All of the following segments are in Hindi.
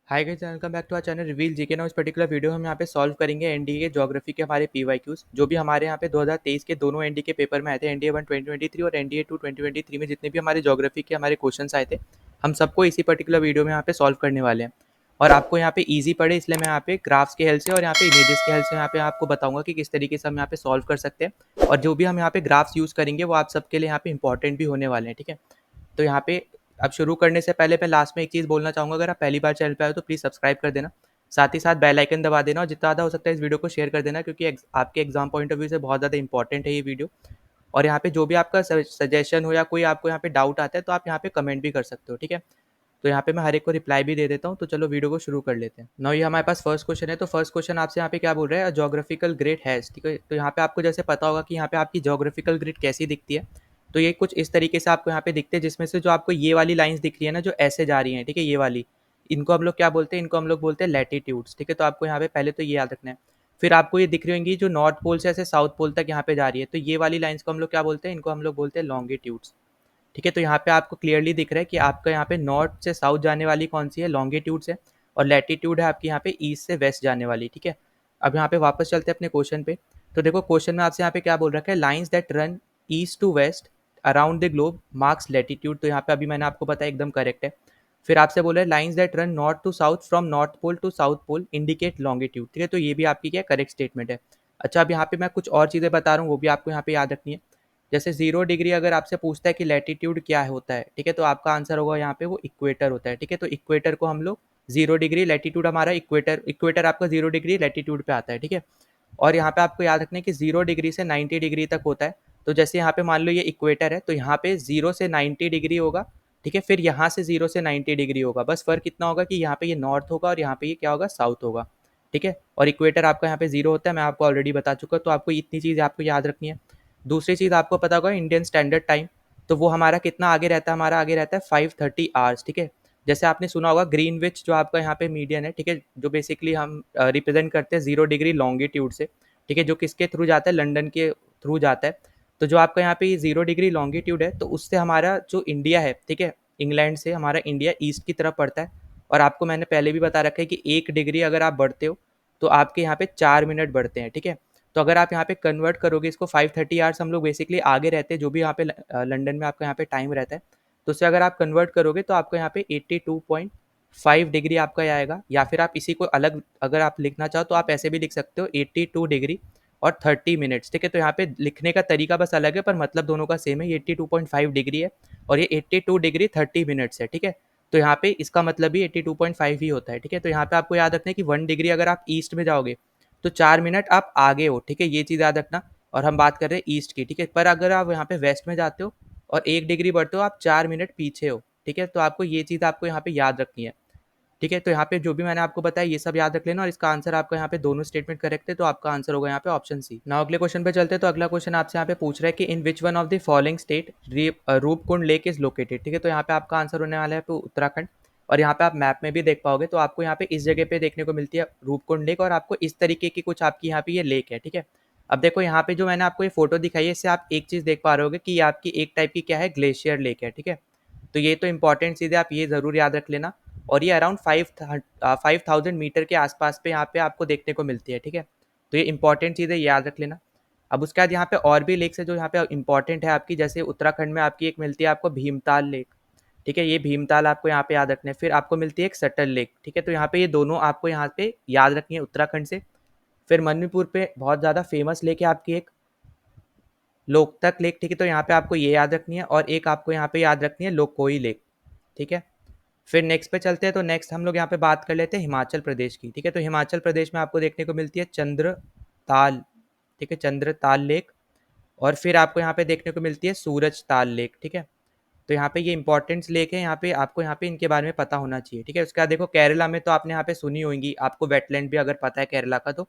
Hi guys, welcome back to our channel reveal GK. ना इस पर्टिकुलर वीडियो हम यहाँ पे सॉल्व करेंगे एनडीए के ज्योग्राफी के हमारे पीवाईक्यूज जो भी हमारे यहाँ पे 2023 के दोनों एनडीए के पेपर में आए थे। एनडीए 1 2023 और एनडीए 2 2023 में जितने भी हमारे ज्योग्राफी के हमारे क्वेश्चंस आए थे, हम सबको इसी पर्टिकुलर वीडियो में यहाँ पे सॉल्व करने वाले हैं। और आपको यहाँ पे ईजी पड़े इसलिए मैं यहाँ पे ग्राफ्स के हेल्प से और यहाँ पे इमेजेस के हेल्प से यहाँ पे आपको बताऊंगा कि किस तरीके से हम यहाँ पे सॉल्व कर सकते हैं। और जो भी हम यहाँ पे ग्राफ्स यूज करेंगे वो आप सबके लिए यहाँ पे इंपॉर्टेंट भी होने वाले हैं, ठीक है। तो यहाँ पे अब शुरू करने से पहले मैं लास्ट में एक चीज़ बोलना चाहूँगा, अगर आप पहली बार चैनल पे आए हो तो प्लीज़ सब्सक्राइब कर देना। साथ ही साथ बेल आइकन दबा देना और जितना ज़्यादा हो सकता है इस वीडियो को शेयर कर देना, क्योंकि आपके एग्जाम पॉइंट ऑफ व्यू से बहुत ज़्यादा इंपॉर्टेंट है ये वीडियो। और यहाँ पे जो भी आपका सजेशन हो या कोई आपको यहाँ पे डाउट आता है तो आप यहाँ पे कमेंट भी कर सकते हो, ठीक है। तो यहाँ पे मैं हर एक को रिप्लाई भी दे देता हूँ। तो चलो वीडियो को शुरू कर लेते हैं। नाउ ये हमारे पास फर्स्ट क्वेश्चन है। तो फर्स्ट क्वेश्चन आपसे यहाँ पे क्या बोल रहा है, ज्योग्राफिकल ग्रिड हैज़, ठीक है। तो यहाँ पे आपको जैसे पता होगा कि यहाँ पे आपकी ज्योग्राफिकल ग्रिड कैसी दिखती है। तो ये कुछ इस तरीके से आपको यहाँ पे दिखते हैं, जिसमें से जो आपको ये वाली लाइंस दिख रही है ना, जो ऐसे जा रही हैं, ठीक है, ये वाली, इनको हम लोग क्या बोलते हैं, इनको हम लोग बोलते हैं लैटिट्यूड्स, ठीक है। तो आपको यहाँ पे पहले तो ये याद रखना है। फिर आपको ये दिख रही होंगी जो नॉर्थ पोल से ऐसे साउथ पोल तक यहाँ पे जा रही है, तो ये वाली लाइंस को हम लोग क्या बोलते हैं, इनको हम लोग बोलते हैं लॉन्गिट्यूड्स, ठीक है। तो यहाँ पे आपको क्लियरली दिख रहा है कि आपका यहाँ पे नॉर्थ से साउथ जाने वाली कौन सी है, लॉन्गिट्यूड से, और लैटिट्यूड है आपकी यहाँ पे ईस्ट से वेस्ट जाने वाली, ठीक है। अब यहाँ पे वापस चलते हैं अपने क्वेश्चन पे। तो देखो क्वेश्चन में आपसे यहाँ पे क्या बोल रखा है, lines that run east to west around the globe marks latitude. तो यहाँ पे अभी मैंने आपको बताया एकदम करेक्ट है। फिर आपसे बोला है lines that run north to south from north pole to south pole indicate longitude, ठीक है। तो ये भी आपकी क्या करेक्ट स्टेटमेंट है। अच्छा, अब यहाँ पे मैं कुछ और चीज़ें बता रहा हूँ, वो भी आपको यहाँ पे याद रखनी है। जैसे 0 डिग्री अगर आपसे पूछता है कि लैटिट्यूड क्या होता है, ठीक है, तो आपका आंसर होगा यहाँ पे वो इक्वेटर होता है, ठीक है। तो इक्वेटर को हम लोग 0 डिग्री, लैटिट्यूड हमारा इक्वेटर, इक्वेटर आपका 0 डिग्री लैटिट्यूड पे आता है, ठीक है। और यहाँ पे आपको याद रखना है कि 0 डिग्री से 90 डिग्री तक होता है। तो जैसे यहाँ पे मान लो ये इक्वेटर है, तो यहाँ पे 0 से 90 डिग्री होगा, ठीक है। फिर यहाँ से 0 से 90 डिग्री होगा, बस फर्क इतना होगा कि यहाँ पे ये नॉर्थ होगा और यहाँ पे ये क्या होगा, साउथ होगा, ठीक है। और इक्वेटर आपका यहाँ पे 0 होता है, मैं आपको ऑलरेडी बता चुका, तो आपको इतनी चीज़ आपको याद रखनी है। दूसरी चीज़ आपको पता होगा इंडियन स्टैंडर्ड टाइम, तो वो हमारा कितना आगे रहता है, हमारा आगे रहता है 5:30 आवर्स, ठीक है। जैसे आपने सुना होगा ग्रीनविच जो आपका यहाँ पे मीडियन है, ठीक है, जो बेसिकली हम रिप्रेजेंट करते हैं 0 डिग्री लॉन्गिट्यूड से, ठीक है, जो किसके थ्रू जाता है, लंदन के थ्रू जाता है। तो जो आपका यहाँ पे ये 0 डिग्री लॉन्गिट्यूड है, तो उससे हमारा जो इंडिया है, ठीक है, इंग्लैंड से हमारा इंडिया ईस्ट की तरफ पड़ता है। और आपको मैंने पहले भी बता रखा है कि 1 डिग्री अगर आप बढ़ते हो तो आपके यहाँ पे 4 मिनट बढ़ते हैं, ठीक है। तो अगर आप यहाँ पे कन्वर्ट करोगे इसको, 5:30 आवर्स हम लोग बेसिकली आगे रहते हैं, जो भी यहाँ पे लंदन में आपका यहाँ पे टाइम रहता है, तो उससे अगर आप कन्वर्ट करोगे तो आपको यहाँ पे 82.5 डिग्री आपका आएगा। या फिर आप इसी को अलग अगर आप लिखना चाहो तो आप ऐसे भी लिख सकते हो, 82 डिग्री और 30 मिनट्स, ठीक है। तो यहाँ पे लिखने का तरीका बस अलग है, पर मतलब दोनों का सेम है। ये 82.5 डिग्री है और ये 82 डिग्री 30 मिनट्स है, ठीक है। तो यहाँ पे इसका मतलब भी 82.5 ही होता है, ठीक है। तो यहाँ पे आपको याद रखना है कि 1 डिग्री अगर आप ईस्ट में जाओगे तो 4 मिनट आप आगे हो, ठीक है, ये चीज़ याद रखना। और हम बात कर रहे हैं ईस्ट की, ठीक है। पर अगर आप यहाँ पे वेस्ट में जाते हो और 1 डिग्री बढ़ते हो, आप 4 मिनट पीछे हो, ठीक है। तो आपको ये चीज़ आपको यहाँ पे याद रखनी है, ठीक है। तो यहाँ पे जो भी मैंने आपको बताया ये सब याद रख लेना, और इसका आंसर आपका यहाँ पे दोनों स्टेटमेंट करेक्ट है, तो आपका आंसर होगा यहाँ पे ऑप्शन सी। नाउ अगले क्वेश्चन पे चलते हैं। तो अगला क्वेश्चन आपसे यहाँ पे पूछ रहा है कि in which one of the following state Roopkund lake is located, ठीक है। तो यहाँ पे आपका आंसर होने वाला है उत्तराखंड। और यहाँ पे आप मैप में भी देख पाओगे तो आपको यहाँ पे इस जगह पे देखने को मिलती है रूपकुंड लेक, और आपको इस तरीके की कुछ आपकी यहाँ पे ये लेक है, ठीक है। अब देखो यहाँ पे जो मैंने आपको ये फोटो दिखाई है, इससे आप एक चीज़ देख पा रहे होगे कि ये आपकी एक टाइप की क्या है, ग्लेशियर लेक है, ठीक है। तो ये तो इंपॉर्टेंट चीज़ है, आप ये ज़रूर याद रख लेना। और ये अराउंड 5,000 मीटर के आसपास पे यहाँ पे आपको देखने को मिलती है, ठीक है। तो ये इंपॉर्टेंट चीज़ है, ये याद रख लेना। अब उसके बाद यहाँ पे और भी लेक्स है जो यहाँ पे इंपॉर्टेंट है आपकी, जैसे उत्तराखंड में आपकी एक मिलती है आपको भीमताल लेक, ठीक है। ये भीमताल आपको यहाँ पे याद रखना है। फिर आपको मिलती है एक सटल लेक, ठीक है। तो यहाँ पे ये दोनों आपको यहाँ पे याद रखनी है उत्तराखंड से। फिर मणिपुर पे बहुत ज़्यादा फेमस लेक है आपकी एक लोकतक लेक, ठीक है। तो यहाँ पे आपको ये याद रखनी है, और एक आपको यहाँ पे याद रखनी है लोकोई लेक, ठीक है। फिर नेक्स्ट पे चलते हैं। तो नेक्स्ट हम लोग यहाँ पे बात कर लेते हैं हिमाचल प्रदेश की, ठीक है। तो हिमाचल प्रदेश में आपको देखने को मिलती है चंद्रताल, ठीक है, चंद्रताल लेक। और फिर आपको यहाँ पे देखने को मिलती है सूरज ताल लेक, ठीक है। तो यहाँ पे ये इंपॉर्टेंट लेक है, यहाँ पे आपको यहाँ पे इनके बारे में पता होना चाहिए, ठीक है। उसके बाद देखो केरला में तो आपने यहाँ पे सुनी होंगी, आपको वेटलैंड भी अगर पता है केरला का, तो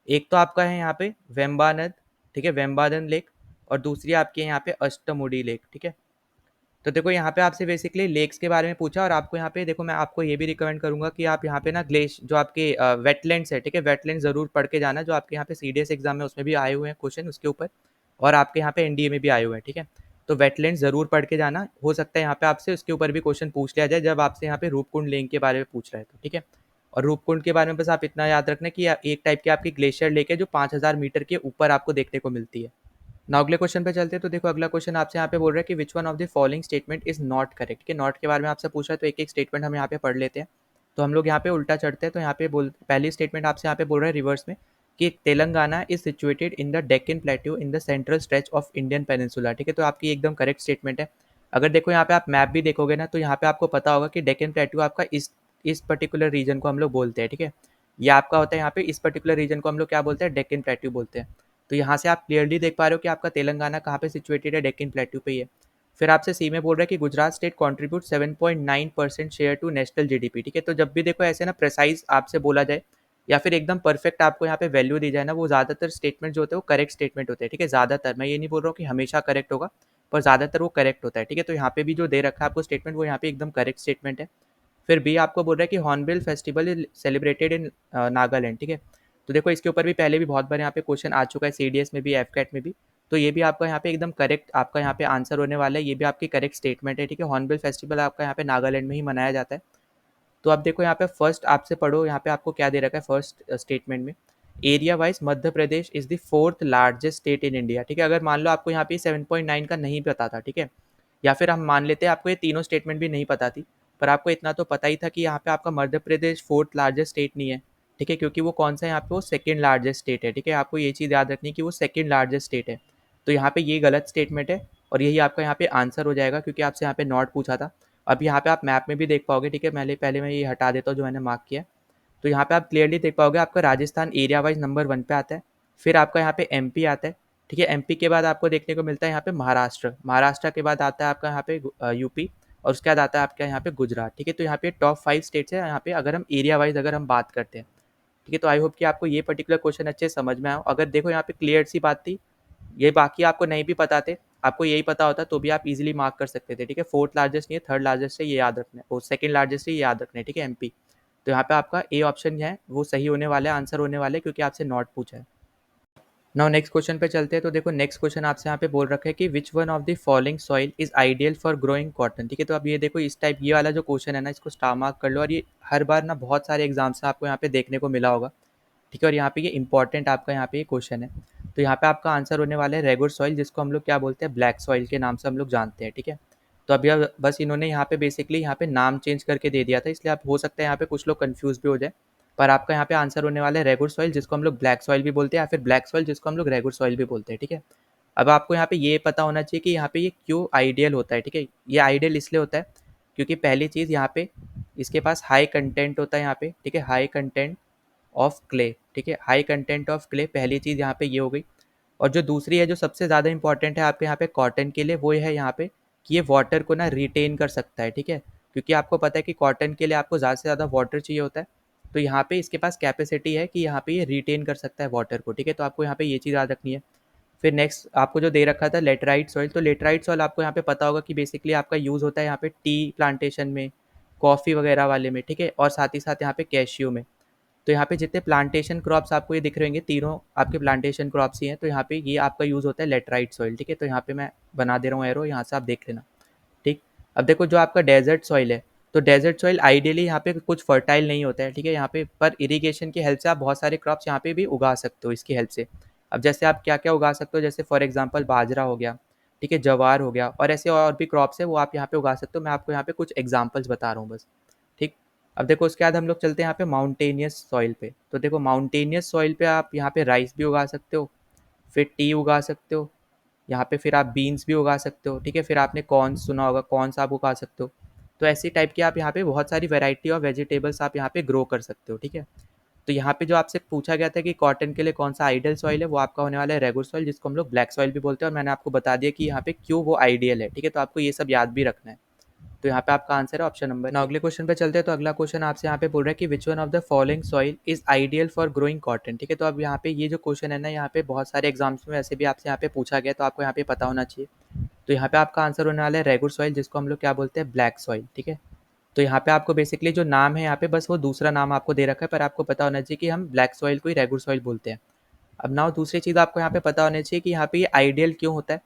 एक तो आपका है यहाँ पे वेम्बानद, ठीक है, वेम्बानद लेक। और दूसरी आपकी है यहाँ पे अष्टमुडी लेक, ठीक है। तो देखो यहाँ पे आपसे बेसिकली लेक्स के बारे में पूछा, और आपको यहाँ पे देखो मैं आपको ये भी रिकमेंड करूंगा कि आप यहाँ पे ना ग्लेश जो आपके वेटलैंड्स है, ठीक है, वेटलैंड जरूर पढ़ के जाना, जो आपके यहाँ पे सीडीएस एग्जाम में उसमें भी आए हुए हैं क्वेश्चन उसके ऊपर, और आपके यहाँ पे एनडीए में भी आए हुए हैं, ठीक है। तो वेटलैंड ज़रूर पढ़ के जाना, हो सकता है यहाँ पे आपसे उसके ऊपर भी क्वेश्चन पूछ लिया जाए जब आपसे यहाँ पे रूपकुंड लेक के बारे में पूछ रहा है तो, ठीक है। और रूपकुंड के बारे में बस आप इतना याद रखना कि एक टाइप की आपकी ग्लेशियर लेक है जो 5000 मीटर के ऊपर आपको देखने को मिलती है। नाउ अगले क्वेश्चन पे चलते हैं। तो देखो अगला क्वेश्चन आपसे यहाँ पे बोल रहा है कि which one of the following statement is not correct, कि नॉट के बारे में आपसे पूछा है तो एक एक स्टेटमेंट हम यहाँ पे पढ़ लेते हैं। तो हम लोग यहाँ पे उल्टा चढ़ते हैं। तो यहाँ पे पहली स्टेटमेंट आपसे यहाँ पे बोल रहा है रिवर्स में कि Telangana is situated in the Deccan plateau in the central stretch of Indian peninsula, ठीक है। तो आपकी एकदम करेक्ट स्टेटमेंट है। अगर देखो यहाँ पे आप मैप भी देखोगे ना तो यहाँ पे आपको पता होगा कि डेक्कन प्लेट्यू आपका इस पर्टिकुलर रीजन को हम लोग बोलते हैं, ठीक है। ये आपका होता है यहाँ पे इस पर्टिकुलर रीजन को हम लोग क्या बोलते हैं, डेक्कन प्लेट्यू बोलते हैं। तो यहाँ से आप क्लियरली देख पा रहे हो कि आपका तेलंगाना कहाँ पे सिचुएटेड है, डेक्कन प्लेट्यू पे ही है। फिर आपसे सी में बोल रहा है कि Gujarat state contribute 7.9% share to national GDP, ठीक है। तो जब भी देखो ऐसे ना प्रेसाइज आपसे बोला जाए या फिर एकदम परफेक्ट आपको यहाँ पे वैल्यू दी जाए ना, वो ज़्यादातर स्टेटमेंट जो होते हैं वो करेक्ट स्टेटमेंट होते हैं, ठीक है। ज़्यादातर, मैं ये नहीं बोल रहा हूँ कि हमेशा करेक्ट होगा, पर ज़्यादातर वो करेक्ट होता है, ठीक है। तो यहाँ पे भी जो दे रखा है आपको स्टेटमेंट वो यहाँ पे एकदम करेक्ट स्टेटमेंट है। फिर बी आपको बोल रहा है कि hornbill festival is celebrated in Nagaland, ठीक है। तो देखो इसके ऊपर भी पहले भी बहुत बार यहाँ पे क्वेश्चन आ चुका है, सीडीएस में भी, एफकैट में भी। तो ये भी आपका यहाँ पे एकदम करेक्ट आपका यहाँ पे आंसर होने वाला है, ये भी आपकी करेक्ट स्टेटमेंट है, ठीक है। हॉर्नबिल फेस्टिवल आपका यहाँ पे नागालैंड में ही मनाया जाता है। तो अब देखो यहाँ पे फर्स्ट आपसे पढ़ो, यहाँ पे आपको क्या दे रखा है फर्स्ट स्टेटमेंट में, area wise Madhya Pradesh is the fourth largest state in India, ठीक है। अगर मान लो आपको यहाँ पे 7.9 का नहीं पता था, ठीक है, या फिर हम मान लेते हैं आपको ये तीनों स्टेटमेंट भी नहीं पता थी, पर आपको इतना तो पता ही था कि यहाँ पे आपका Madhya Pradesh fourth largest state नहीं है, ठीक है, क्योंकि वो कौन सा है यहाँ पे, वो सेकंड लार्जेस्ट स्टेट है, ठीक है। आपको ये चीज़ याद रखनी है कि वो सेकंड लार्जेस्ट स्टेट है। तो यहाँ पे ये गलत स्टेटमेंट है और यही आपका यहाँ पे आंसर हो जाएगा, क्योंकि आपसे यहाँ पे नॉट पूछा था। अब यहाँ पे आप मैप में भी देख पाओगे, ठीक है। पहले पहले मैं ये हटा देता हूँ जो मैंने मार्क किया है। तो यहाँ पे आप क्लियरली देख पाओगे आपका राजस्थान एरिया वाइज नंबर 1 पे आता है। फिर आपका यहाँ पे एमपी आता है, ठीक है। एमपी के बाद आपको देखने को मिलता है यहाँ पे महाराष्ट्र, महाराष्ट्र के बाद आता है आपका यहाँ पे यूपी, और उसके बाद आता है आपका यहाँ पे गुजरात, ठीक है। तो यहाँ पे टॉप 5 स्टेट्स है यहाँ पे, अगर हम एरिया वाइज अगर हम बात करते हैं, ठीक है। तो आई होप कि आपको ये पर्टिकुलर क्वेश्चन अच्छे समझ में आया। अगर देखो यहाँ पे क्लियर सी बात थी, ये बाकी आपको नहीं भी पता थे, आपको यही पता होता तो भी आप इजीली मार्क कर सकते थे, ठीक है। फोर्थ लार्जेस्ट नहीं है, थर्ड लार्जेस्ट है, ये याद रखना है, वो सेकंड लार्जेस्ट है, ये याद रखना है, ठीक है, एमपी। तो यहाँ पे आपका ए ऑप्शन है वो सही होने वाला है, आंसर होने वाले, क्योंकि आपसे नॉट पूछा है। नाउ नेक्स्ट क्वेश्चन पे चलते हैं। तो देखो नेक्स्ट क्वेश्चन आपसे यहाँ पे बोल रखा है कि which one of the following soil is ideal for growing cotton, ठीक है। तो अब ये देखो इस टाइप ये वाला जो क्वेश्चन है ना, इसको स्टार मार्क कर लो, और ये हर बार ना बहुत सारे एग्जाम्स में आपको यहाँ पे देखने को मिला होगा, ठीक है। और यहाँ पे ये इंपॉर्टेंट आपका यहाँ पे ये क्वेश्चन है। तो यहाँ पे आपका आंसर होने वाला है रेगुलर सॉइल, जिसको हम लोग क्या बोलते हैं, ब्लैक सॉइल के नाम से हम लोग जानते हैं, ठीक है। तो अभी अब बस इन्होंने यहाँ पे बेसिकली यहाँ पे नाम चेंज करके दे दिया था, इसलिए आप हो सकता है यहाँ पे कुछ लोग कंफ्यूज भी हो जाए, पर आपका यहाँ पे आंसर होने वाला है रेगुलर सॉइल, जिसको हम लोग ब्लैक सॉइल भी बोलते हैं, या फिर ब्लैक सॉइल जिसको हम लोग रेगुलर सॉइल भी बोलते हैं, ठीक है। अब आपको यहाँ पे ये पता होना चाहिए कि यहाँ पे ये क्यों आइडियल होता है, ठीक है। ये आइडियल इसलिए होता है क्योंकि पहली चीज़ यहाँ पे इसके पास हाई कंटेंट होता है यहाँ पे, ठीक है, हाई कंटेंट ऑफ क्ले, ठीक है, हाई कंटेंट ऑफ क्ले, पहली चीज़ यहाँ पे ये हो गई। और जो दूसरी है जो सबसे ज़्यादा इंपॉर्टेंट है आपके यहाँ पे कॉटन के लिए, वो है यहाँ पे कि ये वाटर को ना रिटेन कर सकता है, ठीक है। क्योंकि आपको पता है कि कॉटन के लिए आपको ज़्यादा से ज़्यादा वाटर चाहिए होता है, तो यहाँ पे इसके पास कैपेसिटी है कि यहाँ पे ये रिटेन कर सकता है वाटर को, ठीक है। तो आपको यहाँ पे ये चीज़ याद रखनी है। फिर नेक्स्ट आपको जो दे रखा था लेटराइट सॉइल, तो लेटराइट सॉइल आपको यहाँ पे पता होगा कि बेसिकली आपका यूज़ होता है यहाँ पे टी प्लांटेशन में, कॉफ़ी वगैरह वाले में, ठीक है, और साथ ही साथ यहाँ पे कैशियो में। तो यहाँ पे जितने प्लांटेशन क्रॉप्स आपको ये दिख रहेंगे तीनों आपके प्लांटेशन क्रॉप्स ही हैं, तो यहाँ पे ये आपका यूज़ होता है लेटराइट सॉइल, ठीक है। तो यहाँ पे मैं बना दे रहा हूँ एरो, यहाँ से आप देख लेना, ठीक। अब देखो जो आपका डेजर्ट सॉइल है, तो डेजर्ट सॉइल आइडियली यहाँ पे कुछ फर्टाइल नहीं होता है, ठीक है। यहाँ पे पर इरीगेशन की हेल्प से आप बहुत सारे क्रॉप्स यहाँ पे भी उगा सकते हो इसकी हेल्प से। अब जैसे आप क्या क्या उगा सकते हो, जैसे फॉर एग्जाम्पल बाजरा हो गया, ठीक है, जवार हो गया, और ऐसे और भी क्रॉप्स है वो आप यहाँ पे उगा सकते हो। मैं आपको यहाँ पे कुछ एग्जाम्पल्स बता रहा हूँ बस, ठीक। अब देखो उसके बाद हम लोग चलते हैं यहाँ पे माउंटेनियस सॉइल पे। तो देखो माउंटेनियस सॉइल पे आप यहाँ पे राइस भी उगा सकते हो, फिर टी उगा सकते हो यहाँ पे, फिर आप बीन्स भी उगा सकते हो, ठीक है। फिर आपने कॉर्न सुना होगा, कॉर्न्स आप उगा सकते हो। तो ऐसी टाइप की आप यहाँ पे बहुत सारी वैरायटी ऑफ वेजिटेबल्स आप यहाँ पे ग्रो कर सकते हो, ठीक है। तो यहाँ पे जो आपसे पूछा गया था कि कॉटन के लिए कौन सा आइडियल सॉइल है, वो आपका होने वाला है रेगुलर सॉइल, जिसको हम लोग ब्लैक सॉइल भी बोलते हैं, और मैंने आपको बता दिया कि यहाँ पे क्यों वो आइडियल है, ठीक है। तो आपको ये सब याद भी रखना है। तो यहाँ पे आपका आंसर है ऑप्शन नंबर। ना अगले क्वेश्चन पे चलते हैं। तो अगला क्वेश्चन आपसे यहाँ पे बोल रहा है कि which one of the following soil is ideal for growing cotton, ठीक है। तो अब यहाँ पे ये जो क्वेश्चन है ना, यहाँ पे बहुत सारे एग्जाम्स में वैसे भी आपसे यहाँ पे पूछा गया, तो आपको यहाँ पे पता होना चाहिए। तो यहाँ पे आपका आंसर होने वाला है रेगुलर सॉइल, जिसको हम लोग क्या बोलते हैं, ब्लैक सॉइल, ठीक है। तो यहाँ पे आपको बेसिकली जो नाम है यहाँ पे बस वो दूसरा नाम आपको दे रखा है, पर आपको पता होना चाहिए कि हम ब्लैक सॉइल को ही रेगुलर सॉइल बोलते हैं। अब नाउ दूसरी चीज़ आपको यहाँ पे पता होनी चाहिए कि यहाँ पे ये आइडियल क्यों होता है।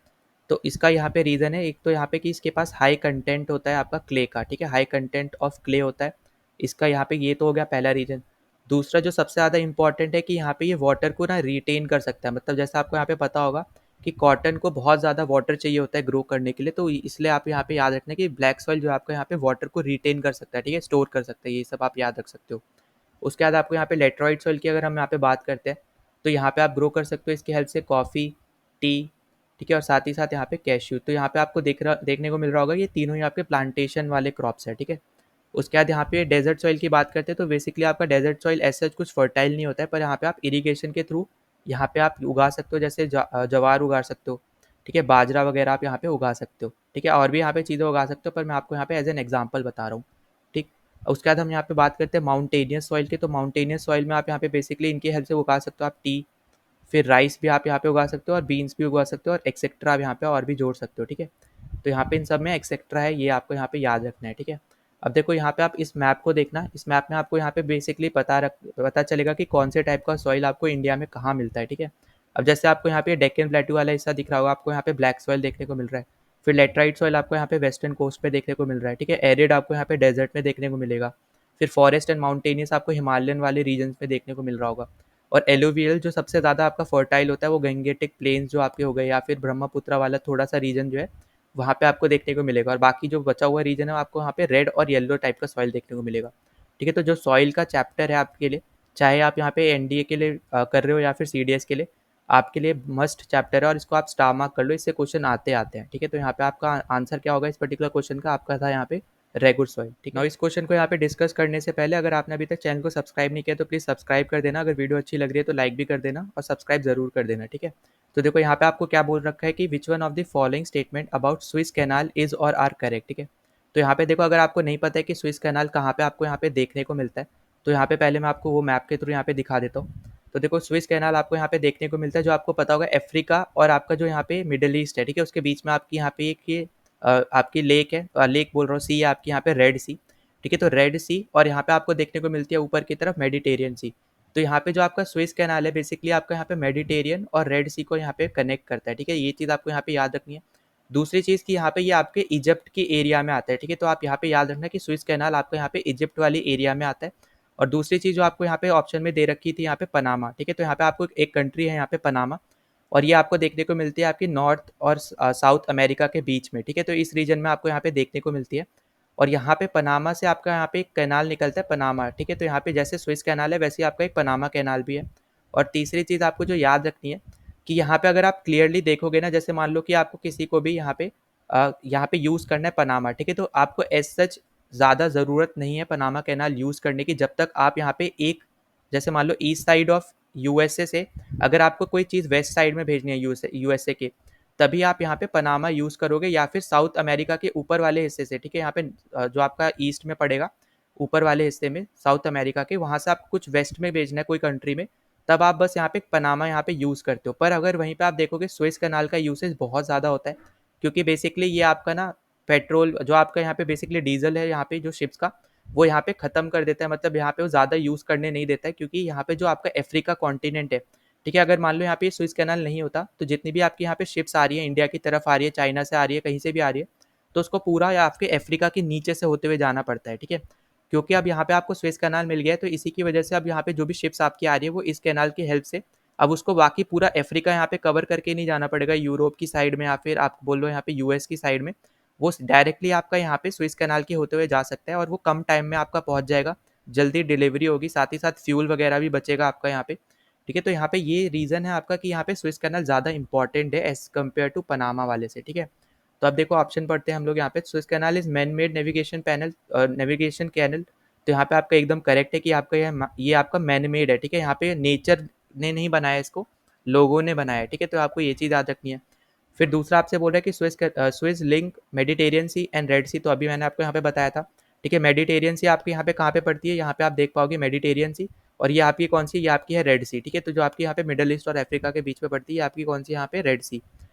तो इसका यहाँ पे रीज़न है, एक तो यहाँ पे कि इसके पास हाई कंटेंट होता है आपका क्ले का, ठीक है, हाई कंटेंट ऑफ क्ले होता है इसका यहाँ पे, ये तो हो गया पहला रीज़न। दूसरा जो सबसे ज़्यादा इंपॉर्टेंट है कि यहाँ पे ये वाटर को ना रिटेन कर सकता है, मतलब जैसा आपको यहाँ पे पता होगा कि कॉटन को बहुत ज़्यादा वाटर चाहिए होता है ग्रो करने के लिए, तो इसलिए आप यहाँ पे याद रखना कि ब्लैक सॉइल जो है आपका यहाँ पे वाटर को रिटेन कर सकता है, ठीक है, स्टोर कर सकता है, ये सब आप याद रख सकते हो। उसके बाद आपको यहाँ पे लेटरॉइड सॉइल की अगर हम यहाँ पे बात करते हैं तो यहाँ पे आप ग्रो कर सकते हो इसकी हेल्प से कॉफ़ी, टी, ठीक है, और साथ ही साथ यहाँ पे कैश्यू। तो यहाँ पे आपको देखने को मिल रहा होगा ये तीनों ही आपके प्लांटेशन वाले क्रॉप्स है, ठीक है। उसके बाद यहाँ पे डेजर्ट सॉइल की बात करते हैं तो बेसिकली आपका डेजर्ट सॉइल ऐसा कुछ फर्टाइल नहीं होता है, पर यहाँ पे आप इरीगेशन के थ्रू यहाँ पे आप उगा सकते हो, जैसे जवार उगा सकते हो, ठीक है, बाजरा वगैरह आप यहाँ पे उगा सकते हो, ठीक है, और भी यहाँ पे चीज़ें उगा सकते हो, पर मैं आपको यहाँ पे एज एन एग्जाम्पल बता रहा हूँ, ठीक। उसके बाद हम यहाँ पे बात करते हैं माउंटेनियस सॉइल की, तो माउंटेनियस सॉइल में आप यहाँ पे बेसिकली इनकी हेल्प से उगा सकते हो आप टी, फिर राइस भी आप यहाँ पे उगा सकते हो और बीन्स भी उगा सकते हो और एक्सेट्रा आप यहाँ पे और भी जोड़ सकते हो, ठीक है। तो यहाँ पे इन सब में एक्सेट्रा है, ये आपको यहाँ पे याद रखना है, ठीक है। अब देखो यहाँ पे आप इस मैप को देखना, इस मैप में आपको यहाँ पे बेसिकली पता चलेगा कि कौन से टाइप का सॉइल आपको इंडिया में कहाँ मिलता है, ठीक है। अब जैसे आपको यहाँ पे डेक्कन प्लेटू वाला हिस्सा दिख रहा होगा, आपको यहाँ पे ब्लैक सॉइल देखने को मिल रहा है, फिर लेटराइट सॉइल आपको यहाँ पे वेस्टर्न कोस्ट पे देखने को मिल रहा है, ठीक है, एरिड आपको यहाँ पे डेजर्ट में देखने को मिलेगा, फिर फॉरेस्ट एंड माउंटेनियस आपको हिमालयन वाले रीजन में देखने को मिल रहा होगा, और एलुवियल जो सबसे ज़्यादा आपका फर्टाइल होता है वो गंगेटिक प्लेन्स जो आपके हो गए, या फिर ब्रह्मपुत्र वाला थोड़ा सा रीजन जो है वहाँ पे आपको देखने को मिलेगा, और बाकी जो बचा हुआ रीजन है आपको वहाँ पे रेड और येलो टाइप का सॉइल देखने को मिलेगा, ठीक है। तो जो सॉइल का चैप्टर है आपके लिए, चाहे आप यहाँ पे एनडीए के लिए कर रहे हो या फिर सीडीएस के लिए, आपके लिए मस्ट चैप्टर है, और इसको आप स्टार मार्क कर लो, इससे क्वेश्चन आते आते हैं, ठीक है। तो यहाँ पे आपका आंसर क्या होगा इस पर्टिकुलर क्वेश्चन का, आपका था यहाँ पे रेगुर सॉइल, ठीक है। इस क्वेश्चन को यहाँ पे डिस्कस करने से पहले अगर आपने अभी तक चैनल को सब्सक्राइब नहीं किया तो प्लीज़ सब्सक्राइब कर देना, अगर वीडियो अच्छी लग रही है तो लाइक भी कर देना और सब्सक्राइब जरूर कर देना, ठीक है। तो देखो यहाँ पे आपको क्या बोल रखा है कि which one of the following statement about Swiss canal is or are correct, ठीक है। तो यहाँ पे देखो अगर आपको नहीं पता है कि स्विस कैनाल कहाँ पे आपको यहाँ पे देखने को मिलता है, तो यहाँ पे पहले मैं आपको वो मैप के थ्रू यहाँ पे दिखा देता हूँ। तो देखो स्विस कैनाल आपको यहाँ पे देखने को मिलता है, जो आपको पता होगा अफ्रीका और आपका जो यहाँ पे मिडिल ईस्ट है, ठीक है, उसके बीच में आपकी यहाँ पे एक ये आपकी लेक है, लेक बोल रहा हूँ, सी है आपकी यहाँ पे रेड सी, ठीक है। तो रेड सी और यहाँ पे आपको देखने को मिलती है ऊपर की तरफ मेडिटेरियन सी। तो यहाँ पे जो आपका स्विस कैनाल है बेसिकली आपका यहाँ पे मेडिटेरियन और रेड सी को यहाँ पे कनेक्ट करता है, ठीक है, ये चीज़ आपको यहाँ पे याद रखनी है। दूसरी चीज़ कि यहाँ पे ये आपके इजिप्ट की एरिया में आता है, ठीक है, तो आप यहाँ पे याद रखना कि स्विस कैनाल आपको यहाँ पे इजिप्ट वाली एरिया में आता है। और दूसरी चीज़ जो आपको यहाँ पे ऑप्शन में दे रखी थी यहाँ पे पनामा, ठीक है, तो यहाँ पे आपको एक कंट्री है यहाँ पे पनामा, और ये आपको देखने को मिलती है आपकी नॉर्थ और साउथ अमेरिका के बीच में, ठीक है, तो इस रीजन में आपको यहाँ पे देखने को मिलती है। और यहाँ पे पनामा से आपका यहाँ पे एक कैनाल निकलता है पनामा, ठीक है, तो यहाँ पे जैसे स्विस कैनाल है वैसे ही आपका एक पनामा कैनाल भी है। और तीसरी चीज़ आपको जो याद रखनी है कि यहाँ पे अगर आप क्लियरली देखोगे ना, जैसे मान लो कि आपको किसी को भी यहाँ पे यूज़ करना है पनामा, ठीक है, तो आपको एज सच ज़्यादा ज़रूरत नहीं है पनामा कैनाल यूज़ करने की, जब तक आप यहाँ पे एक, जैसे मान लो ईस्ट साइड ऑफ यूएसए से अगर आपको कोई चीज़ वेस्ट साइड में भेजनी है यूएसए के, तभी आप यहाँ पे पनामा यूज़ करोगे, या फिर साउथ अमेरिका के ऊपर वाले हिस्से से, ठीक है, यहाँ पे जो आपका ईस्ट में पड़ेगा ऊपर वाले हिस्से में साउथ अमेरिका के, वहाँ से आप कुछ वेस्ट में भेजना है कोई कंट्री में, तब आप बस यहाँ पे पनामा यहाँ पे यूज़ करते हो। पर अगर वहीं पे आप देखोगे स्विस कैनाल का यूसेज बहुत ज़्यादा होता है, क्योंकि बेसिकली ये आपका ना पेट्रोल जो आपका यहाँ पे बेसिकली डीजल है यहाँ पे जो शिप्स का, वो यहाँ पे ख़त्म कर देता है, मतलब यहाँ पे वो ज़्यादा यूज़ करने नहीं देता है, क्योंकि यहाँ पे जो आपका अफ्रीका कॉन्टिनेंट है, ठीक है, अगर मान लो यहाँ पे स्विस कैनाल नहीं होता तो जितनी भी आपकी यहाँ पे शिप्स आ रही है, इंडिया की तरफ आ रही है, चाइना से आ रही है, कहीं से भी आ रही है, तो उसको पूरा या आपके अफ्रीका के नीचे से होते हुए जाना पड़ता है, ठीक है। क्योंकि अब यहाँ पे आपको स्विस कैनाल मिल गया है, तो इसी की वजह से अब यहाँ पे जो भी शिप्स आपकी आ रही है वो इस कैनाल की हेल्प से अब उसको बाकी पूरा अफ्रीका यहाँ पे कवर करके नहीं जाना पड़ेगा, यूरोप की साइड में या फिर आप बोल लो यहाँ पे यूएस की साइड में, वो डायरेक्टली आपका यहाँ पे स्विस कैनाल के होते हुए जा सकता है, और वो कम टाइम में आपका पहुँच जाएगा, जल्दी डिलीवरी होगी, साथ ही साथ फ्यूल वगैरह भी बचेगा आपका यहाँ पे, ठीक है। तो यहाँ पे ये रीज़न है आपका कि यहाँ पे स्विस कैनाल ज़्यादा इंपॉर्टेंट है एज कम्पेयर टू पनामा वाले से, ठीक है। तो अब देखो ऑप्शन पढ़ते हैं हम लोग यहाँ पे, Suez canal is man made navigation canal, तो यहाँ पे आपका एकदम करेक्ट है कि आपका ये आपका मैन मेड है, ठीक है, यहाँ पे नेचर ने नहीं बनाया इसको, लोगों ने बनाया है, ठीक है, तो आपको ये चीज़ याद रखनी है। फिर दूसरा आपसे बोल रहा है कि Suez link Mediterranean Sea and Red Sea, तो अभी मैंने आपको यहाँ पे बताया था, ठीक है। मेडिटेरियन सी आपके यहाँ पे कहाँ पे पड़ती है, यहाँ पे आप देख पाओगे मेडिटेरियन सी, और ये आपकी कौन सी, ये आपकी है रेड सी, ठीक है, तो जो आपकी यहाँ पे मिडल ईस्ट और अफ्रीका के बीच में पड़ती है आपकी कौन सी यहाँ पे रेड सी।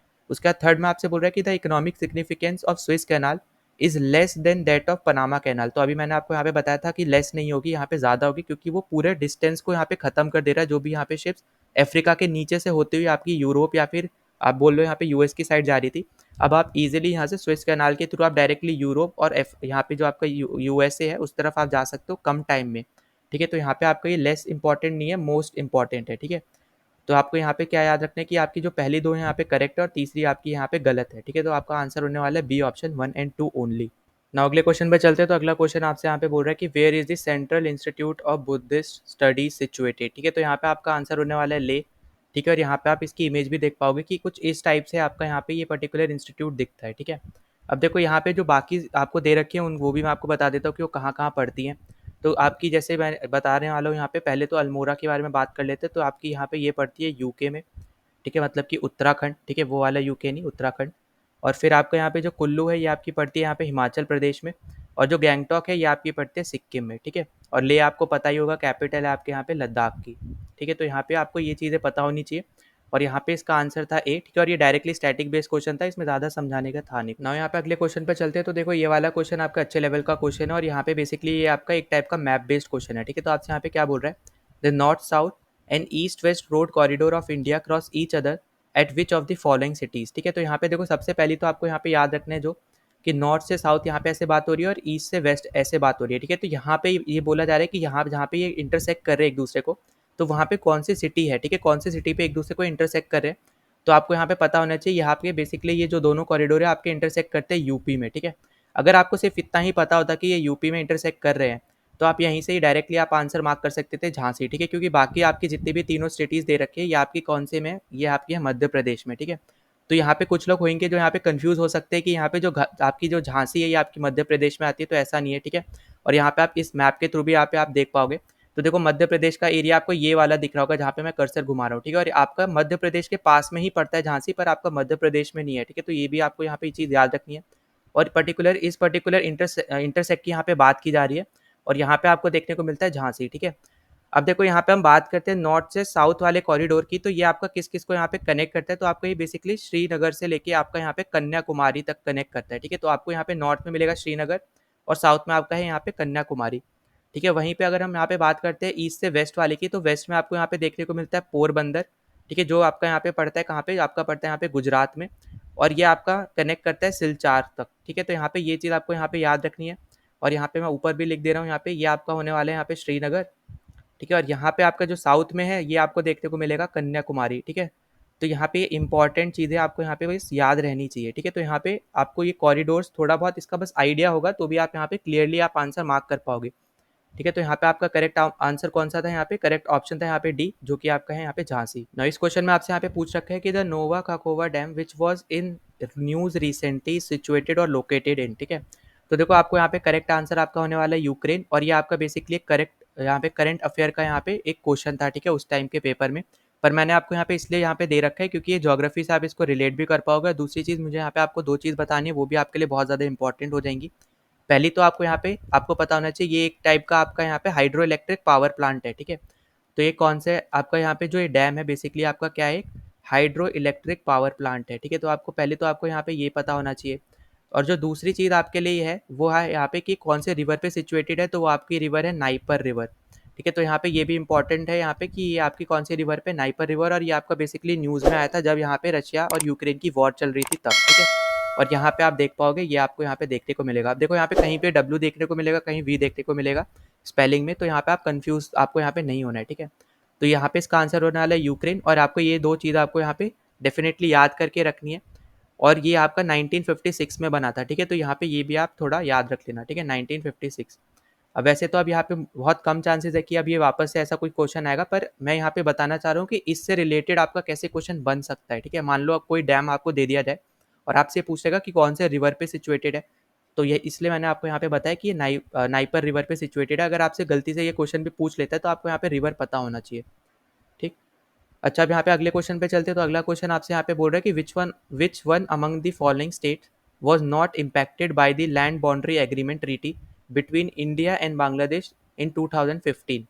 उसके बाद थर्ड में आपसे बोल रहा है कि the economic significance of Swiss canal is less than that of Panama canal, तो अभी मैंने आपको यहाँ पे बताया था कि लेस नहीं होगी, यहाँ पे ज़्यादा होगी, क्योंकि वो पूरे डिस्टेंस को यहाँ पे ख़त्म कर दे रहा है, जो भी यहाँ पे शिप्स अफ्रीका के नीचे से होते हुए आपकी यूरोप या फिर आप बोल रहे हो यहाँ पे यूएस की साइड जा रही थी, अब आप इजीली यहाँ से स्विस कैनाल के थ्रू आप डायरेक्टली यूरोप और यहाँ पे जो आपका यूएसए है उस तरफ आप जा सकते हो कम टाइम में। ठीक है, तो यहाँ पे आपका ये लेस इंपॉर्टेंट नहीं है, मोस्ट इंपॉर्टेंट है। ठीक है, तो आपको यहाँ पे क्या याद रखना है कि आपकी जो पहली दो है यहाँ पे करेक्ट है और तीसरी आपकी यहाँ पे गलत है। ठीक है, तो आपका आंसर होने वाला है बी ऑप्शन 1 एंड 2 ओनली। ना अगले क्वेश्चन पे चलते हैं। तो अगला क्वेश्चन आपसे यहाँ पे बोल रहा है कि where is the central institute of Buddhist studies situated. ठीक है, तो यहाँ पे आपका आंसर होने वाला है ले। ठीक है, और यहाँ पे आप इसकी इमेज भी देख पाओगे कि कुछ इस टाइप से आपका यहाँ पे ये पर्टिकुलर इंस्टीट्यूट दिखता है। ठीक है, अब देखो यहाँ पे जो बाकी आपको दे रखे हैं उन वो भी मैं आपको बता देता हूँ कि वो कहाँ कहाँ पढ़ती हैं। तो आपकी जैसे मैं बताने वाला हूँ यहाँ पे, पहले तो अल्मोड़ा के बारे में बात कर लेते हैं। तो आपकी यहाँ पे ये पढ़ती है यूके में। ठीक है, मतलब कि उत्तराखंड। ठीक है, वो वाला यूके नहीं, उत्तराखंड। और फिर आपका यहाँ पे जो कुल्लू है ये आपकी पड़ती है यहाँ पे हिमाचल प्रदेश में। और जो गैंगटॉक है ये आपकी पड़ती है सिक्किम में। ठीक है, और ले आपको पता ही होगा कैपिटल है आपके यहाँ पे लद्दाख की। ठीक है, तो यहाँ पे आपको ये चीज़ें पता होनी चाहिए। और यहाँ पे इसका आंसर था ए। ठीक है, और ये डायरेक्टली स्टैटिक बेस्ड क्वेश्चन था, इसमें ज़्यादा समझाने का था नहीं ना। यहाँ पे अगले क्वेश्चन पे चलते हैं। तो देखो ये वाला क्वेश्चन आपका अच्छे लेवल का क्वेश्चन है और यहाँ पे बेसिकली ये आपका एक टाइप का मैप बेस्ड क्वेश्चन है। ठीक है, तो आपसे यहाँ पे क्या बोल रहा है, the north south and east west road corridor of India cross each other at which of the following cities. ठीक है, तो यहाँ पे देखो सबसे पहली तो आपको यहाँ पे याद रखना है जो कि नॉर्थ से साउथ यहाँ पे ऐसे बात हो रही है और ईस्ट से वेस्ट ऐसे बात हो रही है। ठीक है, तो यहाँ पे ये बोला जा रहा है कि यहाँ जहाँ पे ये इंटरसेक्ट कर रहे हैं एक दूसरे को, तो वहाँ पे कौन सी सिटी है। ठीक है, कौन सी सिटी पे एक दूसरे को इंटरसेक्ट कर रहे हैं, तो आपको यहाँ पे पता होना चाहिए। यहाँ पे बेसिकली ये जो दोनों कॉरिडोर है आपके इंटरसेक्ट करते हैं यूपी में। ठीक है, अगर आपको सिर्फ इतना ही पता होता कि ये यूपी में इंटरसेक्ट कर रहे हैं तो आप यहीं से ही डायरेक्टली आप आंसर मार्क कर सकते थे झांसी। ठीक है, क्योंकि बाकी आपकी जितनी भी तीनों सिटीज़ दे रखी है ये आपकी कौन से में, ये आपकी है मध्य प्रदेश में। ठीक है, तो यहाँ पे कुछ लोग होंगे जो यहाँ पे कंफ्यूज हो सकते हैं कि यहाँ पे जो आपकी जो झांसी है ये आपकी मध्य प्रदेश में आती है, तो ऐसा नहीं है। ठीक है, और यहाँ पे आप इस मैप के थ्रू भी यहाँ पे आप देख पाओगे। तो देखो मध्य प्रदेश का एरिया आपको ये वाला दिख रहा होगा जहाँ पे मैं कर्सर घुमा रहा हूँ। ठीक है, और आपका मध्य प्रदेश के पास में ही पड़ता है झांसी, पर आपका मध्य प्रदेश में नहीं है। ठीक है, तो ये भी आपको यहाँ पे चीज़ याद रखनी है। और पर्टिकुलर इंटरसेक्ट की यहाँ पे बात की जा रही है और यहाँ पे आपको देखने को मिलता है झांसी। ठीक है, अब देखो यहाँ पे हम बात करते हैं नॉर्थ से साउथ वाले कॉरिडोर की, तो ये आपका किस किस को यहाँ पे कनेक्ट करता है, तो आपको ये बेसिकली श्रीनगर से लेके आपका यहाँ पे कन्याकुमारी तक कनेक्ट करता है। ठीक है, तो आपको यहाँ पे नॉर्थ में मिलेगा श्रीनगर और साउथ में आपका है यहाँ पे कन्याकुमारी। ठीक है, वहीं पे अगर हम यहाँ पे बात करते हैं ईस्ट से वेस्ट वाले की, तो वेस्ट में आपको यहाँ पे देखने को मिलता है पोरबंदर। ठीक है, जो आपका यहाँ पे पड़ता है कहाँ पे, आपका पड़ता है यहाँ पे गुजरात में। और ये आपका कनेक्ट करता है सिलचार तक। ठीक है, तो यहाँ पे ये चीज़ आपको यहाँ पे याद रखनी है। और यहाँ पे मैं ऊपर भी लिख दे रहा हूँ, यहाँ पे ये आपका होने वाला है यहाँ पे श्रीनगर। ठीक है, और यहाँ पे आपका जो साउथ में है ये आपको देखने को मिलेगा कन्याकुमारी। ठीक है, तो यहाँ पे इंपॉर्टेंट चीज़ें आपको यहाँ पे बस याद रहनी चाहिए। ठीक है, तो यहाँ पे आपको ये कॉरिडोर्स थोड़ा बहुत इसका बस आइडिया होगा तो भी आप यहाँ पे क्लियरली आप आंसर मार्क कर पाओगे। ठीक है, तो यहाँ पे आपका करेक्ट आंसर कौन सा था, यहाँ पे करेक्ट ऑप्शन था यहाँ पे डी, जो कि आपका है यहाँ पे झांसी। ना इस क्वेश्चन में आपसे यहाँ पे पूछ रखा है कि the Nova Kakhovka dam which was in news recently situated और लोकेटेड इन। ठीक है, तो देखो आपको यहाँ पे करेक्ट आंसर आपका होने वाला है यूक्रेन, और ये आपका बेसिकली करेक्ट यहाँ पे करंट अफेयर का यहाँ पे एक क्वेश्चन था। ठीक है, उस टाइम के पेपर में, पर मैंने आपको यहाँ पे इसलिए यहाँ पे दे रखा है क्योंकि ये ज्योग्राफी से आप इसको रिलेट भी कर पाओगे। दूसरी चीज़ मुझे यहाँ पे आपको दो चीज़ बतानी है, वो भी आपके लिए बहुत ज़्यादा इंपॉर्टेंट हो जाएंगी। पहली तो आपको यहाँ पे आपको पता होना चाहिए ये एक टाइप का आपका यहाँ पे हाइड्रो इलेक्ट्रिक पावर प्लांट है। ठीक है, तो ये कौन से आपका यहाँ पे जो ये डैम है बेसिकली आपका क्या है, एक हाइड्रो इलेक्ट्रिक पावर प्लांट है। ठीक है, तो आपको पहले तो आपको यहाँ पे ये पता होना चाहिए। और जो दूसरी चीज़ आपके लिए है वो है यहाँ पे कि कौन से रिवर पे सिचुएटेड है, तो वो आपकी रिवर है नाइपर रिवर। ठीक है, तो यहाँ पे ये भी इंपॉर्टेंट है यहाँ पे कि ये आपकी कौन सी रिवर पे, नाइपर रिवर। और ये आपका बेसिकली न्यूज़ में आया था जब यहाँ पे रशिया और यूक्रेन की वॉर चल रही थी तब। ठीक है, और यहाँ पे आप देख पाओगे ये आपको यहाँ पे देखने को मिलेगा। अब देखो यहाँ पे कहीं पे डब्ल्यू देखने को मिलेगा, कहीं वी देखने को मिलेगा स्पेलिंग में, तो यहाँ पे आप कंफ्यूज आपको यहाँ पे नहीं होना है। ठीक है, तो यहाँ पे इसका आंसर होने वाला है यूक्रेन, और आपको ये दो चीज़ आपको यहाँ पे डेफिनेटली याद करके रखनी है। और ये आपका 1956 में बना था। ठीक है, तो यहाँ पे ये भी आप थोड़ा याद रख लेना। ठीक है, 1956। अब वैसे तो अब यहाँ पे बहुत कम चांसेस है कि अब ये वापस से ऐसा कोई क्वेश्चन आएगा, पर मैं यहाँ पे बताना चाह रहा हूँ कि इससे रिलेटेड आपका कैसे क्वेश्चन बन सकता है। ठीक है, मान लो अब कोई डैम आपको दे दिया जाए और आपसे पूछेगा कि कौन से रिवर पे सिचुएटेड है, तो ये इसलिए मैंने आपको यहाँ पे बताया कि ये नाइपर रिवर पे सिचुएटेड है। अगर आपसे गलती से ये क्वेश्चन भी पूछ लेता है तो आपको यहाँ पे रिवर पता होना चाहिए। ठीक, अच्छा अब यहाँ पे अगले क्वेश्चन पे चलते हैं। तो अगला क्वेश्चन आपसे यहाँ पे बोल रहा है कि which one among the following state was not impacted by the land boundary agreement treaty between India and Bangladesh in 2015।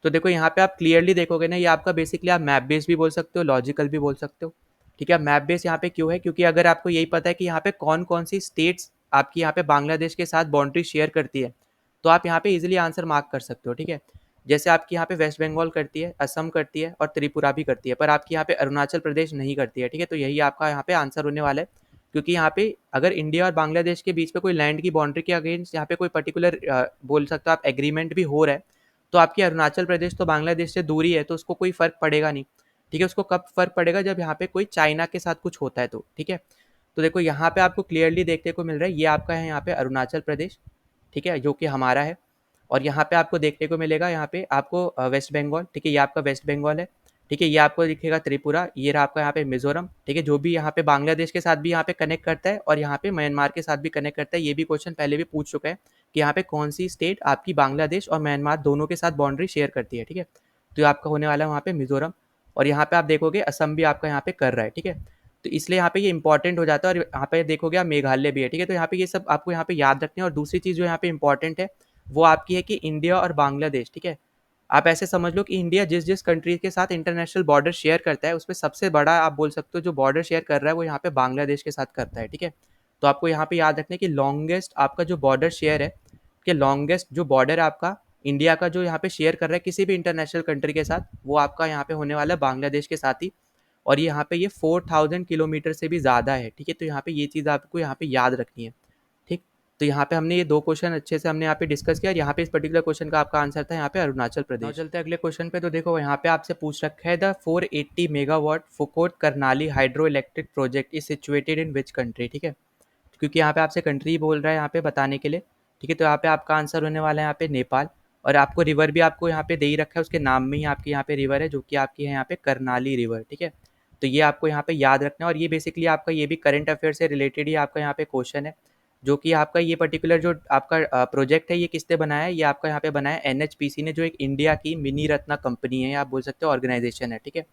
तो देखो यहाँ पे आप क्लियरली देखोगे ना, ये आपका बेसिकली आप मैप बेस भी बोल सकते हो, लॉजिकल भी बोल सकते हो। ठीक है, मैप बेस यहाँ पे क्यों है, क्योंकि अगर आपको यही पता है कि यहाँ पे कौन कौन सी स्टेट्स आपकी यहाँ पे बांग्लादेश के साथ बाउंड्री शेयर करती है, तो आप यहाँ पे इजीली आंसर मार्क कर सकते हो। ठीक है, जैसे आपकी यहाँ पे वेस्ट बंगाल करती है, असम करती है और त्रिपुरा भी करती है, पर आपकी यहाँ पे अरुणाचल प्रदेश नहीं करती है, ठीक है। तो यही आपका यहाँ पे आंसर होने वाला है, क्योंकि यहाँ पे अगर इंडिया और बांग्लादेश के बीच में कोई लैंड की बाउंड्री के अगेंस्ट यहाँ पे कोई पर्टिकुलर बोल सकते हो आप एग्रीमेंट भी हो रहा है, तो आपकी अरुणाचल प्रदेश तो बांग्लादेश से दूरी है, तो उसको कोई फर्क पड़ेगा नहीं, ठीक है। उसको कब फर्क पड़ेगा, जब यहाँ पे कोई चाइना के साथ कुछ होता है तो, ठीक है। तो देखो यहाँ पे आपको क्लियरली देखने को मिल रहा है, ये आपका है यहाँ पे अरुणाचल प्रदेश, ठीक है, जो कि हमारा है। और यहाँ पे आपको देखने को मिलेगा, यहाँ पे आपको वेस्ट बंगाल, ठीक है, ये आपका वेस्ट बंगाल है, ठीक है। ये आपको दिखेगा त्रिपुरा, ये रहा आपका यहाँ पे मिजोरम, ठीक है, जो भी यहाँ पे बांग्लादेश के साथ भी यहाँ पे कनेक्ट करता है और यहाँ पे म्यांमार के साथ भी कनेक्ट करता है। ये भी क्वेश्चन पहले भी पूछ चुका है कि यहाँ पे कौन सी स्टेट आपकी बांग्लादेश और म्यांमार दोनों के साथ बाउंड्री शेयर करती है, ठीक है। तो ये आपका होने वाला है वहाँ पे मिजोरम, और यहाँ पे आप देखोगे असम भी आपका यहाँ पे कर रहा है, ठीक है। तो इसलिए यहाँ पे ये इंपॉर्टेंट हो जाता है। और यहाँ पे देखोगे आप मेघालय भी है, ठीक है। तो यहाँ पे ये सब आपको यहाँ पे याद रखने हैं। और दूसरी चीज़ जो यहाँ पे इंपॉर्टेंट है वो आपकी है कि इंडिया और बांग्लादेश, ठीक है। आप ऐसे समझ लो कि इंडिया जिस जिस कंट्री के साथ इंटरनेशनल बॉर्डर शेयर करता है, उसमें सबसे बड़ा आप बोल सकते हो जो बॉर्डर शेयर कर रहा है वो यहाँ पे बांग्लादेश के साथ करता है, ठीक है। तो आपको यहाँ पे याद रखना है कि लॉन्गेस्ट आपका जो बॉर्डर शेयर है, कि लॉन्गेस्ट जो बॉर्डर है आपका इंडिया का जो यहाँ पे शेयर कर रहा है किसी भी इंटरनेशनल कंट्री के साथ, वो आपका यहाँ पे होने वाला है बांग्लादेश के साथ ही। और ये यहाँ पे ये 4000 किलोमीटर से भी ज़्यादा है, ठीक है। तो यहाँ पे ये चीज़ आपको यहाँ पे याद रखनी है, ठीक। तो यहाँ पे हमने ये दो क्वेश्चन अच्छे से हमने यहाँ पे डिस्कस किया, और यहाँ पे इस पर्टिकुलर क्वेश्चन का आपका आंसर था यहाँ पे अरुणाचल प्रदेश। चलते हैं अगले क्वेश्चन पे। तो देखो यहाँ पे आपसे पूछ रखा है, the 480 megawatt Phukot Karnali hydro electric project is situated in which country, ठीक है। क्योंकि यहाँ पे आपसे कंट्री बोल रहा है यहाँ पे बताने के लिए, ठीक है। तो यहाँ पे आपका आंसर होने वाला है यहाँ पे नेपाल। और आपको रिवर भी आपको यहाँ पे दे ही रखा है, उसके नाम में ही आपके यहाँ पे रिवर है, जो कि आपकी है यहाँ पे करनाली रिवर, ठीक है। तो ये आपको यहाँ पे याद रखना है। और ये बेसिकली आपका ये भी करंट अफेयर से रिलेटेड ही आपका यहाँ पे क्वेश्चन है, जो कि आपका ये पर्टिकुलर जो आपका प्रोजेक्ट है ये किसने बनाया है, ये आपका यहाँ पे बनाया है एनएचपीसी ने, जो एक इंडिया की मिनी रत्ना कंपनी है, या आप बोल सकते हो ऑर्गेनाइजेशन है, ठीक है।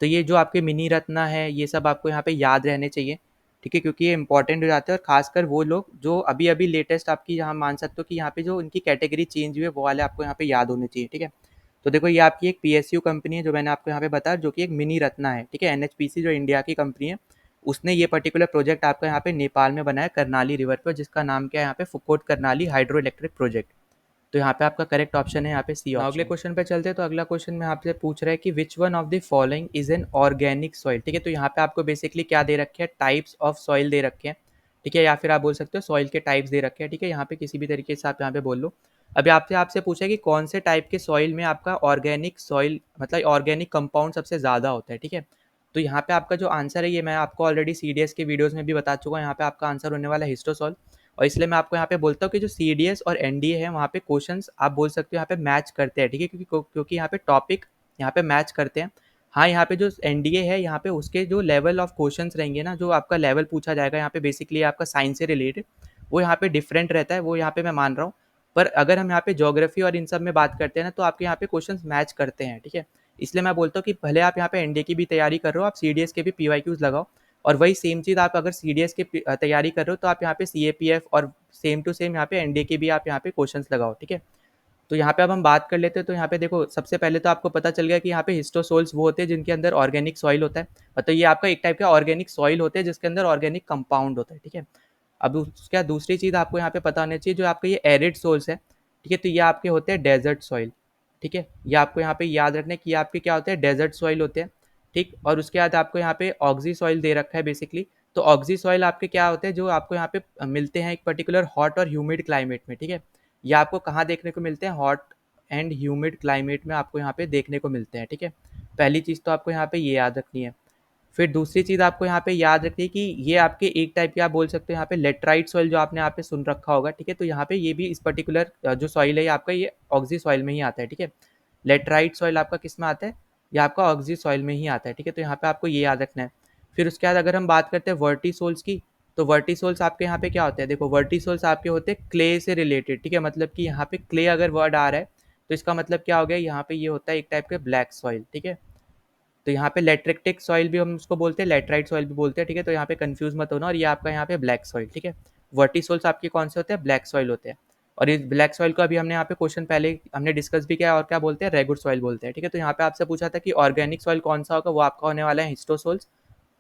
तो ये जो आपके मिनी रत्ना है ये सब आपको यहाँ पे याद रहने चाहिए, ठीक है, क्योंकि ये इंपॉर्टेंट हो जाते हैं। और खासकर वो लोग जो अभी अभी लेटेस्ट आपकी यहाँ मान सकते हो कि यहाँ पे जो उनकी कैटेगरी चेंज हुई है वो वाले आपको यहाँ पे याद होने चाहिए, ठीक है। तो देखो ये आपकी एक पीएसयू कंपनी है जो मैंने आपको यहाँ पे बताया, जो कि एक मिनी रत्ना है, ठीक है। एनएचपीसी जो इंडिया की कंपनी है, उसने ये पर्टिकुलर प्रोजेक्ट आपका यहाँ पे नेपाल में बनाया करनाली रिवर पर, जिसका नाम क्या है यहाँ पे Phukot Karnali hydro electric project. तो यहाँ पे आपका करेक्ट ऑप्शन है यहाँ पे सी ऑप्शन। अगले क्वेश्चन पे चलते हैं। तो अगला क्वेश्चन में आपसे पूछ रहा है कि which one of the following is an organic soil, ठीक है। तो यहाँ पे आपको बेसिकली क्या दे रखे हैं, टाइप्स ऑफ सॉइल दे रखे हैं, ठीक है, या फिर आप बोल सकते हो सॉइल के टाइप्स दे रखे हैं, ठीक है। यहाँ पे किसी भी तरीके से आप यहाँ पे बोल लो। अभी आपसे आपसे पूछा है कि कौन से टाइप के सॉइल में आपका ऑर्गेनिक सॉइल मतलब ऑर्गेनिक कंपाउंड सबसे ज़्यादा होता है, ठीक है। तो यहाँ पे आपका जो आंसर है ये मैं आपको ऑलरेडी सीडीएस के वीडियोज़ में भी बता चुका हूँ। यहाँ पे आपका आंसर होने वाला है हिस्टोसॉल। और इसलिए मैं आपको यहाँ पे बोलता हूँ कि जो सीडीएस और एनडीए है वहाँ पे क्वेश्चंस आप बोल सकते हो यहाँ पे मैच करते हैं, ठीक है, क्योंकि यहाँ पे टॉपिक यहाँ पे मैच करते हैं। हाँ, यहाँ पे जो एनडीए है यहाँ पे उसके जो लेवल ऑफ क्वेश्चंस रहेंगे ना, जो आपका लेवल पूछा जाएगा यहाँ पे बेसिकली आपका साइंस से रिलेटेड, वो यहाँ पे डिफरेंट रहता है, वो यहाँ पे मैं मान रहा हूँ। पर अगर हम यहाँ पे ज्योग्राफी और इन सब में बात करते हैं ना, तो आपके यहाँ पे क्वेश्चन मैच करते हैं, ठीक है। इसलिए मैं बोलता हूँ कि भले आप यहाँ पे एनडीए की भी तैयारी कर रहे हो, आप सीडीएस के भी पीवाईक्यूज लगाओ। और वही सेम चीज़ आप अगर सीडीएस की तैयारी कर रहे हो तो आप यहाँ पे सीएपीएफ और सेम टू सेम यहाँ पे एनडीए के भी आप यहाँ पे क्वेश्चंस लगाओ, ठीक है। तो यहाँ पे अब हम बात कर लेते हैं। तो यहाँ पे देखो सबसे पहले तो आपको पता चल गया कि यहाँ पे हिस्टोसोल्स वो होते हैं जिनके अंदर ऑर्गेनिक सॉइल होता है। मतलब ये आपका एक टाइप का ऑर्गेनिक सॉइल होते हैं जिसके अंदर ऑर्गेनिक कंपाउंड होता है, ठीक है। अब उसके बाद दूसरी चीज़ आपको यहाँ पे पता होनी चाहिए, जो आपके ये एरिड सोल्स है, ठीक है। तो ये आपके होते हैं डेजर्ट सॉइल, ठीक है। ये आपको यहाँ पे याद रखना है कि आपके क्या होते हैं, डेजर्ट सॉइल होते हैं, ठीक। और उसके बाद आपको यहाँ पे ऑक्सी सॉइल दे रखा है बेसिकली। तो ऑक्सी सॉइल आपके क्या होते हैं, जो आपको यहाँ पे मिलते हैं एक पर्टिकुलर हॉट और ह्यूमिड क्लाइमेट में, ठीक है। ये आपको कहाँ देखने को मिलते हैं, हॉट एंड ह्यूमिड क्लाइमेट में आपको यहाँ पे देखने को मिलते हैं, ठीक है। पहली चीज़ तो आपको यहाँ पे ये याद रखनी है। फिर दूसरी चीज़ आपको यहाँ पे याद रखनी है कि ये आपके एक टाइप के आप बोल सकते हो यहाँ पे लेटराइट सॉइल, जो आपने यहाँ पे सुन रखा होगा, ठीक है। तो यहाँ पे ये भी इस पर्टिकुलर जो सॉइल है आपका ये ऑक्सी सॉइल में ही आता है, ठीक है। लेटराइट सॉइल आपका किस में आता है, ये आपका ऑक्सी सॉइल में ही आता है, ठीक है। तो यहाँ पे आपको ये याद रखना है। फिर उसके बाद अगर हम बात करते हैं वर्टिसोल्स की, तो वर्टिसोल्स आपके यहाँ पे क्या होते हैं, देखो वर्टिसोल्स आपके होते हैं क्ले से रिलेटेड, ठीक है। मतलब कि यहाँ पे क्ले अगर वर्ड आ रहा है तो इसका मतलब क्या हो गया, यहाँ पे ये होता है एक टाइप का ब्लैक सॉइल, ठीक है। तो यहाँ पे लेट्रिक्टिक सॉइल भी हम उसको बोलते हैं, लेटराइट सॉइल भी बोलते हैं, ठीक है। तो यहाँ पे कंफ्यूज मत होना। और ये आपका यहाँ पे ब्लैक सॉइल, ठीक है। वर्टिसोल्स आपके कौन से होते हैं, ब्लैक सॉइल होते हैं। और इस ब्लैक सॉइल को अभी हमने यहाँ पे क्वेश्चन पहले हमने डिस्कस भी किया, और क्या बोलते हैं, रेगुड सॉइल बोलते हैं, ठीक है। तो यहाँ पे आपसे पूछा था कि ऑर्गेनिक सॉइल कौन सा होगा, वो आपका होने वाला है हिस्टोसोल्स।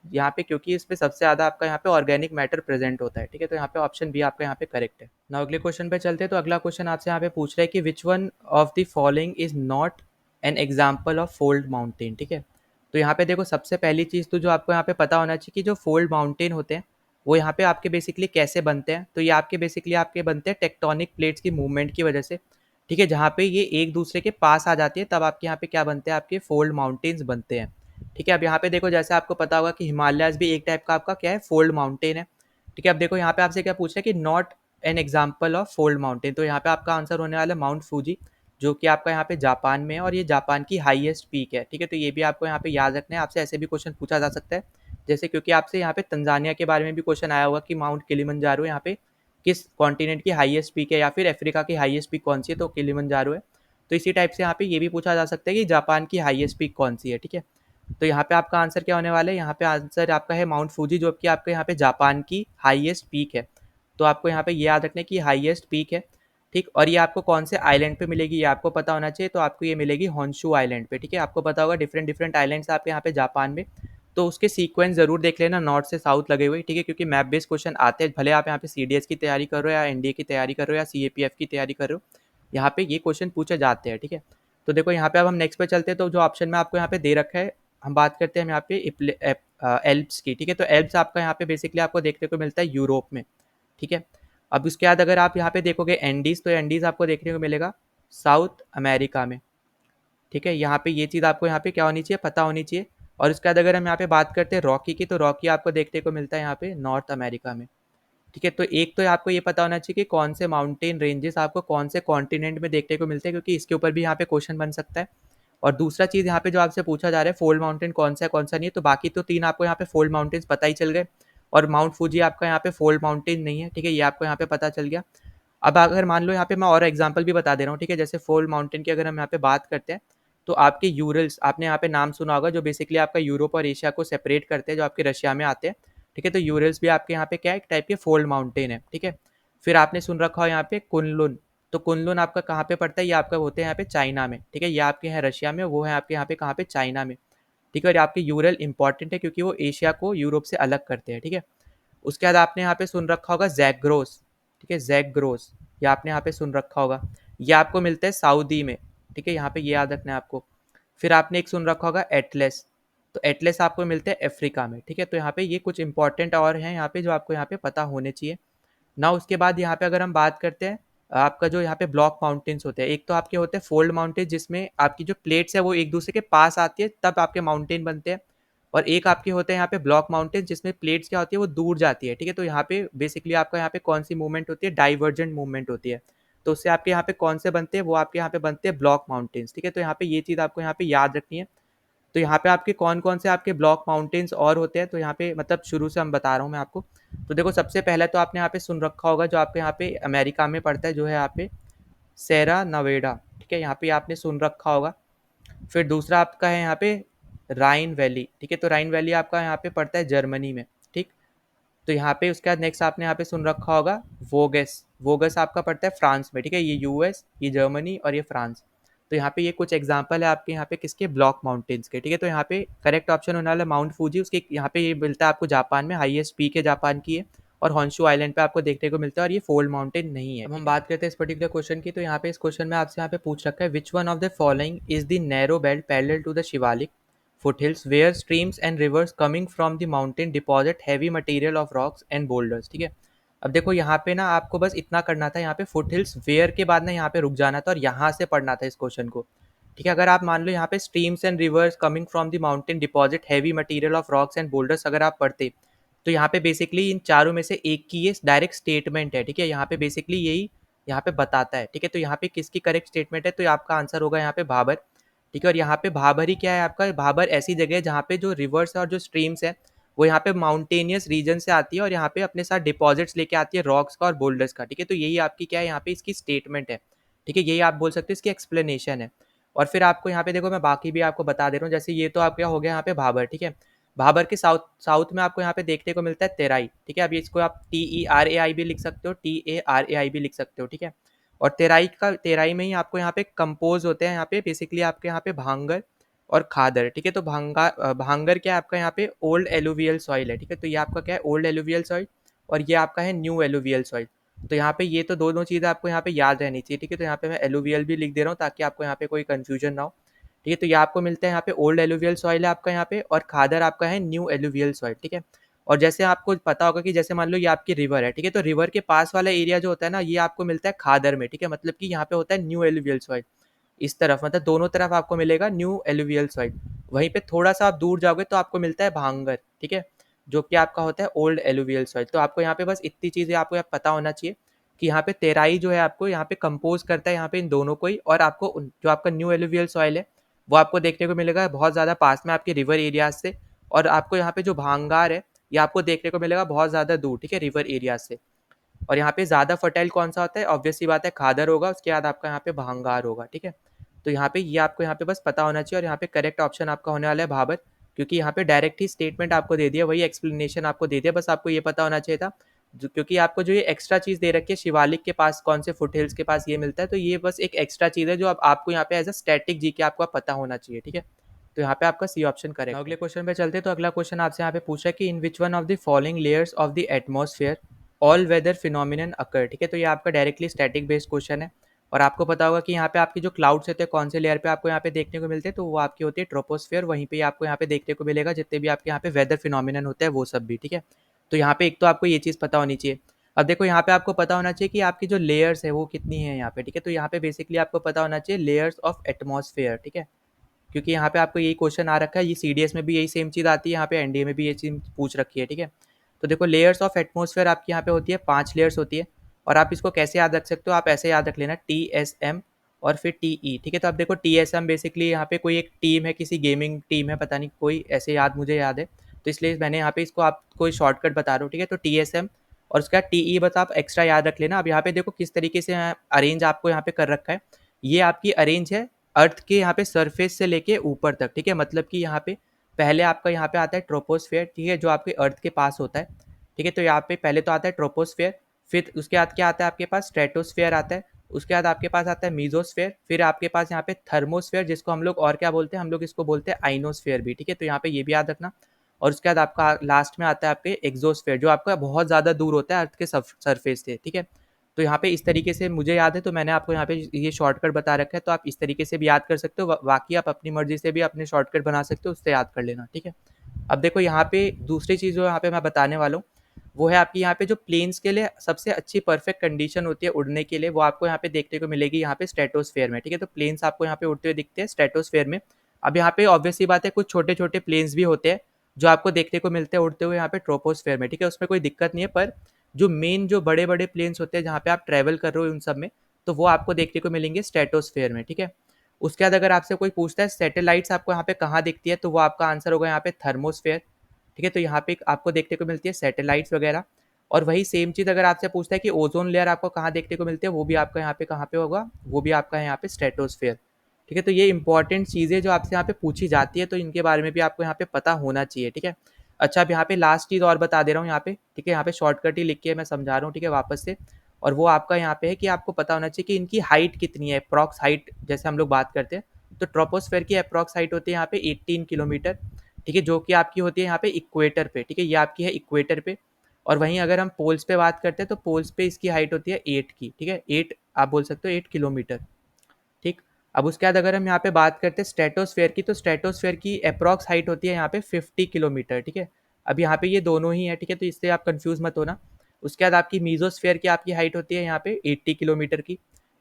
यहाँ पे, क्योंकि इसमें सबसे ज़्यादा आपका यहाँ पे ऑर्गेनिक मैटर प्रेजेंट होता है, ठीक है। तो यहाँ पे ऑप्शन बी आपका यहाँ पे करेक्ट है। नाउ अगले क्वेश्चन पे चलते हैं। तो अगला क्वेश्चन आपसे यहाँ पे पूछ रहा है कि which one of the following is not an example of fold mountain, ठीक है। तो यहाँ पे देखो, सबसे पहली चीज़ तो जो आपको यहाँ पे पता होना चाहिए कि जो फोल्ड माउंटेन होते हैं वो यहाँ पे आपके बेसिकली कैसे बनते हैं। तो ये आपके बेसिकली आपके बनते हैं टेक्टोनिक प्लेट्स की मूवमेंट की वजह से, ठीक है। जहाँ पे ये एक दूसरे के पास आ जाती है तब आपके यहाँ पे क्या बनते हैं, आपके फोल्ड माउंटेन्स बनते हैं, ठीक है। अब यहाँ पे देखो, जैसे आपको पता होगा कि हिमालयाज भी एक टाइप का आपका क्या है, फोल्ड माउंटेन है, ठीक है। अब देखो यहाँ पे आपसे क्या पूछ रहा है कि not an example of fold mountain. तो यहाँ पे आपका आंसर होने वाला है माउंट फूजी, जो कि आपका यहाँ पे जापान में है और ये जापान की हाईएस्ट पीक है, ठीक है। तो ये भी आपको यहाँ पे याद रखना है। आपसे ऐसे भी क्वेश्चन पूछा जा सकता है, जैसे क्योंकि आपसे यहाँ पे तंजानिया के बारे में भी क्वेश्चन आया होगा कि माउंट किलिमंजारो यहाँ पे किस कॉन्टिनेंट की हाईएस्ट पीक है, या फिर अफ्रीका की हाईएस्ट पीक कौन सी है, तो किलिमंजारो है। तो इसी टाइप से यहाँ पे ये भी पूछा जा सकता है कि जापान की हाईएस्ट पीक कौन सी है, ठीक है। तो यहाँ पे आपका आंसर क्या होने वाला है, यहाँ पे आंसर आपका है माउंट फूजी, जो कि आपके यहाँ पे जापान की हाईएस्ट पीक है। तो आपको यहाँ पे ये याद रखना है कि हाईएस्ट पीक है, ठीक। और ये आपको कौन से आइलैंड पे मिलेगी ये आपको पता होना चाहिए। तो आपको ये मिलेगी होन्शु आइलैंड पे, ठीक है। आपको पता होगा डिफरेंट डिफरेंट आइलैंड्स आपके यहाँ पे जापान में, तो उसके सीक्वेंस जरूर देख लेना नॉर्थ से साउथ लगे हुए, ठीक है। क्योंकि मैप बेस्ड क्वेश्चन आते हैं, भले आप यहाँ पे सीडीएस की तैयारी कर रहे हो या एनडीए की तैयारी कर रहे हो या सीएपीएफ की तैयारी कर रहे हो, यहाँ पे ये क्वेश्चन पूछे जाते हैं, ठीक है। तो देखो यहाँ पे अब हम नेक्स्ट पे चलते हैं। तो जो ऑप्शन में आपको यहाँ पे दे रखा है, हम बात करते हैं हम यहाँ पे एल्प्स की, ठीक है। तो एल्प्स आपका यहाँ पे बेसिकली आपको देखने को मिलता है यूरोप में, ठीक है। अब उसके बाद अगर आप यहाँ पे देखोगे एंडीज, तो एंडीज आपको देखने को मिलेगा साउथ अमेरिका में, ठीक है। यहाँ पे ये चीज़ आपको यहाँ पे क्या होनी चाहिए, पता होनी चाहिए। और उसके बाद अगर हम यहाँ पे बात करते हैं रॉकी की, तो रॉकी आपको देखने को मिलता है यहाँ पे नॉर्थ अमेरिका में, ठीक है। तो एक तो आपको ये पता होना चाहिए कि कौन से माउंटेन रेंजेस आपको कौन से कॉन्टिनेंट में देखने को मिलते हैं, क्योंकि इसके ऊपर भी यहाँ पे क्वेश्चन बन सकता है। और दूसरा चीज़ यहाँ पे जो आपसे पूछा जा रहा है, फोल्ड माउंटेन कौन सा है कौन सा नहीं है। तो बाकी तो तीन आपको यहाँ पे फोल्ड माउंटेन्स पता ही चल गए, और माउंट फूजी आपका यहाँ पे फोल्ड माउंटेन नहीं है, ठीक है। ये आपको यहाँ पे पता चल गया। अब अगर मान लो यहाँ पे मैं और एग्जांपल भी बता दे रहा हूँ, ठीक है। जैसे फोल्ड माउंटेन की अगर हम यहाँ पे बात करते हैं, तो आपके यूरल्स, आपने यहाँ पे नाम सुना होगा, जो बेसिकली आपका यूरोप और एशिया को सेपरेट करते हैं, जो आपके रशिया में आते हैं, ठीक है। तो यूरल्स भी आपके यहाँ पे क्या है, एक टाइप के फोल्ड माउंटेन है, ठीक है। फिर आपने सुन रखा हो यहाँ पे कुनलुन, तो कुनलुन आपका कहाँ पे पड़ता है, ये आपका होते हैं यहाँ पे चाइना में, ठीक है। ये आपके हैं रशिया में, वो है आपके यहाँ पे कहाँ पे, चाइना में, ठीक है। और आपके यूरल इंपॉर्टेंट है क्योंकि वो एशिया को यूरोप से अलग करते हैं, ठीक है। उसके बाद आपने यहाँ पे सुन रखा होगा जैग्रोस, ठीक है, जैग्रोस, ये आपने यहाँ पे सुन रखा होगा। ये आपको मिलता है सऊदी में, ठीक है। यहाँ पे ये याद रखना है आपको। फिर आपने एक सुन रखा होगा एटलस, तो एटलस आपको मिलते हैं अफ्रीका में, ठीक है। तो यहाँ पे ये कुछ इंपॉर्टेंट और हैं यहाँ पे जो आपको यहाँ पे पता होने चाहिए ना। उसके बाद यहाँ पे अगर हम बात करते हैं, आपका जो यहाँ पे ब्लॉक माउंटेन्स होते हैं, एक तो आपके होते हैं फोल्ड माउंटेन, जिसमें आपकी जो प्लेट्स है वो एक दूसरे के पास आती है तब आपके माउंटेन बनते हैं। और एक आपके होते हैं यहाँ पे ब्लॉक माउंटेन, जिसमें प्लेट्स क्या होती है, वो दूर जाती है, ठीक है। तो यहाँ पे बेसिकली आपका यहाँ पे कौन सी मूवमेंट होती है, डाइवर्जेंट मूवमेंट होती है। तो उससे आपके यहाँ पे कौन से बनते हैं, वो आपके यहाँ पे बनते हैं ब्लॉक माउंटेन्स, ठीक है। तो यहाँ पे ये चीज़ आपको यहाँ पे याद रखनी है। तो यहाँ पे आपके कौन कौन से आपके ब्लॉक माउंटेन्स और होते हैं, तो यहाँ पे मतलब शुरू से हम बता रहा हूँ मैं आपको। तो देखो, सबसे पहले तो आपने यहाँ पे सुन रखा होगा, जो आपके यहाँ पे अमेरिका में पड़ता है, जो है यहाँ पे सेरा नवेडा, ठीक है। यहाँ पे आपने सुन रखा होगा। फिर दूसरा आपका है यहाँ पे राइन वैली, ठीक है। तो राइन वैली आपका यहाँ पे पड़ता है जर्मनी में, ठीक। तो यहाँ पे उसके बाद नेक्स्ट आपने यहाँ पे सुन रखा होगा वोगस, वोगस आपका पड़ता है फ्रांस में, ठीक है। ये यूएस, ये जर्मनी और ये फ्रांस। तो यहाँ पे ये कुछ एग्जांपल है आपके यहाँ पे किसके, ब्लॉक माउंटेन्स के, ठीक है। तो यहाँ पे करेक्ट ऑप्शन होने वाला माउंट फूजी, उसके यहाँ पे ये मिलता है आपको जापान में, हाईएस्ट पीक है जापान की है, और हॉन्शू आइलैंड पे आपको देखने को मिलता है, और ये फोल्ड माउंटेन नहीं है। अब हम बात करते हैं इस पर्टिकुलर क्वेश्चन की। तो यहाँ पे इस क्वेश्चन में आपसे यहाँ पे पूछ रखा है, which one of the following is the narrow belt parallel to the Shivalik foothills where streams and rivers coming from the mountain deposit heavy material of rocks and boulders, ठीक है। अब देखो यहाँ पे ना आपको बस इतना करना था, यहाँ पे फुट हिल्स वेयर के बाद ना यहाँ पे रुक जाना था और यहाँ से पढ़ना था इस क्वेश्चन को, ठीक है। अगर आप मान लो यहाँ पे streams and reverse coming from the mountain deposit heavy material of rocks and boulders अगर आप पढ़ते, तो यहाँ पे बेसिकली इन चारों में से एक की ये डायरेक्ट स्टेटमेंट है, ठीक है। यहाँ पे बेसिकली यही यहाँ पे बताता है, ठीक है। तो यहाँ पे किसकी करेक्ट स्टेटमेंट है, तो आपका आंसर होगा यहाँ पे भाबर, ठीक है। और यहाँ पे भाबर ही क्या है आपका, भाबर ऐसी जगह है जहाँ पे जो रिवर्स है और जो स्ट्रीम्स है वो यहाँ पे माउंटेनियस रीजन से आती है, और यहाँ पे अपने साथ डिपॉजिट्स लेके आती है रॉक्स का और बोल्डर्स का, ठीक है। तो यही आपकी क्या है, यहाँ पे इसकी स्टेटमेंट है, ठीक है। यही आप बोल सकते हो इसकी एक्सप्लेनेशन है। और फिर आपको यहाँ पे देखो, मैं बाकी भी आपको बता दे रहा हूँ। जैसे ये तो आप क्या हो गया यहाँ पे भाबर, ठीक है। भाबर के साउथ साउथ में आपको यहाँ पे देखने को मिलता है तेराई, ठीक है। अब इसको आप TERAI भी लिख सकते हो, TARAI भी लिख सकते हो, ठीक है। और तेराई में ही आपको यहाँ पे कंपोज होते हैं, यहाँ पे बेसिकली आपके यहाँ पे भांगर और खादर, ठीक है। तो भांगर क्या है आपका यहाँ पे ओल्ड एलुवियल सॉइल है, ठीक है। तो ये आपका क्या है ओल्ड एलुवियल सॉइल, और ये आपका है न्यू एलुवियल सॉइल। तो यहाँ पे ये तो दोनों चीज़ें आपको यहाँ पे याद रहनी चाहिए, ठीक है। तो यहाँ पे मैं एलुवियल भी लिख दे रहा हूँ ताकि आपको यहाँ पे कोई कंफ्यूजन ना हो, ठीक है। तो ये आपको मिलता है यहाँ पे ओल्ड एलुवियल सॉइल है आपका यहाँ पे, और खादर आपका है न्यू एलुवियल सॉइल, ठीक है। और जैसे आपको पता होगा कि जैसे मान लो ये आपकी रिवर है, ठीक है। तो रिवर के पास वाला एरिया जो होता है ना, ये आपको मिलता है खादर में, ठीक है। मतलब कि यहाँ पे होता है न्यू एलुवियल सॉइल। इस तरफ मतलब दोनों तरफ आपको मिलेगा न्यू एलुवियल सॉइल। वहीं पे थोड़ा सा आप दूर जाओगे तो आपको मिलता है भांगर, ठीक है, जो कि आपका होता है ओल्ड एलुवियल सॉइल। तो आपको यहाँ पे बस इतनी चीज़ें आपको यहाँ पता होना चाहिए कि यहाँ पे तेराई जो है आपको यहाँ पे कंपोज करता है यहाँ पे इन दोनों को ही, और आपको जो आपका न्यू एलुवियल सॉइल है वो आपको देखने को मिलेगा बहुत ज़्यादा पास में आपके रिवर एरियाज से, और आपको यहाँ पे जो भांगार है ये आपको देखने को मिलेगा बहुत ज़्यादा दूर, ठीक है, रिवर एरिया से। और यहाँ पे ज़्यादा फर्टाइल कौन सा होता है, ऑब्वियस सी बात है खादर होगा, उसके बाद आपका यहाँ पे भांगार होगा, ठीक है। तो यहाँ पे ये आपको यहाँ पे बस पता होना चाहिए, और यहाँ पे करेक्ट ऑप्शन आपका होने वाला है भाबर, क्योंकि यहाँ पे डायरेक्ट ही स्टेटमेंट आपको दे दिया, वही एक्सप्लेनेशन आपको दे दिया, बस आपको ये पता होना चाहिए था। क्योंकि आपको जो ये एक्स्ट्रा चीज़ दे रखी है शिवालिक के पास कौन से फुट हिल्स के पास ये मिलता है, तो ये बस एक एक्स्ट्रा चीज़ है जो आपको यहाँ पे एज अ स्टैटिक जी के आपको पता होना चाहिए, ठीक है। तो यहाँ पे आपका सी ऑप्शन करेक्ट। अगले क्वेश्चन पे चलते हैं। तो अगला क्वेश्चन आपसे यहाँ पे पूछा है कि in which one of the following layers of the atmosphere all weather phenomenon occur, ठीक है। तो ये आपका डायरेक्टली स्टैटिक बेस्ड क्वेश्चन है, और आपको पता होगा कि यहाँ पे आपकी जो क्लाउड्स होते हैं कौन से लेयर पे आपको यहाँ पे देखने को मिलते हैं, तो वो आपकी होती है ट्रोपोस्फेयर। वहीं पे आपको यहाँ पे देखने को मिलेगा जितने भी आपके यहाँ पे वेदर फिनोमिनन होते हैं वो सब भी, ठीक है। तो यहाँ पे एक तो आपको ये चीज़ पता होनी चाहिए। अब देखो यहाँ पे आपको पता होना चाहिए कि आपकी जो लेयर्स है वो कितनी है यहाँ पे, ठीक है। तो यहाँ पे बेसिकली आपको पता होना चाहिए लेयर्स ऑफ एटमॉस्फेयर, ठीक है, क्योंकि यहाँ पे आपको यही क्वेश्चन आ रखा है, ये सीडीएस में भी यही सेम चीज़ आती है, यहाँ पे एनडीए में भी ये चीज़ पूछ रखी है, ठीक है। तो देखो लेयर्स ऑफ एटमॉस्फेयर आपकी यहाँ पे होती है 5 लेयर्स होती है, और आप इसको कैसे याद रख सकते हो, आप ऐसे याद रख लेना TSM और फिर TE, ठीक है। तो आप देखो TSM बेसिकली यहाँ पे कोई एक टीम है, किसी गेमिंग टीम है, पता नहीं कोई ऐसे याद मुझे याद है, तो इसलिए मैंने यहाँ पे इसको आपको शॉर्टकट बता रहा हूँ, ठीक है। तो TSM और उसका TE बस आप एक्स्ट्रा याद रख लेना। अब यहाँ पे देखो किस तरीके से अरेंज आपको यहाँ पे कर रखा है, ये आपकी अरेंज है अर्थ के यहाँ पे सरफेस से लेके ऊपर तक, ठीक है। मतलब कि यहाँ पे पहले आपका यहाँ पे आता है ट्रोपोस्फेयर, ठीक है, जो आपके अर्थ के पास होता है, ठीक है। तो यहाँ पे पहले तो आता है ट्रोपोस्फेयर, फिर उसके बाद क्या आता है आपके पास स्ट्रेटोस्फेयर आता है, उसके बाद आपके पास आता है मीजोस्फेयर, फिर आपके पास यहाँ पे थर्मोस्फेयर, जिसको हम लोग और क्या बोलते हैं, हम लोग इसको बोलते हैं आइनोस्फेयर भी, ठीक है। तो यहाँ पे ये भी याद रखना। और उसके बाद आपका लास्ट में आता है आपके एक्सोस्फेयर, जो आपका बहुत ज़्यादा दूर होता है अर्थ के सरफेस से, ठीक है। तो यहाँ पे इस तरीके से मुझे याद है, तो मैंने आपको यहाँ पे ये शॉर्टकट बता रखा है, तो आप इस तरीके से भी याद कर सकते हो, बाकी आप अपनी मर्जी से भी अपने शॉर्टकट बना सकते हो, उससे याद कर लेना, ठीक है। अब देखो यहाँ पे दूसरी चीज़ जो यहाँ पे मैं बताने वाला हूँ वो है आपकी यहाँ पे जो प्लेन्स के लिए सबसे अच्छी परफेक्ट कंडीशन होती है उड़ने के लिए, वो आपको यहाँ पे देखने को मिलेगी यहाँ पे स्ट्रेटोस्फेयर में, ठीक है। तो प्लेन्स आपको यहाँ पे उड़ते हुए दिखते हैं स्ट्रेटोस्फेयर में। अब यहाँ पे ऑब्वियस सी बात है कुछ छोटे छोटे प्लेन्स भी होते हैं जो आपको देखने को मिलते हैं उड़ते हुए यहाँ पे ट्रोपोस्फेयर में, ठीक है, उसमें कोई दिक्कत नहीं है। पर जो मेन जो बड़े बड़े प्लेन्स होते हैं जहाँ पे आप ट्रैवल कर रहे हो उन सब में, तो वो आपको देखने को मिलेंगे स्ट्रेटोस्फेयर में, ठीक है। उसके बाद अगर आपसे कोई पूछता है सैटेलाइट्स आपको यहाँ पे कहाँ दिखती है, तो वो आपका आंसर होगा यहाँ पे थर्मोस्फेयर, ठीक है। तो यहाँ पे आपको देखने को मिलती है सैटेलाइट्स वगैरह। और वही सेम चीज़ अगर आपसे पूछता है कि ओजोन लेयर आपको कहाँ देखने को मिलती है, वो भी आपका यहाँ पे कहाँ पे होगा, वो भी आपका है यहाँ पे स्ट्रेटोस्फेयर, ठीक है। तो ये इंपॉर्टेंट चीज़ें जो आपसे यहाँ पे पूछी जाती है, तो इनके बारे में भी आपको यहाँ पे पता होना चाहिए, ठीक है। अच्छा अब यहाँ पे लास्ट चीज़ और बता दे रहा हूँ यहाँ पे, ठीक है, यहाँ पे शॉर्टकट ही लिख के मैं समझा रहा हूँ, ठीक है, वापस से। और वो आपका यहाँ पे है कि आपको पता होना चाहिए कि इनकी हाइट कितनी है, अप्रॉक्स हाइट जैसे हम लोग बात करते हैं, तो ट्रोपोस्फेयर की अप्रॉक्स हाइट होती है यहाँ पे 18 किलोमीटर, ठीक है, जो कि आपकी होती है यहाँ पे इक्वेटर पे, ठीक है, ये आपकी है इक्वेटर पे। और वहीं अगर हम पोल्स पे बात करते हैं तो पोल्स पे इसकी हाइट होती है 8 की, ठीक है, 8 आप बोल सकते हो 8 किलोमीटर, ठीक। अब उसके बाद अगर हम यहाँ पे बात करते हैं स्ट्रेटोस्फेयर की, तो स्ट्रेटोस्फेयर की अप्रॉक्स हाइट होती है यहाँ पे 50 किलोमीटर, ठीक है। अब यहाँ पे ये दोनों ही है, ठीक है, तो इससे आप कंफ्यूज मत होना। उसके बाद आपकी मीजोस्फेयर की आपकी हाइट होती है यहाँ पे 80 किलोमीटर की,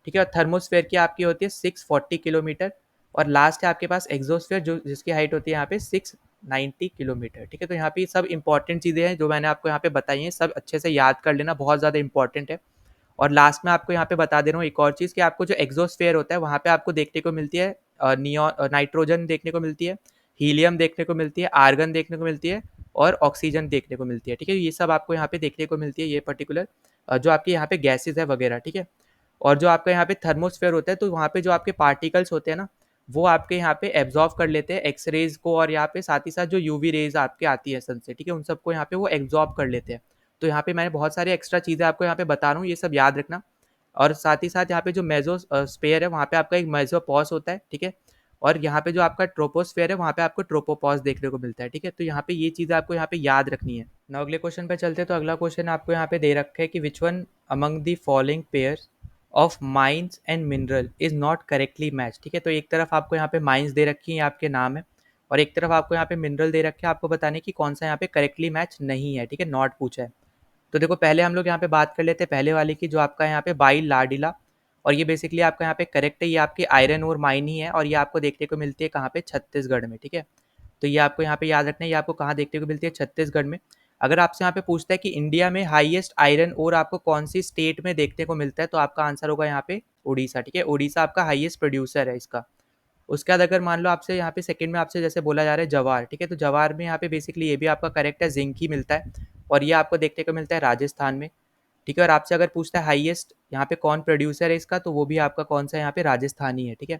ठीक है, और थर्मोस्फेयर की आपकी होती है 640 किलोमीटर। और लास्ट है आपके पास एक्सोस्फेयर जो जिसकी हाइट होती है यहाँ पे 690 किलोमीटर, ठीक है। तो यहाँ पे सब इंपॉर्टेंट चीज़ें हैं जो मैंने आपको यहाँ पे बताई हैं, सब अच्छे से याद कर लेना, बहुत ज़्यादा इंपॉर्टेंट है। और लास्ट में आपको यहाँ पे बता दे रहा हूँ एक और चीज़ कि आपको जो एक्सोस्फेयर होता है वहाँ पे आपको देखने को मिलती है नियॉन नाइट्रोजन देखने को मिलती है, हीलियम देखने को मिलती है, आर्गन देखने को मिलती है, और ऑक्सीजन देखने को मिलती है, ठीक है। ये सब आपको यहाँ पे देखने को मिलती है, ये पर्टिकुलर जो आपके यहाँ पे गैसेज है वगैरह, ठीक है। और जो आपका यहाँ पे थर्मोस्फेयर होता है, तो वहाँ पे जो आपके पार्टिकल्स होते हैं ना, वो आपके यहाँ पे एब्जॉर्व कर लेते हैं एक्स रेज को, और यहाँ पे साथ ही साथ जो यूवी रेज आपके आती है सन से, ठीक है, उन सबको यहाँ पे वो एब्जॉर्ब कर लेते हैं। तो यहाँ पे मैंने बहुत सारी एक्स्ट्रा चीज़ें आपको यहाँ पे बता रहा हूँ, ये सब याद रखना। और साथ ही साथ यहाँ पे जो मेजो स्पेयर है वहाँ पे आपका एक मेजोपॉज होता है, ठीक है। और यहाँ पे जो आपका ट्रोपोस्फेयर है वहाँ पे आपको ट्रोपोपॉज देखने को मिलता है, ठीक है। तो यहाँ पे ये चीज़ आपको यहाँ पे याद रखनी है। नाउ अगले क्वेश्चन पे चलते हैं। तो अगला क्वेश्चन आपको यहाँ पे दे रखा है कि which one among the following pairs of mines and mineral is not correctly match, ठीक है। तो एक तरफ आपको यहाँ पे माइंस दे रखी है, ये आपके नाम है, और एक तरफ आपको यहाँ पे मिनरल दे रखे हैं, आपको बताने की कौन सा यहाँ पे करेक्टली मैच नहीं है, ठीक है, नॉट पूछा है। तो देखो पहले हम लोग यहाँ पे बात कर लेते हैं पहले वाले की, जो आपका यहाँ पे बाइल लाडिला, और ये बेसिकली आपका यहाँ पे करेक्ट है, ये आपकी आयरन और माइन ही है, और ये आपको देखने को मिलती है कहाँ पे, छत्तीसगढ़ में, ठीक है। तो ये आपको यहाँ पे याद रखना है, ये आपको कहाँ देखने को मिलती है, छत्तीसगढ़ में। अगर आपसे यहाँ पे पूछता है कि इंडिया में हाईएस्ट आयरन और आपको कौन सी स्टेट में देखने को मिलता है, तो आपका आंसर होगा यहाँ पे उड़ीसा, ठीक है। उड़ीसा आपका हाईएस्ट प्रोड्यूसर है इसका। उसके बाद अगर मान लो आपसे यहाँ पे सेकंड में आपसे जैसे बोला जा रहा है जवार, ठीक है, तो जवार में यहाँ पे बेसिकली ये भी आपका करेक्ट है, जिंक ही मिलता है, और ये आपको देखने को मिलता है राजस्थान में, ठीक है। और आपसे अगर पूछता है हाईएस्ट यहाँ पे कौन प्रोड्यूसर है इसका, तो वो भी आपका कौन सा यहाँ पे राजस्थानी है, ठीक है।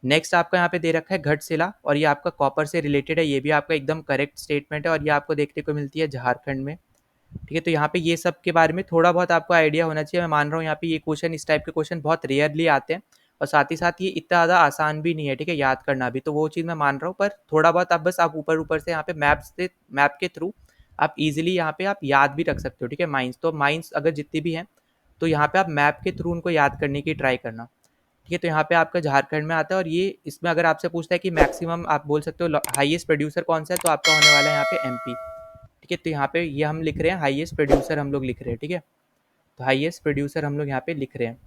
नेक्स्ट आपका यहाँ पे दे रखा है घटशिला, और ये आपका कॉपर से रिलेटेड है, ये भी आपका एकदम करेक्ट स्टेटमेंट है, और ये आपको देखने को मिलती है झारखंड में, ठीक है। तो यहाँ पे ये सब के बारे में थोड़ा बहुत आपको आइडिया होना चाहिए। मैं मान रहा हूँ यहाँ पे ये क्वेश्चन, इस टाइप के क्वेश्चन बहुत रेयरली आते हैं, और साथ ही साथ ये इतना ज़्यादा आसान भी नहीं है, ठीक है, याद करना भी, तो वो चीज़ मैं मान रहा हूँ। पर थोड़ा बहुत आप बस आप ऊपर ऊपर से यहाँ पे मैप के थ्रू आप इजीली यहाँ पे आप याद भी रख सकते हो, ठीक है। माइंस, तो माइंस अगर जितनी भी हैं तो यहाँ पे आप मैप के थ्रू उनको याद करने की ट्राई करना, ठीक है। तो यहाँ पे आपका झारखंड में आता है, और ये इसमें अगर आपसे पूछता है कि मैक्सिमम आप बोल सकते हो हाईएस्ट प्रोड्यूसर कौन सा है, तो आपका होने वाला है यहाँ पे एमपी, ठीक है। तो यहाँ पे ये हम लिख रहे हैं हाईएस्ट प्रोड्यूसर, हम लोग लिख रहे हैं, ठीक है। तो हाईएस्ट प्रोड्यूसर हम लोग यहाँ पे लिख रहे हैं।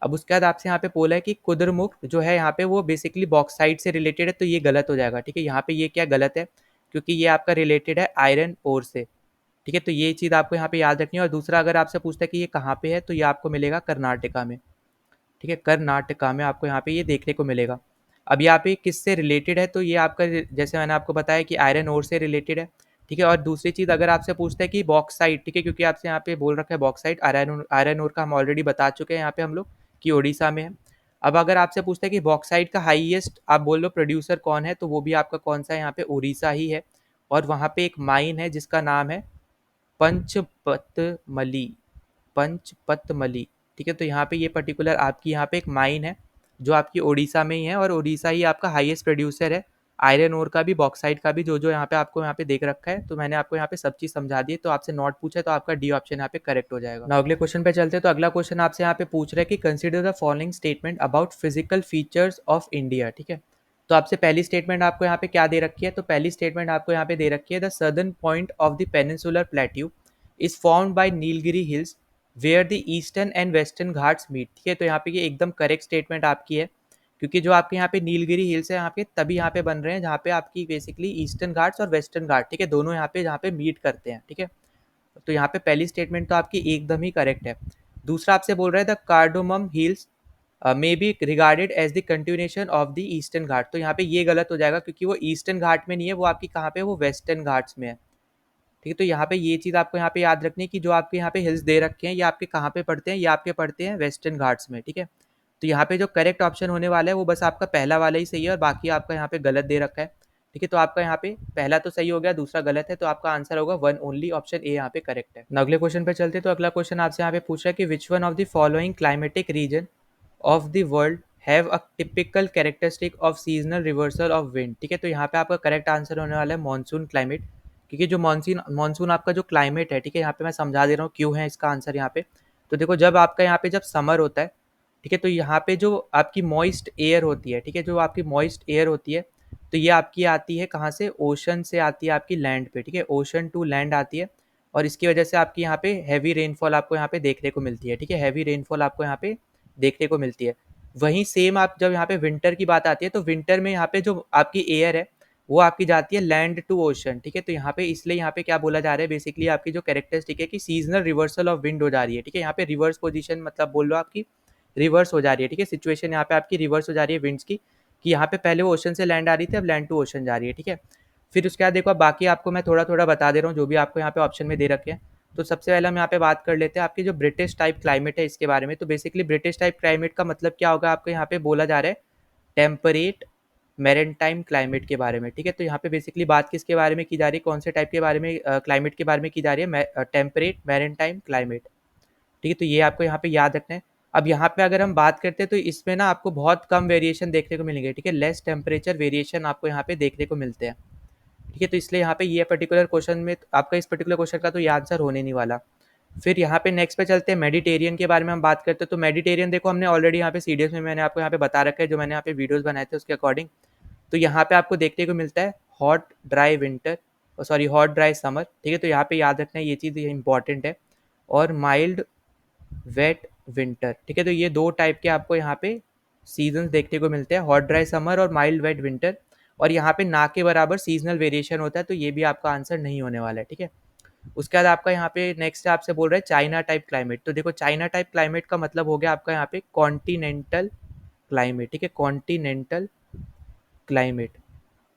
अब उसके बाद आपसे यहाँ पे बोला है कि कुद्रमुख जो है यहाँ पे वो बेसिकली बॉक्साइट से रिलेटेड है, तो ये गलत हो जाएगा, ठीक है। यहाँ पे ये क्या गलत है, क्योंकि ये आपका रिलेटेड है आयरन ओर से, ठीक है। तो ये चीज़ आपको यहाँ पे याद रखनी है। और दूसरा अगर आपसे पूछता है कि ये कहाँ पे है, तो ये आपको मिलेगा कर्नाटका में, ठीक है, कर्नाटका में आपको यहाँ पे ये देखने को मिलेगा। अब यहाँ पे किससे रिलेटेड है, तो ये आपका जैसे मैंने आपको बताया कि आयरन ओर से रिलेटेड है, ठीक है। और दूसरी चीज़ अगर आपसे पूछता है कि बॉक्साइट, ठीक है, क्योंकि आपसे यहाँ पे बोल रखा है बॉक्साइट, आयरन ओर का हम ऑलरेडी बता चुके हैं यहाँ पे हम लोग कि उड़ीसा में है। अब अगर आपसे पूछता है कि बॉक्साइट का हाईएस्ट आप बोल लो प्रोड्यूसर कौन है, तो वो भी आपका कौन सा है, यहाँ पे उड़ीसा ही है। और वहाँ पे एक माइन है जिसका नाम है पंचपतमली, पंचपतमली, ठीक है। तो यहाँ पे ये पर्टिकुलर आपकी यहाँ पे एक माइन है जो आपकी ओडिशा में ही है, और ओडिशा ही आपका हाईएस्ट प्रोड्यूसर है आयरन ओर का भी, बॉक्साइट का भी, जो जो यहाँ पे आपको यहाँ पे देख रखा है। तो मैंने आपको यहाँ पे सब चीज़ समझा दी है। तो आपसे नॉट पूछा है तो आपका डी ऑप्शन यहाँ पे करेक्ट हो जाएगा। ना अगले क्वेश्चन पे चलते हैं। तो अगला क्वेश्चन आपसे यहाँ पे पूछ रहा है कि consider the following statement about physical features of India, ठीक है। तो आपसे पहली स्टेटमेंट आपको यहाँ पे क्या दे रखी है, तो पहली स्टेटमेंट आपको यहाँ पे दे रखी है the southern point of the peninsular plateau is formed by Nilgiri hills where the eastern and western ghats meet, ठीक है। तो यहाँ पे ये एकदम करेक्ट स्टेटमेंट आपकी है, क्योंकि जो आपके यहाँ पे नीलगिरी हिल्स है यहाँ पे तभी यहाँ पे बन रहे हैं जहाँ पे आपकी बेसिकली ईस्टर्न घाट्स और वेस्टर्न घाट, ठीक है, दोनों यहाँ पे जहाँ पे मीट करते हैं, ठीक है। तो यहाँ पे पहली स्टेटमेंट तो आपकी एकदम ही करेक्ट है। दूसरा आपसे बोल रहा है the Cardamom Hills may be regarded as the continuation of the Eastern Ghat, तो यहाँ पे ये गलत हो जाएगा, क्योंकि वो ईस्टर्न घाट में नहीं है, वो आपकी कहाँ पे, वो वेस्टर्न घाट्स में है, ठीक है। तो यहाँ पे ये चीज़ आपको यहाँ पे याद रखनी है कि जो आपके यहाँ पे हिल्स दे रखे हैं ये आपके कहाँ पे पड़ते हैं, ये आपके पड़ते हैं वेस्टर्न घाट्स में, ठीक है। तो यहाँ पे जो करेक्ट ऑप्शन होने वाला है वो बस आपका पहला वाला ही सही है, और बाकी आपका यहाँ पे गलत दे रखा है, ठीक है। तो आपका यहाँ पे पहला तो सही हो गया, दूसरा गलत है, तो आपका आंसर होगा वन ओनली, ऑप्शन ए यहाँ पे करेक्ट है। अगले क्वेश्चन पे चलते हैं। तो अगला क्वेश्चन आपसे यहाँ पे पूछ रहा है कि which one of the following climatic reason of the world have a typical characteristic of seasonal reversal of wind, ठीक है। तो यहाँ पे आपका करेक्ट आंसर होने वाला है मॉनसून क्लाइमेट, क्योंकि जो मानसून आपका जो क्लाइमेट है, ठीक है, यहाँ पे मैं समझा दे रहा हूँ क्यों है इसका आंसर यहाँ पे। तो देखो जब आपका यहाँ पे जब समर होता है, ठीक है, तो यहाँ पे जो आपकी मॉइस्ट एयर होती है, ठीक है, जो आपकी मॉइस्ट एयर होती है, तो ये आपकी आती है कहाँ से, ओशन से आती है आपकी लैंड पे, ठीक है, ओशन टू लैंड आती है, और इसकी वजह से आपकी यहाँ पे हैवी रेनफॉल आपको यहाँ पे देखने को मिलती है, ठीक है, हैवी रेनफॉल आपको यहाँ पे देखने को मिलती है। वहीं सेम आप जब यहाँ पे विंटर की बात आती है, तो विंटर में यहाँ पे जो आपकी एयर है वो आपकी जाती है लैंड टू ओशन, ठीक है। तो यहाँ पे इसलिए यहाँ पे क्या बोला जा रहा है, बेसिकली आपकी जो कैरेक्टरिस्टिक है कि सीजनल रिवर्सल ऑफ विंड हो जा रही है, ठीक है। यहाँ पे रिवर्स पोजीशन मतलब बोल लो आपकी रिवर्स हो जा रही है, ठीक है, सिचुएशन यहाँ पे आपकी रिवर्स हो जा रही है विंड्स की, कि यहाँ पे पहले वो ओशन से लैंड आ रही थी, अब लैंड टू ओशन जा रही है, ठीक है। फिर उसके बाद देखो अब बाकी आपको मैं थोड़ा थोड़ा बता दे रहा हूँ जो भी आपको यहाँ पे ऑप्शन में दे रखे हैं। तो सबसे पहले हम यहाँ पे बात कर लेते हैं आपकी जो ब्रिटिश टाइप क्लाइमेट है इसके बारे में। तो बेसिकली ब्रिटिश टाइप क्लाइमेट का मतलब क्या होगा, आपको यहाँ पे बोला जा रहा है टेम्परेट मैरीटाइम क्लाइमेट के बारे में, ठीक है। तो यहाँ पे बेसिकली बात किसके बारे में की जा रही है, कौन से टाइप के बारे में, क्लाइमेट के बारे में की जा रही है, टेम्परेट मैरीटाइम क्लाइमेट, ठीक है। तो ये आपको यहाँ पे याद रखना है। अब यहाँ पे अगर हम बात करते हैं तो इसमें ना आपको बहुत कम वेरिएशन देखने को मिलेंगे, ठीक है, लेस टेम्परेचर वेरिएशन आपको यहाँ पे देखने को मिलते हैं, ठीक है। तो इसलिए यहाँ पे ये पर्टिकुलर क्वेश्चन में आपका इस पर्टिकुलर क्वेश्चन का तो ये आंसर होने नहीं वाला। फिर यहाँ पे नेक्स्ट पे चलते हैं, मेडिटेरियन के बारे में हम बात करते हैं। तो मेडिटेरियन देखो हमने ऑलरेडी यहाँ पे सीडीएस में मैंने आपको यहाँ पे बता रखा है, जो मैंने यहाँ पे वीडियोस बनाए थे उसके अकॉर्डिंग। तो यहाँ पे आपको देखने को मिलता है hot dry winter, sorry hot dry summer, ठीक है। तो यहाँ पे याद रखना है ये चीज़, ये इंपॉर्टेंट है। और माइल्ड वेट विंटर, ठीक है। तो ये दो टाइप के आपको यहाँ पे सीजन देखने को मिलते हैं, हॉट ड्राई समर और माइल्ड वेट विंटर। और यहाँ पे ना के बराबर सीजनल वेरिएशन होता है, तो ये भी आपका आंसर नहीं होने वाला है, ठीक है। उसके बाद आपका यहाँ पे नेक्स्ट आपसे बोल रहा है चाइना टाइप क्लाइमेट। तो देखो चाइना टाइप क्लाइमेट का मतलब हो गया आपका यहाँ पे कॉन्टिनेंटल क्लाइमेट, ठीक है, कॉन्टिनेंटल क्लाइमेट।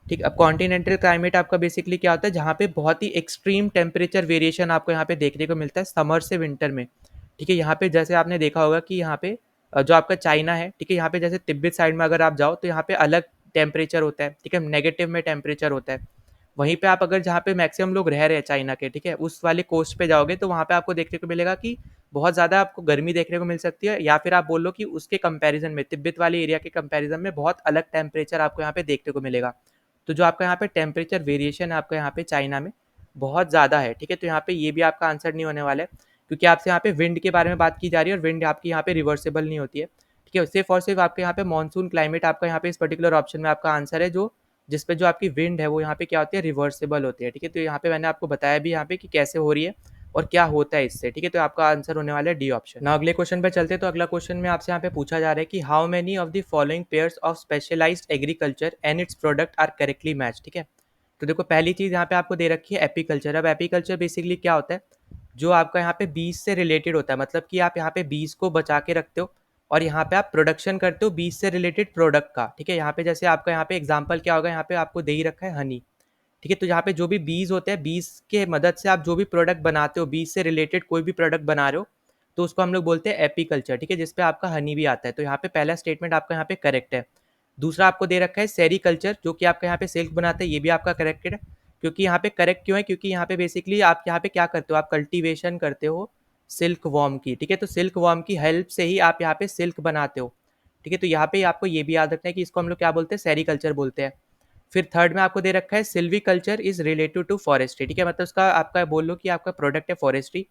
ठीक, अब कॉन्टिनेंटल क्लाइमेट आपका बेसिकली क्या होता है, जहाँ पे बहुत ही एक्सट्रीम टेम्परेचर वेरिएशन आपको यहाँ पे देखने को मिलता है समर से विंटर में, ठीक है। यहाँ पे जैसे आपने देखा होगा कि यहाँ पे जो आपका चाइना है, ठीक है, यहाँ पे जैसे तिब्बत साइड में अगर आप जाओ तो यहाँ पे अलग टेम्परेचर होता है, ठीक है, नेगेटिव में टेम्परेचर होता है। वहीं पे आप अगर जहाँ पे मैक्सिमम लोग रह रहे हैं चाइना के, ठीक है, उस वाले कोस्ट पे जाओगे तो वहाँ पे आपको देखने को मिलेगा कि बहुत ज़्यादा आपको गर्मी देखने को मिल सकती है, या फिर आप बोल लो कि उसके कंपैरिजन में तिब्बत वाले एरिया के कंपैरिजन में बहुत अलग टेम्परेचर आपको यहाँ पे देखने को मिलेगा। तो जो आपका यहाँ पे टेम्परेचर वेरिएशन है आपका यहाँ पे चाइना में बहुत ज़्यादा है, ठीक है। तो यहाँ पे ये भी आपका आंसर नहीं होने वाला है, क्योंकि आपसे यहाँ पे विंड के बारे में बात की जा रही है और विंड आपकी यहाँ पे रिवर्सेबल नहीं होती है, ठीक है। सिर्फ और सिर्फ आपके यहाँ पे मानसून क्लाइमेट आपका यहाँ पे इस पर्टिकुलर ऑप्शन में आपका आंसर है, जो जिसपे जो आपकी विंड है वो यहाँ पे क्या होती है, रिवर्सेबल होती है, ठीक है। तो यहाँ पे मैंने आपको बताया भी यहाँ पे कि कैसे हो रही है और क्या होता है इससे, ठीक है। तो आपका आंसर होने वाला है डी ऑप्शन। ना अगले क्वेश्चन पे चलते हैं। तो अगला क्वेश्चन में आपसे यहाँ पे पूछा जा रहा है कि how many of the following pairs of specialized agriculture and its product are correctly match, ठीक है। तो देखो पहली चीज़ यहाँ पे आपको दे रखी है एपीकल्चर। अब एपीकल्चर बेसिकली क्या होता है, जो आपका यहाँ पे बीज से रिलेटेड होता है, मतलब कि आप यहाँ पे बीज को बचा के रखते हो और यहाँ पे आप प्रोडक्शन करते हो बीज से रिलेटेड प्रोडक्ट का, ठीक है। यहाँ पे जैसे आपका यहाँ पे एग्जांपल क्या होगा, यहाँ पे आपको दे ही रखा है हनी, ठीक है। तो यहाँ पे जो भी बीज होते हैं, बीज के मदद से आप जो भी प्रोडक्ट बनाते हो, बीज से रिलेटेड कोई भी प्रोडक्ट बना रहे हो, तो उसको हम लोग बोलते हैं एपीकल्चर, ठीक है, जिसपे आपका हनी भी आता है। तो यहाँ पे पहला स्टेटमेंट आपका यहाँ पे करेक्ट है। दूसरा आपको दे रखा है सेरीकल्चर, जो कि आपका यहाँ पे सिल्क बनाता है, ये भी आपका करेक्टेड है। क्योंकि यहाँ पे करेक्ट क्यों है, क्योंकि यहाँ पे बेसिकली आप यहाँ पे क्या करते हो, आप कल्टीवेशन करते हो सिल्क वॉर्म की, ठीक है। तो सिल्क वॉर्म की हेल्प से ही आप यहाँ पे सिल्क बनाते हो, ठीक है। तो यहाँ पे आपको ये भी याद रखना है कि इसको हम लोग क्या बोलते हैं, सेरीकल्चर बोलते हैं। फिर थर्ड में आपको दे रखा है silviculture is related to forestry, ठीक है। मतलब उसका आपका बोल लो कि आपका प्रोडक्ट है फॉरेस्ट्री,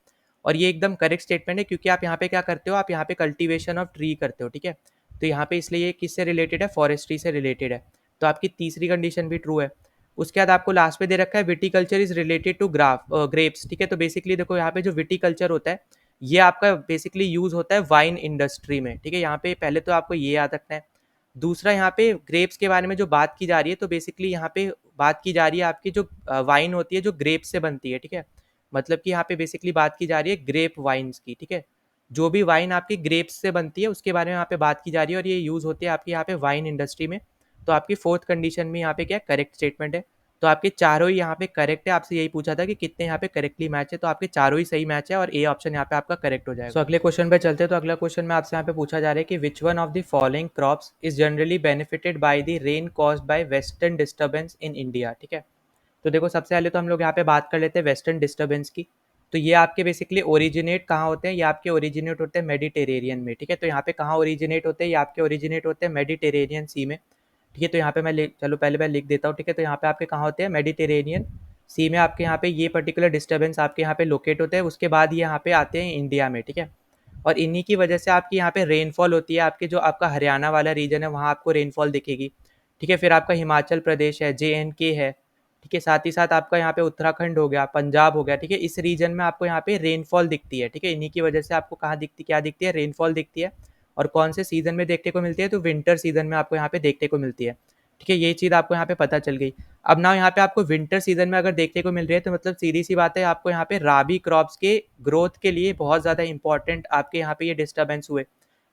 और ये एकदम करेक्ट स्टेटमेंट है, क्योंकि आप यहाँ पे क्या करते हो, आप यहाँ पे कल्टीवेशन ऑफ ट्री करते हो, ठीक है। तो यहाँ पे इसलिए ये किससे रिलेटेड है, फॉरेस्ट्री से रिलेटेड है। तो आपकी तीसरी कंडीशन भी ट्रू है। उसके बाद आपको लास्ट पे दे रखा है viticulture is related to grapes, ठीक है। तो बेसिकली देखो यहाँ पे जो विटीकल्चर होता है, ये आपका बेसिकली यूज होता है वाइन इंडस्ट्री में, ठीक है। यहाँ पे पहले तो आपको ये याद रखना है। दूसरा यहाँ पे ग्रेप्स के बारे में जो बात की जा रही है, तो बेसिकली यहाँ पे बात की जा रही है आपकी जो वाइन होती है जो ग्रेप्स से बनती है, ठीक है। मतलब कि यहाँ पे बेसिकली बात की जा रही है ग्रेप वाइन्स की, ठीक है। जो भी वाइन आपकी ग्रेप्स से बनती है उसके बारे में यहाँ पे बात की जा रही है, और ये यूज़ होती है आपकी यहाँ पे वाइन इंडस्ट्री में। तो आपकी फोर्थ कंडीशन में यहाँ पे क्या करेक्ट स्टेटमेंट है। तो आपके चारों ही यहाँ पे करेक्ट है। आपसे यही पूछा था कि कितने यहाँ पे करेक्टली मैच है, तो आपके चारों ही सही मैच है और ए ऑप्शन यहाँ पे आपका करेक्ट हो जाएगा। सो अगले क्वेश्चन पे चलते हैं। तो अगला क्वेश्चन में आपसे यहाँ पे पूछा जा रहा है कि which one of the following crops is generally benefited by the rain caused by western disturbance in India, ठीक है। तो देखो सबसे पहले तो हम लोग यहाँ पे बात कर लेते हैं वेस्टर्न डिस्टर्बेंस की। तो ये आपके बेसिकली ओरिजिनेट कहाँ होते हैं, ये आपके ओरिजिनेट होते हैं मेडिटेरेनियन में, ठीक है। तो यहाँ पे कहाँ ओरिजिनेट होते हैं, ये आपके ओरिजिनेट होते हैं मेडिटेरेनियन सी में, ठीक है। तो यहाँ पे चलो पहले मैं लिख देता हूँ, ठीक है। तो यहाँ पे आपके कहाँ होते हैं, मेडिटेरेनियन सी में आपके यहाँ पे ये पर्टिकुलर डिस्टर्बेंस आपके यहाँ पे लोकेट होते हैं। उसके बाद ये यहाँ पे आते हैं इंडिया में, ठीक है। और इन्हीं की वजह से आपकी यहाँ पे रेनफॉल होती है, आपके जो आपका हरियाणा वाला रीजन है वहाँ आपको रेनफॉल दिखेगी, ठीक है। फिर आपका हिमाचल प्रदेश है, JNK है, ठीक है। साथ ही साथ आपका यहाँ पे उत्तराखंड हो गया, पंजाब हो गया, ठीक है। इस रीजन में आपको यहाँ पे रेनफॉल दिखती है, ठीक है। इन्हीं की वजह से आपको कहाँ दिखती, क्या दिखती है, रेनफॉल दिखती है। और कौन से सीजन में देखने को मिलती है, तो विंटर सीजन में आपको यहाँ पे देखने को मिलती है, ठीक है। ये चीज़ आपको यहाँ पे पता चल गई। अब ना यहाँ पे आपको विंटर सीजन में अगर देखने को मिल रही है, तो मतलब सीधी सी बात है, आपको यहाँ पे राबी क्रॉप्स के ग्रोथ के लिए बहुत ज़्यादा इंपॉर्टेंट आपके यहाँ पे ये डिस्टर्बेंस हुए,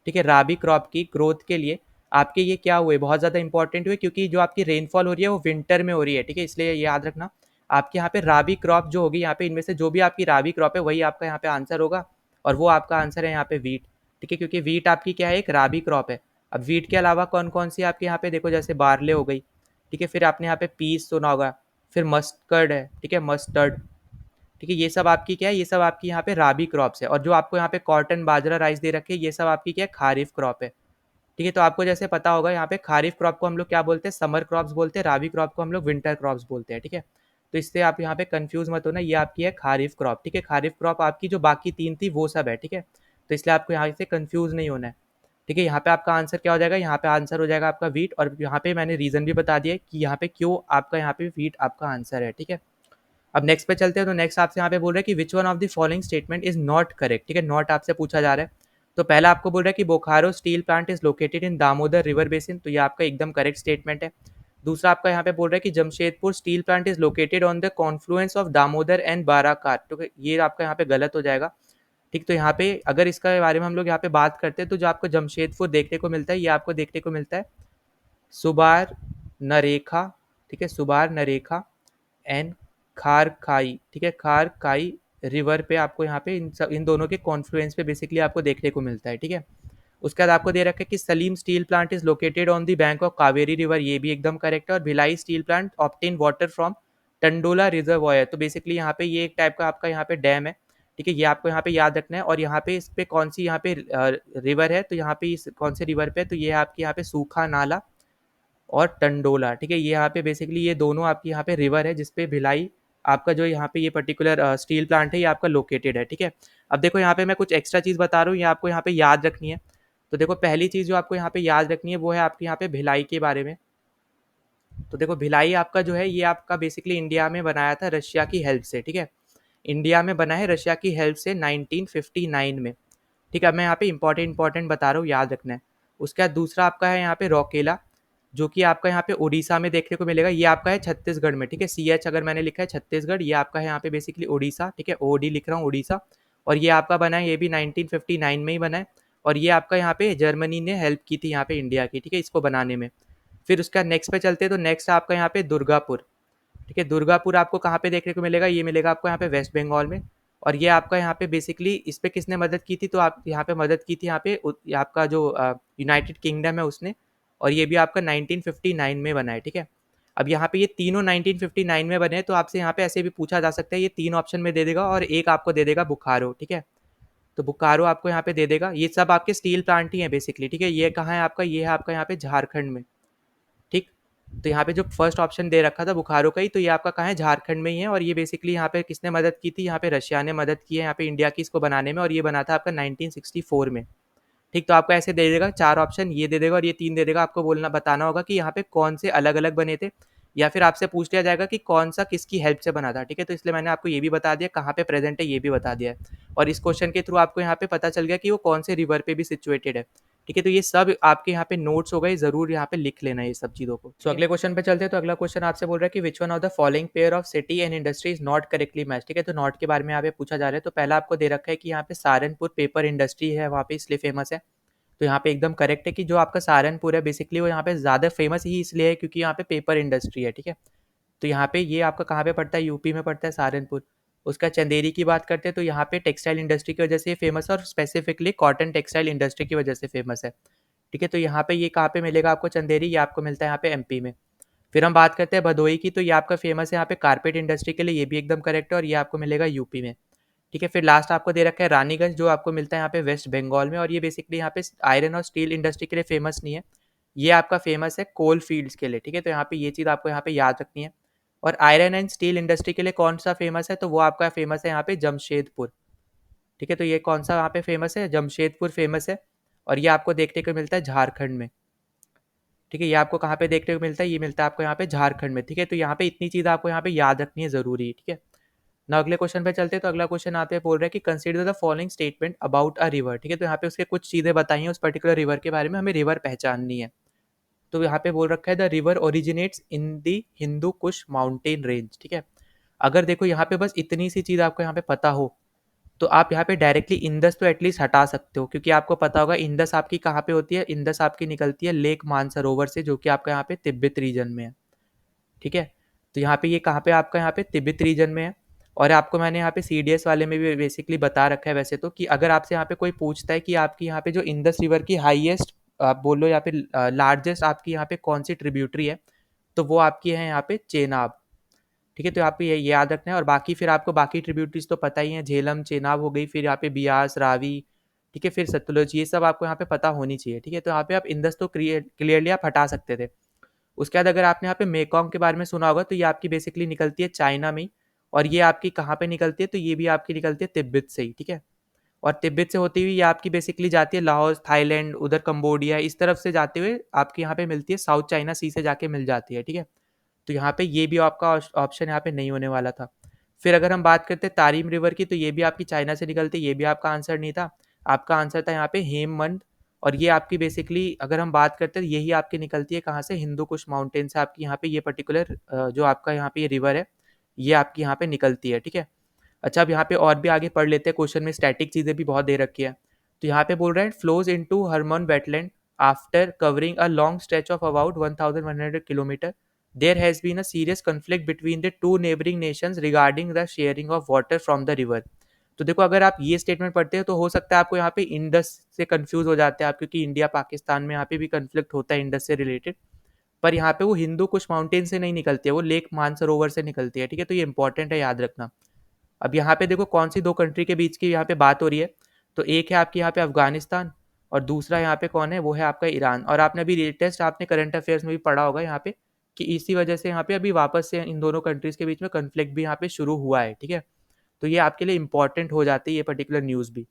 ठीक है। राबी क्रॉप की ग्रोथ के लिए आपके ये क्या हुए, बहुत ज़्यादा इंपॉर्टेंट हुए, क्योंकि जो आपकी रेनफॉल हो रही है वो विंटर में हो रही है, ठीक है। इसलिए याद रखना आपके यहाँ पे राबी क्रॉप जो होगी, यहाँ पे इनमें से जो भी आपकी राबी क्रॉप है वही आपका यहाँ पे आंसर होगा, और वो आपका आंसर है यहाँ पे वीट, ठीक है। क्योंकि वीट आपकी क्या है, एक राबी क्रॉप है। अब वीट के अलावा कौन कौन सी आपके यहाँ पे देखो, जैसे बार्ले हो गई, ठीक है। फिर आपने यहाँ पे पीस सुना होगा, फिर मस्टर्ड है, ठीक है, मस्टर्ड, ठीक है, ये सब आपकी क्या है, ये सब आपकी यहाँ पे राबी क्रॉप्स है। और जो आपको यहाँ पे कॉटन, बाजरा, राइस दे रखे हैं, ये सब आपकी क्या है, खारिफ क्रॉप है। ठीक है, तो आपको जैसे पता होगा यहाँ पे खारिफ क्रॉप को हम लोग क्या बोलते हैं, समर क्रॉप्स बोलते हैं, राबी क्रॉप को हम लोग विंटर क्रॉप्स बोलते हैं। ठीक है, तो इससे आप यहाँ पे कंफ्यूज मत होना, ये आपकी है खारिफ क्रॉप। ठीक है, खारिफ क्रॉप आपकी जो बाकी तीन थी वो सब है। ठीक है, तो इसलिए आपको यहाँ से कंफ्यूज नहीं होना है। ठीक है, यहाँ पे आपका आंसर क्या हो जाएगा, यहाँ पे आंसर हो जाएगा आपका वीट। और यहाँ पे मैंने रीजन भी बता दिया है कि यहाँ पे क्यों आपका यहाँ पे वीट आपका आंसर है। ठीक है, अब नेक्स्ट पे चलते हैं। तो नेक्स्ट आपसे यहाँ पे बोल रहा है कि which one of the following statement is not correct. ठीक है, नॉट आपसे पूछा जा रहा है। तो पहला आपको बोल रहा है कि Bokaro steel plant is located in Damodar river basin, तो ये आपका एकदम करेक्ट स्टेटमेंट है। दूसरा आपका यहाँ पे बोल रहा है कि Jamshedpur steel plant is located on the confluence of Damodar and Barakar, तो ये आपका यहाँ पे गलत हो जाएगा। ठीक, तो यहाँ पे अगर इसका बारे में हम लोग यहाँ पे बात करते हैं, तो जो आपको जमशेदपुर देखने को मिलता है, ये आपको देखने को मिलता है सुबार नरेखा। ठीक है, सुबार नरेखा एंड खार खाई। ठीक है, खार खाई रिवर पे आपको यहाँ पे इन दोनों के कॉन्फ्लुएंस पे बेसिकली आपको देखने को मिलता है। ठीक है, उसके बाद आपको दे रखा है कि Salem steel plant is located on the bank of Kaveri river, ये भी एकदम करेक्ट है। और Bhilai steel plant obtain water from Tandula reservoir, तो बेसिकली यहाँ पे ये एक टाइप का आपका यहाँ पे डैम है। ठीक है, ये आपको यहाँ पे याद रखना है। और यहाँ पे इस पे कौन सी यहाँ पे रिवर है, तो यहाँ पे इस कौन से रिवर पे, तो ये आपकी यहाँ पे सूखा नाला और टंडोला। ठीक है, ये यहाँ पे बेसिकली ये दोनों आपकी यहाँ पे रिवर है जिसपे भिलाई आपका जो यहाँ पे ये पर्टिकुलर स्टील प्लांट है ये आपका लोकेटेड है। ठीक है, अब देखो यहाँ पे मैं कुछ एक्स्ट्रा चीज़ बता रहा हूँ, ये आपको यहाँ पे याद रखनी है। तो देखो पहली चीज़ जो आपको यहाँ पे याद रखनी है वो है आपके यहाँ पे भिलाई के बारे में। तो देखो भिलाई आपका जो है ये आपका बेसिकली इंडिया में बनाया था रशिया की हेल्प से। ठीक है, इंडिया में बना है रशिया की हेल्प से 1959 में। ठीक है, मैं यहाँ पे इंपॉर्टेंट बता रहा हूँ, याद रखना है। उसके बाद दूसरा आपका है यहाँ पे रौकेला, जो कि आपका यहाँ पे उड़ीसा में देखने को मिलेगा, ये आपका है छत्तीसगढ़ में। ठीक है, CH अगर मैंने लिखा है छत्तीसगढ़, ये आपका है यहाँ पे बेसिकली उड़ीसा। ठीक है, OD लिख रहा हूँ उड़ीसा। और ये आपका बना है, ये भी 1959 में ही बना है। और ये आपका यहाँ पे जर्मनी ने हेल्प की थी यहाँ पे इंडिया की, ठीक है, इसको बनाने में। फिर उसका नेक्स्ट पे चलते हैं, तो नेक्स्ट आपका यहाँ पे दुर्गापुर। ठीक है, दुर्गापुर आपको कहाँ पे देखने को मिलेगा, ये मिलेगा आपको यहाँ पे वेस्ट बंगाल में। और ये आपका यहाँ पे बेसिकली इस पे किसने मदद की थी, तो आप यहाँ पे मदद की थी यहाँ पे ये आपका जो यूनाइटेड किंगडम है उसने। और ये भी आपका 1959 में बना है। ठीक है, अब यहाँ पे ये तीनों 1959 में बने हैं, तो आपसे यहाँ पे ऐसे भी पूछा जा सकता है, ये तीन ऑप्शन में दे देगा और एक आपको दे देगा बुखारो। ठीक है, तो बुकारो आपको यहाँ पे दे देगा। ये सब आपके स्टील प्लांट ही हैं बेसिकली। ठीक है, ये कहाँ है आपका, ये है आपका यहाँ पे झारखंड में। ठीक, तो यहाँ पे जो फर्स्ट ऑप्शन दे रखा था बुखारो का ही, तो ये आपका कहाँ है, झारखंड में ही है। और ये बेसिकली यहाँ पे किसने मदद की थी, यहाँ पे रशिया ने मदद की है यहाँ पे इंडिया की इसको बनाने में। और ये बना था आपका 1964 में। ठीक, तो आपको ऐसे दे देगा चार ऑप्शन, ये दे देगा और ये तीन दे देगा। आपको बोलना बताना होगा कि यहाँ पे कौन से अलग अलग बने थे, या फिर आपसे पूछ लिया जाएगा कि कौन सा किसकी हेल्प से बना था। ठीक है, तो इसलिए मैंने आपको ये भी बता दिया, कहाँ पे प्रेजेंट है ये भी बता दिया है। और इस क्वेश्चन के थ्रू आपको यहाँ पे पता चल गया कि वो कौन से रिवर पे भी सिचुएटेड है। ठीक है, तो ये सब आपके यहाँ पे नोट्स हो गए, जरूर यहाँ पे लिख लेना ये सब चीज़ों को। अगले क्वेश्चन पे चलते हैं। तो अगला क्वेश्चन आपसे बोल रहा है कि which one of the following pair of city and industry is not correctly match. ठीक है, तो नॉट के बारे में यहाँ पे पूछा जा रहा है। तो पहला आपको दे रखा है कि यहाँ पे सहारनपुर पेपर इंडस्ट्री है वहाँ पे, इसलिए फेमस है। तो यहाँ पे एकदम करेक्ट है कि जो आपका सहारनपुर है बेसिकली वो यहाँ पे ज़्यादा फेमस ही इसलिए है क्योंकि यहाँ पे पेपर इंडस्ट्री है। ठीक है, तो यहाँ पे ये आपका कहाँ पे पड़ता है, यूपी में पड़ता है सहारनपुर। उसका चंदेरी की बात करते हैं, तो यहाँ पे टेक्सटाइल इंडस्ट्री की वजह से फेमस है, और स्पेसिफिकली कॉटन टेक्सटाइल इंडस्ट्री की वजह से फेमस है। ठीक है, तो यहाँ पे ये कहाँ पे मिलेगा आपको चंदेरी, ये आपको मिलता है यहाँ पे MP में। फिर हम बात करते हैं भदोई की, तो ये आपका फेमस है यहाँ पे कारपेट इंडस्ट्री के लिए, ये भी एकदम करेक्ट है, और ये आपको मिलेगा यूपी में। ठीक है, फिर लास्ट आपको दे रखा है रानीगंज, जो आपको मिलता है यहाँ पे वेस्ट बंगाल में। और ये बेसिकली यहाँ पे आयरन और स्टील इंडस्ट्री के लिए फेमस नहीं है, ये आपका फेमस है कोल फील्ड्स के लिए। ठीक है, तो यहाँ पे ये चीज़ आपको यहाँ पे याद रखनी है। और आयरन एंड स्टील इंडस्ट्री के लिए कौन सा फेमस है, तो वो आपका फेमस है यहाँ पे जमशेदपुर। ठीक है, तो ये कौन सा यहाँ पे फेमस है, जमशेदपुर फेमस है। और ये आपको देखने को मिलता है झारखंड में। ठीक है, ये आपको कहाँ पे देखने को मिलता है, ये मिलता है आपको यहाँ पे झारखंड में। ठीक है, तो यहाँ पे इतनी चीज़ आपको यहाँ पे याद रखनी है ज़रूरी है। ठीक है ना, अगले क्वेश्चन पे चलते हैं। तो अगला क्वेश्चन आप पे बोल रहा है कि consider the following statement about a river. ठीक है, तो यहाँ पे उसके कुछ चीज़ें बताई हैं उस पर्टिकुलर रिवर के बारे में, हमें रिवर पहचाननी है। तो यहाँ पे बोल रखा है the river originates in the Hindu Kush mountain range. ठीक है, अगर देखो यहाँ पे बस इतनी सी चीज़ आपको यहाँ पे पता हो, तो आप यहाँ पे डायरेक्टली इंदस तो एटलीस्ट हटा सकते हो, क्योंकि आपको पता होगा इंदस आपकी कहाँ पे होती है, इंदस आपकी निकलती है लेक मानसरोवर से, जो कि आपका यहाँ पे तिब्बत रीजन में है। ठीक है, तो यहाँ पे ये कहाँ पे आपका यहाँ पे तिब्बत रीजन में है। और आपको मैंने यहाँ पे CDS वाले में भी बेसिकली बता रखा है वैसे तो, कि अगर आपसे यहाँ पे कोई पूछता है कि आपकी यहाँ पे जो इंदस रिवर की हाईएस्ट आप बोल लो या फिर लार्जेस्ट आपकी यहाँ पे कौन सी ट्रिब्यूटरी है, तो वो आपकी है यहाँ पे चेनाब। ठीक है, तो यहाँ पे ये याद रखना है। और बाकी फिर आपको बाकी ट्रिब्यूटरीज तो पता ही है, झेलम, चेनाब हो गई, फिर यहाँ पे बियास, रावी, ठीक है, फिर सतलुज, ये सब आपको यहाँ पे पता होनी चाहिए। ठीक है, तो यहाँ पे आप इंदस तो क्लियरली आप हटा सकते थे। उसके बाद अगर आपने यहाँ पे मेकॉन्ग के बारे में सुना होगा, तो ये आपकी बेसिकली निकलती है चाइना में ही। और ये आपकी कहाँ पे निकलती है, तो ये भी आपकी निकलती है तिब्बत से ही। ठीक है, और तिब्बत से होती हुई ये आपकी बेसिकली जाती है लाहौस, थाईलैंड, उधर कंबोडिया, इस तरफ से जाते हुए आपके यहाँ पे मिलती है, साउथ चाइना सी से जाके मिल जाती है। ठीक है, तो यहाँ पे ये भी आपका ऑप्शन यहाँ पे नहीं होने वाला था। फिर अगर हम बात करते हैं तारीम रिवर की, तो ये भी आपकी चाइना से निकलती है, ये भी आपका आंसर नहीं था। आपका आंसर था यहाँ पे हेमवंत। और ये आपकी बेसिकली अगर हम बात करते हैं, यही आपकी निकलती है कहाँ से, हिंदू कुश माउंटेन से आपकी यहाँ पे ये पर्टिकुलर जो आपका यहाँ पे ये रिवर है, ये आपकी यहाँ पे निकलती है। ठीक है, अच्छा, अब यहाँ पे और भी आगे पढ़ लेते हैं, क्वेश्चन में स्टैटिक चीजें भी बहुत दे रखी है। तो यहाँ पे बोल रहे हैं flows into Hamun wetland after covering a long stretch of about 1100 kilometre, there has been a serious conflict between the two neighboring nations regarding the sharing of water from the river। तो देखो, अगर आप ये स्टेटमेंट पढ़ते हो तो हो सकता है आपको यहाँ पे इंडस से कंफ्यूज हो जाते हैं आप, क्योंकि इंडिया पाकिस्तान में यहाँ पे भी कंफ्लिक्ट होता है इंडस से रिलेटेड। पर यहाँ पे वो हिंदू कुश माउंटेन से नहीं निकलती है, वो लेक मानसरोवर से निकलती है। ठीक है, तो ये इंपॉर्टेंट है, याद रखना। अब यहाँ पे देखो कौन सी दो कंट्री के बीच की यहाँ पे बात हो रही है, तो एक है आपकी यहाँ पे अफगानिस्तान, और दूसरा यहाँ पे कौन है, वो है आपका ईरान। और आपने अभी लेटेस्ट आपने करंट अफेयर्स में भी पढ़ा होगा यहाँ पे कि इसी वजह से यहाँ पे अभी वापस से इन दोनों कंट्रीज के बीच में कन्फ्लिक्ट भी यहाँ पे शुरू हुआ है। ठीक है, तो ये आपके लिए इंपॉर्टेंट हो जाती है ये पर्टिकुलर न्यूज़ भी।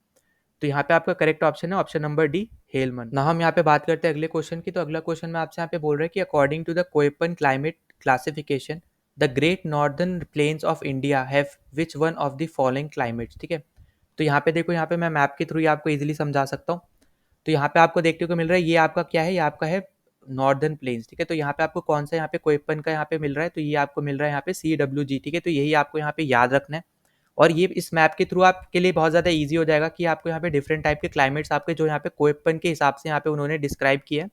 तो यहाँ पे आपका करेक्ट ऑप्शन है ऑप्शन नंबर डी, हेलमन। ना हम यहाँ पे बात करते हैं अगले क्वेश्चन की। तो अगला क्वेश्चन में आपसे यहाँ पे बोल रहे हैं कि according to the Koppen climate classification the great northern plains of India have which one of the following climates. ठीक है, तो यहाँ पे देखो, यहाँ पे मैं मैप के थ्रू आपको इजीली समझा सकता हूँ। तो यहाँ पे आपको देखने को मिल रहा है, ये आपका क्या है, ये आपका है नॉर्दर्न प्लेन्स। ठीक है, तो यहाँ पे आपको कौन सा यहाँ पे कोयपन का यहाँ पे मिल रहा है, तो ये आपको मिल रहा है यहाँ पे CWG। ठीक है, तो यही आपको यहाँ पे याद रखना है। और ये इस मैप के थ्रू आपके लिए बहुत ज़्यादा ईजी हो जाएगा कि आपको यहाँ पे डिफरेंट टाइप के क्लाइमेट्स आपके जो यहाँ पे कोयपन के हिसाब से यहाँ पे उन्होंने डिस्क्राइब किया है,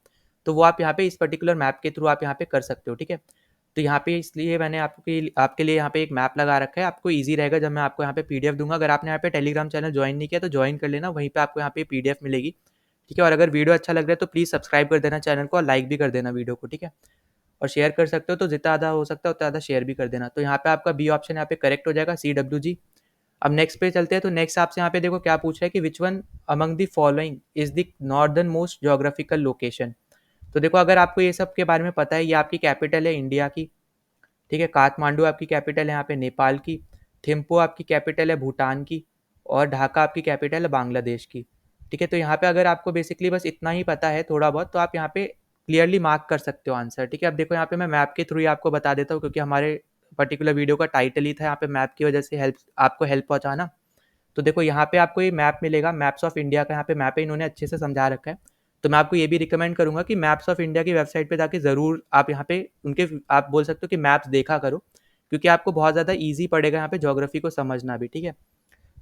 तो वो आप यहाँ पे इस पर्टिकुलर मैप के थ्रू आप यहाँ पे कर सकते हो। ठीक है, तो यहाँ पे इसलिए मैंने आपके लिए यहाँ पे एक मैप लगा रखा है, आपको ईजी रहेगा जब मैं आपको यहाँ पे PDF दूंगा। अगर आपने यहाँ पे टेलीग्राम चैनल ज्वाइन नहीं किया तो ज्वाइन कर लेना, वहीं पे आपको यहाँ पे PDF मिलेगी। ठीक है, और अगर वीडियो अच्छा लग रहा है तो प्लीज़ सब्सक्राइब कर देना चैनल को, और लाइक भी कर देना वीडियो को। ठीक है, और शेयर कर सकते हो, तो जितना ज़्यादा हो सकता है उतना ज़्यादा शेयर भी कर देना। तो यहाँ पे आपका बी ऑप्शन यहाँ पे करेक्ट हो जाएगा, CWG। अब नेक्स्ट पे चलते हैं। तो नेक्स्ट आपसे यहाँ पे देखो क्या पूछ रहा है कि which one among the following is the northern most geographical location. तो देखो, अगर आपको ये सब के बारे में पता है, ये आपकी कैपिटल है इंडिया की। ठीक है, काठमांडू आपकी कैपिटल है यहाँ पे नेपाल की, थिम्पू आपकी कैपिटल है भूटान की, और ढाका आपकी कैपिटल है बांग्लादेश की। ठीक है, तो यहाँ पे अगर आपको बेसिकली बस इतना ही पता है थोड़ा बहुत, तो आप यहाँ पे क्लियरली मार्क कर सकते हो आंसर। ठीक है, अब देखो यहाँ पे मैं मैप के थ्रू ही आपको बता देता हूँ, क्योंकि हमारे पर्टिकुलर वीडियो का टाइटल ही था यहाँ पे मैप की वजह से हेल्प, आपको हेल्प पहुँचाना। तो देखो यहाँ पे आपको ये मैप मिलेगा, मैप्स ऑफ इंडिया का यहाँ पे मैप है, इन्होंने अच्छे से समझा रखा है। तो मैं आपको ये भी रिकमेंड करूंगा कि मैप्स ऑफ इंडिया की वेबसाइट पे जाके ज़रूर आप यहाँ पे उनके आप बोल सकते हो कि मैप्स देखा करो, क्योंकि आपको बहुत ज़्यादा ईजी पड़ेगा यहाँ पे ज्योग्राफी को समझना भी। ठीक है,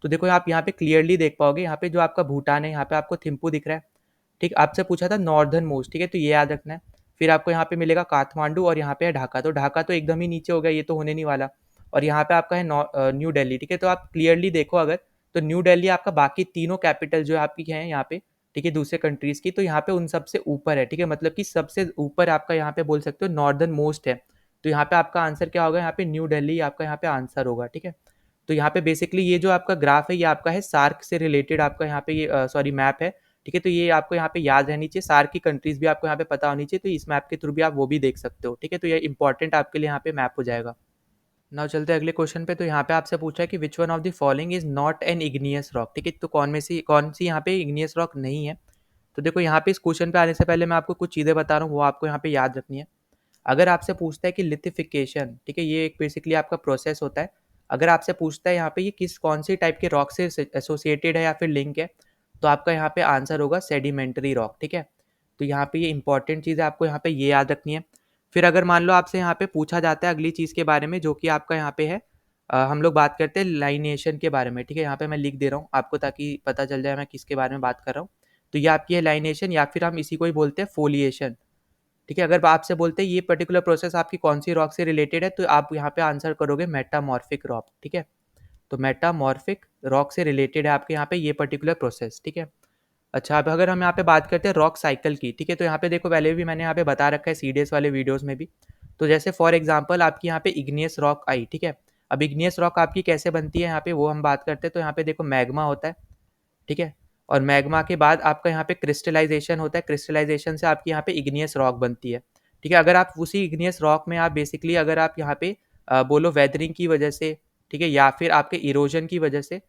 तो देखो आप यहाँ पे क्लियरली देख पाओगे, यहाँ पे जो आपका भूटान है, यहाँ पे आपको थिम्पू दिख रहा है। ठीक, आपसे पूछा था नॉर्दर्न मोस्ट। ठीक है, तो ये याद रखना है। फिर आपको यहाँ पे मिलेगा काठमांडू, और यहाँ पे है ढाका। तो ढाका तो एकदम ही नीचे हो गया, ये तो होने नहीं वाला। और यहाँ पे आपका है न्यू दिल्ली। ठीक है, तो आप क्लियरली देखो अगर, तो न्यू दिल्ली आपका बाकी तीनों कैपिटल जो आपकी हैं यहाँ पे, ठीक है, दूसरे कंट्रीज की, तो यहाँ पे उन सबसे ऊपर है। ठीक है, मतलब कि सबसे ऊपर आपका यहाँ पे बोल सकते हो नॉर्दर्न मोस्ट है। तो यहाँ पे आपका आंसर क्या होगा, यहाँ पे न्यू दिल्ली आपका यहाँ पे आंसर होगा। ठीक है, तो यहाँ पे बेसिकली ये जो आपका ग्राफ है, ये आपका है सार्क से रिलेटेड आपका यहाँ पे ये सॉरी मैप है। ठीक है, तो ये आपको यहाँ पे याद रहनी चाहिए, सार्क की कंट्रीज भी आपको यहाँ पे पता होनी चाहिए, तो इस मैप के थ्रू भी आप वो भी देख सकते हो। ठीक है, तो ये इंपॉर्टेंट आपके लिए यहाँ पे मैप हो जाएगा। नाउ चलते हैं अगले क्वेश्चन पे। तो यहाँ पे आपसे पूछा है कि which one of the following is not an igneous rock. ठीक है, तो कौन सी यहाँ पे इग्नियस रॉक नहीं है। तो देखो यहाँ पे इस क्वेश्चन पे आने से पहले मैं आपको कुछ चीज़ें बता रहा हूँ, वो आपको यहाँ पे याद रखनी है। अगर आपसे पूछता है कि लिथिफिकेशन, ठीक है, ये एक बेसिकली आपका प्रोसेस होता है। अगर आपसे पूछता है यहाँ पे ये कौन सी टाइप के रॉक से एसोसिएटेड है या फिर लिंक है, तो आपका यहाँ पे आंसर होगा सेडिमेंट्री रॉक। ठीक है, तो यहाँ पे ये इंपॉर्टेंट चीज़ है, आपको यहाँ पे ये याद रखनी है। फिर अगर मान लो आपसे यहाँ पे पूछा जाता है अगली चीज़ के बारे में, जो कि आपका यहाँ पे है, हम लोग बात करते हैं लाइनेशन के बारे में। ठीक है, यहाँ पे मैं लिख दे रहा हूँ आपको ताकि पता चल जाए मैं किसके बारे में बात कर रहा हूँ। तो ये आपकी है लाइनेशन, या फिर हम इसी को ही बोलते हैं फोलिएशन। ठीक है, अगर आपसे बोलते हैं ये पर्टिकुलर प्रोसेस आपकी कौन सी रॉक से रिलेटेड है, तो आप यहाँ पे आंसर करोगे मेटामॉर्फिक रॉक। ठीक है, तो मेटामॉर्फिक रॉक से रिलेटेड है आपके यहाँ पे ये पर्टिकुलर प्रोसेस। ठीक है, अच्छा, अब अगर हम यहाँ पे बात करते हैं रॉक साइकिल की, ठीक है, तो यहाँ पे देखो पहले भी मैंने यहाँ पे बता रखा है CDS वाले वीडियोस में भी। तो जैसे फॉर एग्जांपल आपकी यहाँ पे इग्नियस रॉक आई, ठीक है। अब इग्नियस रॉक आपकी कैसे बनती है यहाँ पे वो हम बात करते हैं। तो यहाँ पे देखो मैग्मा होता है, ठीक है। और मैग्मा के बाद आपका यहाँ पे क्रिस्टलाइजेशन होता है, क्रिस्टलाइजेशन से आपकी यहाँ पे इग्नियस रॉक बनती है, ठीक है। अगर आप उसी इग्नियस रॉक में आप बेसिकली अगर आप यहाँ पे बोलो वेदरिंग की वजह से, ठीक है, या फिर आपके इरोजन की वजह से,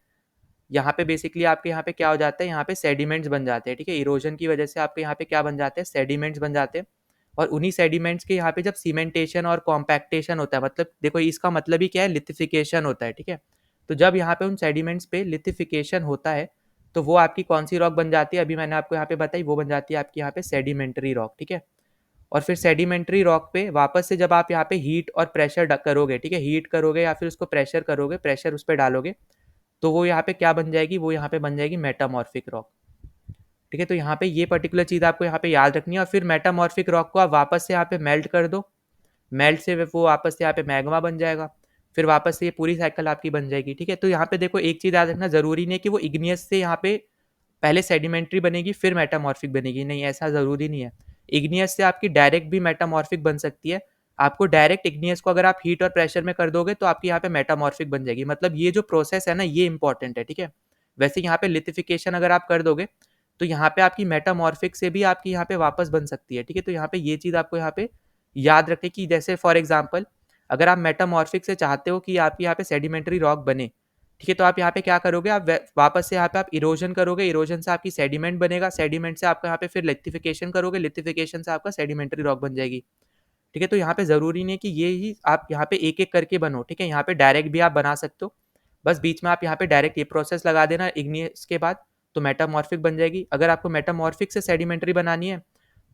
यहाँ पे बेसिकली आपके यहाँ पे क्या हो जाता है, यहाँ पे सेडिमेंट्स बन जाते हैं, ठीक है। इरोजन की वजह से आपके यहाँ पे क्या बन जाते हैं, सेडिमेंट्स बन जाते हैं। और उन्हीं सेडिमेंट्स के यहाँ पे जब सीमेंटेशन और कॉम्पैक्टेशन होता है, मतलब देखो इसका मतलब ही क्या है, लिथिफिकेशन होता है, ठीक है। तो जब यहाँ पे उन सेडिमेंट्स पे लिथिफिकेशन होता है तो वो आपकी कौन सी रॉक बन जाती है, अभी मैंने आपको यहाँ पे बताई, वो बन जाती है आपकी यहाँ पे सेडिमेंट्री रॉक, ठीक है। और फिर सेडिमेंट्री रॉक पे वापस से जब आप यहाँ पे हीट और प्रेशर करोगे, ठीक है, हीट करोगे या फिर उसको प्रेशर करोगे, प्रेशर उस पर डालोगे, तो वो यहाँ पे क्या बन जाएगी, वो यहाँ पे बन जाएगी मेटामॉर्फिक रॉक, ठीक है। तो यहाँ पे ये पर्टिकुलर चीज़ आपको यहाँ पे याद रखनी है। और फिर मेटामॉर्फिक रॉक को आप वापस से यहाँ पे मेल्ट कर दो, मेल्ट से वो वापस से यहाँ पे मैग्मा बन जाएगा, फिर वापस से ये पूरी साइकिल आपकी बन जाएगी, ठीक है। तो यहाँ पे देखो एक चीज़ याद रखना, ज़रूरी नहीं कि वो इग्नियस से यहाँ पे पहले सेडिमेंट्री बनेगी फिर मेटामॉर्फिक बनेगी, नहीं, ऐसा ज़रूरी नहीं है। इग्नियस से आपकी डायरेक्ट भी मेटामॉर्फिक बन सकती है। आपको डायरेक्ट इग्नियस को अगर आप हीट और प्रेशर में कर दोगे तो आपकी यहाँ पे मेटामॉर्फिक बन जाएगी। मतलब ये जो प्रोसेस है ना, ये इंपॉर्टेंट है, ठीक है। वैसे यहाँ पे लिथिफिकेशन अगर आप कर दोगे तो यहाँ पे आपकी मेटामॉर्फिक से भी आपकी यहाँ पे वापस बन सकती है, ठीक है। तो यहाँ पे ये चीज़ आपको यहाँ पे याद रखें कि जैसे फॉर एग्जाम्पल अगर आप मेटामॉर्फिक से चाहते हो कि आपकी यहाँ पे सेडिमेंट्री रॉक बने, ठीक है, तो आप यहाँ पे क्या करोगे, आप वापस से यहाँ पे आप इरोजन करोगे, इरोजन से आपकी सेडिमेंट बनेगा, सेडिमेंट से आपका यहाँ पे फिर लिथिफिकेशन करोगे, लिथिफिकेशन से आपका सेडिमेंट्री रॉक बन जाएगी, ठीक है। तो यहाँ पे ज़रूरी नहीं है कि ये ही आप यहाँ पे एक एक करके बनो, ठीक है। यहाँ पे डायरेक्ट भी आप बना सकते हो, बस बीच में आप यहाँ पे डायरेक्ट ये प्रोसेस लगा देना इग्नियस के बाद, तो मेटामॉर्फिक बन जाएगी। अगर आपको मेटामॉर्फिक से सेडिमेंट्री बनानी है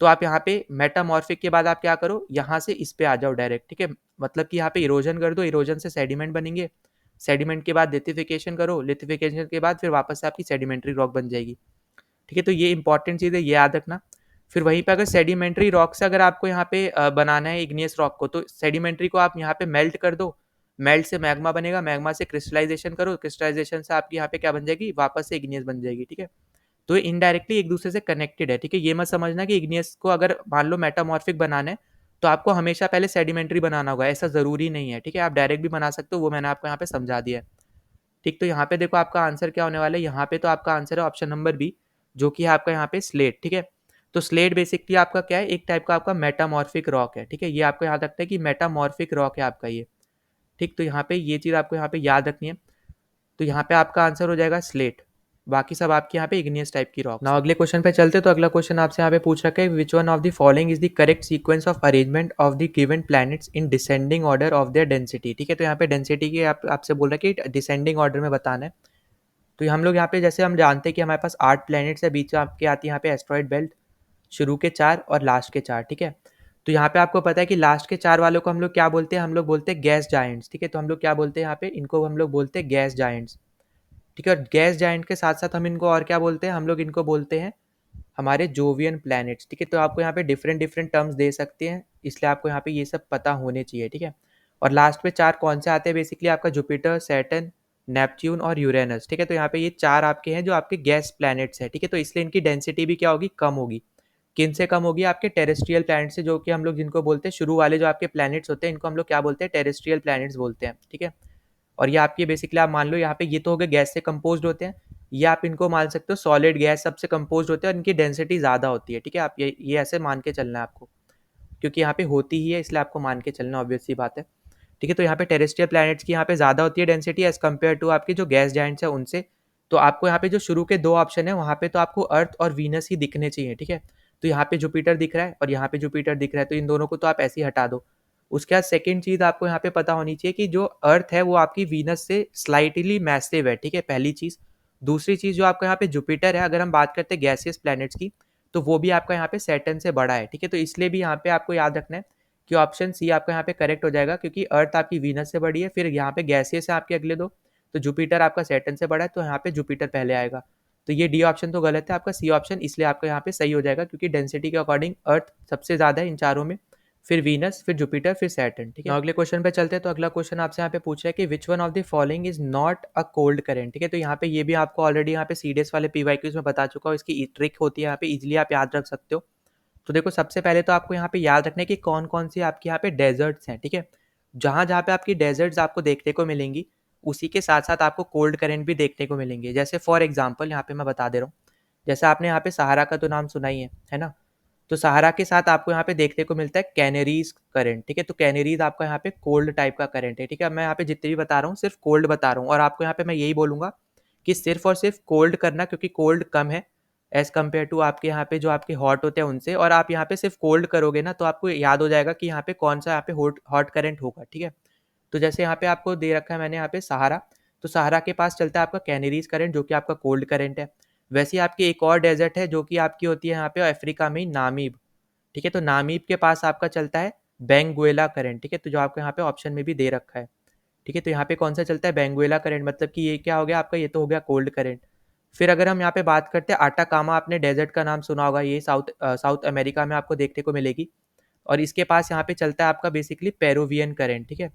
तो आप यहाँ पे मेटामॉर्फिक के बाद आप क्या करो, यहाँ से इस पे आ जाओ डायरेक्ट, ठीक है। मतलब कि यहाँ पे इरोजन कर दो, इरोजन से सेडिमेंट बनेंगे, सेडिमेंट के बाद लिथिफिकेशन करो, लिथिफिकेशन के बाद फिर वापस से आपकी सेडिमेंट्री रॉक बन जाएगी, ठीक है। तो ये इंपॉर्टेंट चीज़ है, ये याद रखना। फिर वहीं पे अगर सेडिमेंट्री रॉक से अगर आपको यहाँ पे बनाना है इग्नियस रॉक को, तो सेडिमेंट्री को आप यहाँ पे मेल्ट कर दो, मेल्ट से मैग्मा बनेगा, मैग्मा से क्रिस्टलाइजेशन करो, क्रिस्टलाइजेशन से आपकी यहाँ पे क्या बन जाएगी, वापस से इग्नियस बन जाएगी, ठीक है। तो ये इनडायरेक्टली एक दूसरे से कनेक्टेड है, ठीक है। ये मत समझना कि इग्नियस को अगर मान लो मेटामॉर्फिक बनाना है तो आपको हमेशा पहले सेडिमेंट्री बनाना होगा, ऐसा ज़रूरी नहीं है, ठीक है। आप डायरेक्ट भी बना सकते हो, वो मैंने आपको यहाँ पे समझा दिया है, ठीक। तो यहाँ पे देखो आपका आंसर क्या होने वाला है, यहाँ पे तो आपका आंसर है ऑप्शन नंबर बी, जो कि है आपका यहाँ पे स्लेट, ठीक है। तो स्लेट बेसिकली आपका क्या है, एक टाइप का आपका मेटामॉर्फिक रॉक है, ठीक है। ये आपको याद रखना है कि मेटामॉर्फिक रॉक है आपका ये, ठीक। तो यहाँ पे ये चीज़ आपको यहाँ पे याद रखनी है। तो यहाँ पे आपका आंसर हो जाएगा स्लेट, बाकी सब आपके यहाँ पे इग्नियस टाइप की रॉक। नाउ अगले क्वेश्चन पे चलते, तो अगला क्वेश्चन आपसे यहाँ पे पूछ रखा है, which one of the following is the correct sequence of arrangement of the given planets in descending order of their density, ठीक है। तो यहाँ पे डेंसिटी की आपसे बोल रहा है कि डिसेंडिंग ऑर्डर में बताना है। तो हम लोग यहाँ पे जैसे हम जानते हैं कि हमारे पास 8 प्लैनेट्स है, बीच में आपके आती है यहाँ पे एस्ट्रॉइड बेल्ट, शुरू के 4 और लास्ट के 4, ठीक है। तो यहाँ पे आपको पता है कि लास्ट के 4 वालों को हम लोग क्या बोलते हैं, हम लोग बोलते हैं गैस जायंट्स, ठीक है। तो हम लोग क्या बोलते हैं यहाँ पे, इनको हम लोग बोलते हैं गैस जायंट्स, ठीक है। और गैस जायंट के साथ साथ हम इनको और क्या बोलते हैं, हम लोग इनको बोलते हैं हमारे जोवियन प्लैनेट्स, ठीक है। तो आपको यहाँ पे डिफरेंट डिफरेंट टर्म्स दे सकते हैं, इसलिए आपको यहाँ पे ये सब पता होने चाहिए, ठीक है। और लास्ट में 4 कौन से आते हैं, बेसिकली आपका जुपिटर, सैटर्न, नेपच्यून और यूरेनस, ठीक है। तो यहाँ पे ये 4 आपके हैं जो आपके गैस प्लैनेट्स हैं, ठीक है। तो इसलिए इनकी डेंसिटी भी क्या होगी, कम होगी। किन से कम होगी, आपके टेरेस्ट्रियल प्लैनेट से, जो कि हम लोग जिनको बोलते हैं शुरू वाले जो आपके प्लैनेट्स होते हैं, इनको हम लोग क्या बोलते हैं, टेरेस्ट्रियल प्लैनेट्स बोलते हैं, ठीक है। और ये आपके बेसिकली आप मान लो यहाँ पे ये तो हो गए गैस से कंपोज्ड होते हैं, ये आप इनको मान सकते हो सॉलिड गैस सबसे कंपोज्ड होते हैं और इनकी डेंसिटी ज़्यादा होती है, ठीक है। आप ये ऐसे मान के चलना है आपको, क्योंकि यहाँ पे होती ही है इसलिए आपको मान के चलना, ऑब्वियस सी बात है, ठीक है। तो यहाँ पे टेरेस्ट्रियल प्लैनेट्स की यहाँ पे ज़्यादा होती है डेंसिटी एज कम्पेयर टू आपके जो गैस जाइंट्स है उनसे। तो आपको यहाँ पे जो शुरू के 2 ऑप्शन है वहाँ पे तो आपको अर्थ और वीनस ही दिखने चाहिए, ठीक है। तो यहाँ पे जुपिटर दिख रहा है और यहाँ पे जुपिटर दिख रहा है, तो इन दोनों को तो आप ऐसे ही हटा दो। उसके बाद सेकंड चीज़ आपको यहाँ पे पता होनी चाहिए कि जो अर्थ है वो आपकी वीनस से स्लाइटली मैसिव है, ठीक है, पहली चीज़। दूसरी चीज़ जो आपका यहाँ पे जुपिटर है, अगर हम बात करते हैं गैसियस प्लैनेट्स की, तो वो भी आपका यहाँ पे सैटर्न से बड़ा है, ठीक है। तो इसलिए भी यहाँ पे आपको याद रखना है कि ऑप्शन सी आपका यहाँ पे करेक्ट हो जाएगा, क्योंकि अर्थ आपकी वीनस से बड़ी है, फिर यहाँ पे गैसियस है आपके अगले 2, तो जुपिटर आपका सैटर्न से बड़ा है, तो यहाँ पे जुपिटर पहले आएगा। तो ये डी ऑप्शन तो गलत है, आपका सी ऑप्शन इसलिए आपका यहाँ पे सही हो जाएगा, क्योंकि डेंसिटी के अकॉर्डिंग अर्थ सबसे ज़्यादा है इन चारों में, फिर वीनस, फिर जुपिटर, फिर सैटर्न, ठीक है। अगले क्वेश्चन पे चलते हैं। तो अगला क्वेश्चन आपसे यहाँ पे पूछा है कि which one of the following is not a cold current, ठीक है। तो यहाँ पे ये भी आपको ऑलरेडी यहाँ पे सीडीएस वाले पीवाईक्यूज में बता चुका हूँ, इसकी ट्रिक होती है यहाँ पे, इजिली आप याद रख सकते हो। तो देखो सबसे पहले तो आपको यहाँ पे याद रखना है कि कौन कौन सी आपके यहाँ पे डेजर्ट्स हैं, ठीक है। जहाँ जहाँ पे आपकी डेजर्ट्स आपको देखने को मिलेंगी, उसी के साथ साथ आपको कोल्ड करेंट भी देखने को मिलेंगे। जैसे फॉर एग्जाम्पल यहाँ पे मैं बता दे रहा हूँ, जैसे आपने यहाँ पे सहारा का तो नाम सुना ही है ना। तो सहारा के साथ आपको यहाँ पे देखने को मिलता है कैनरीज करंट, ठीक है। तो कैनरीज आपका यहाँ पे कोल्ड टाइप का करंट है, ठीक है। मैं यहाँ पे जितने भी बता रहा हूँ सिर्फ कोल्ड बता रहा हूँ, और आपको यहाँ पे मैं यही बोलूंगा कि सिर्फ और सिर्फ कोल्ड करना, क्योंकि कोल्ड कम है एज कम्पेयर टू आपके यहाँ पे जो आपके हॉट होते हैं उनसे। और आप यहाँ पे सिर्फ कोल्ड करोगे ना तो आपको याद हो जाएगा कि यहाँ पे कौन सा यहाँ पे हॉट करंट होगा, ठीक है। तो जैसे यहाँ पे आपको दे रखा है मैंने यहाँ पे सहारा, तो सहारा के पास चलता है आपका कैनरीज करंट जो कि आपका कोल्ड करंट है। वैसे आपकी एक और डेजर्ट है जो कि आपकी होती है यहाँ पे अफ्रीका में नामीब, ठीक है। तो नामीब के पास आपका चलता है बेंगुएला करंट, ठीक है। तो जो आपको यहाँ पे ऑप्शन में भी दे रखा है, ठीक है। तो यहाँ पे कौन सा चलता है बेंगुएला करंट, मतलब कि ये क्या हो गया आपका, ये तो हो गया कोल्ड करंट। फिर अगर हम यहाँ पे बात करते हैं आटाकामा, आपने डेजर्ट का नाम सुना होगा, ये साउथ अमेरिका में आपको देखने को मिलेगी। और इसके पास यहाँ पे चलता है आपका बेसिकली पेरुवियन करंट, ठीक है,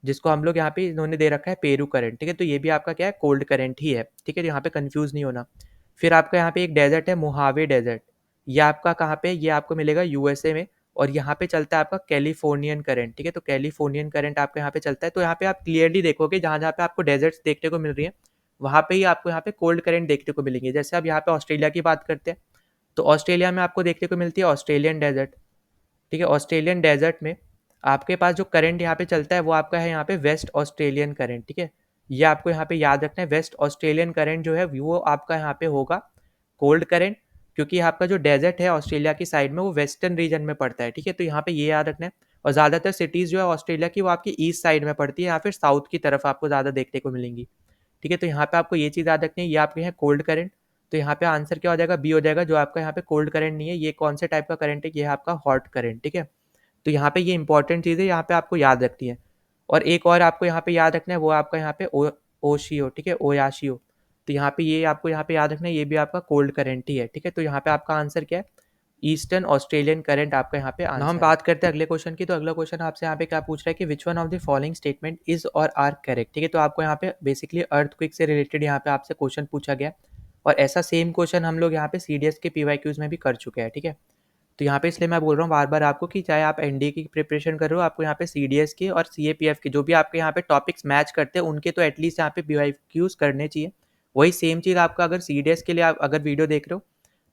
जिसको हम लोग यहाँ पे इन्होंने दे रखा है पेरू करंट, ठीक है। तो ये भी आपका क्या है, कोल्ड करंट ही है, ठीक है। यहाँ पे कंफ्यूज नहीं होना। फिर आपका यहाँ पे एक डेजर्ट है मोहावे डेजर्ट, ये आपका कहाँ पे, ये आपको मिलेगा यूएसए में, और यहाँ पे चलता है आपका कैलिफोर्नियन करंट, ठीक है। तो कैलिफोर्नियन करंट आपका यहाँ पे चलता है। तो यहाँ पे आप क्लियरली देखोगे जहाँ जहाँ पे आपको डेजर्ट्स देखने को मिल रही है, वहाँ पे ही आपको यहाँ पे कोल्ड करंट देखने को मिलेंगे। जैसे अब यहाँ पे ऑस्ट्रेलिया की बात करते हैं, तो ऑस्ट्रेलिया में आपको देखने को मिलती है ऑस्ट्रेलियन डेजर्ट, ठीक है। ऑस्ट्रेलियन डेजर्ट में आपके पास जो करंट यहाँ पे चलता है वो आपका है यहाँ पे वेस्ट ऑस्ट्रेलियन करंट, ठीक है। ये आपको यहाँ पे याद रखना है, वेस्ट ऑस्ट्रेलियन करंट जो है वो आपका यहाँ पे होगा कोल्ड करंट, क्योंकि आपका जो डेजर्ट है ऑस्ट्रेलिया की साइड में वो वेस्टर्न रीजन में पड़ता है, ठीक है। तो यहाँ पे ये याद रखना है। और ज़्यादातर सिटीज़ जो है ऑस्ट्रेलिया की वो आपकी ईस्ट साइड में पड़ती है या फिर साउथ की तरफ आपको ज़्यादा देखने को मिलेंगी, ठीक है। तो यहाँ पे आपको ये चीज़ याद रखनी है, ये आपके हैं कोल्ड करंट। तो यहाँ पे आंसर क्या हो जाएगा, बी हो जाएगा। जो आपका यहाँ पे कोल्ड करंट नहीं है, ये कौन से टाइप का करंट है, ये है आपका हॉट करंट, ठीक है। तो यहाँ पे ये इंपॉर्टेंट चीज़ है, यहाँ पे आपको याद रखनी है। और एक और आपको यहाँ पे याद रखना है, वो आपका यहाँ पे ओशियो, ठीक है, ओयाशियो। तो यहाँ पे ये आपको यहाँ पे याद रखना है, ये भी आपका कोल्ड करंट ही है, ठीक है। तो यहाँ पे आपका आंसर क्या है, ईस्टर्न ऑस्ट्रेलियन करंट आपका यहाँ पे आंसर। हम बात करते हैं अगले क्वेश्चन की। तो अगला क्वेश्चन आपसे यहाँ पे क्या पूछ रहा है कि which one of the following statement is or are correct, ठीक है। तो आपको यहाँ पे बेसिकली अर्थक्वेक से रिलेटेड यहाँ पे आपसे क्वेश्चन पूछा गया, और ऐसा सेम क्वेश्चन हम लोग यहाँ पे सीडीएस के पीवाईक्यूज में भी कर चुके हैं, ठीक है। तो यहाँ पे इसलिए मैं बोल रहा हूँ बार बार आपको कि चाहे आप एनडीए की प्रिपरेशन कर रहे हो, आपको यहाँ पे सीडीएस के और सीएपीएफ के जो भी आपके यहाँ पे टॉपिक्स मैच करते हैं उनके तो एटलीस्ट यहाँ पे पीवाईक्यूज करने चाहिए। वही सेम चीज़ आपका अगर सीडीएस के लिए आप अगर वीडियो देख रहे हो,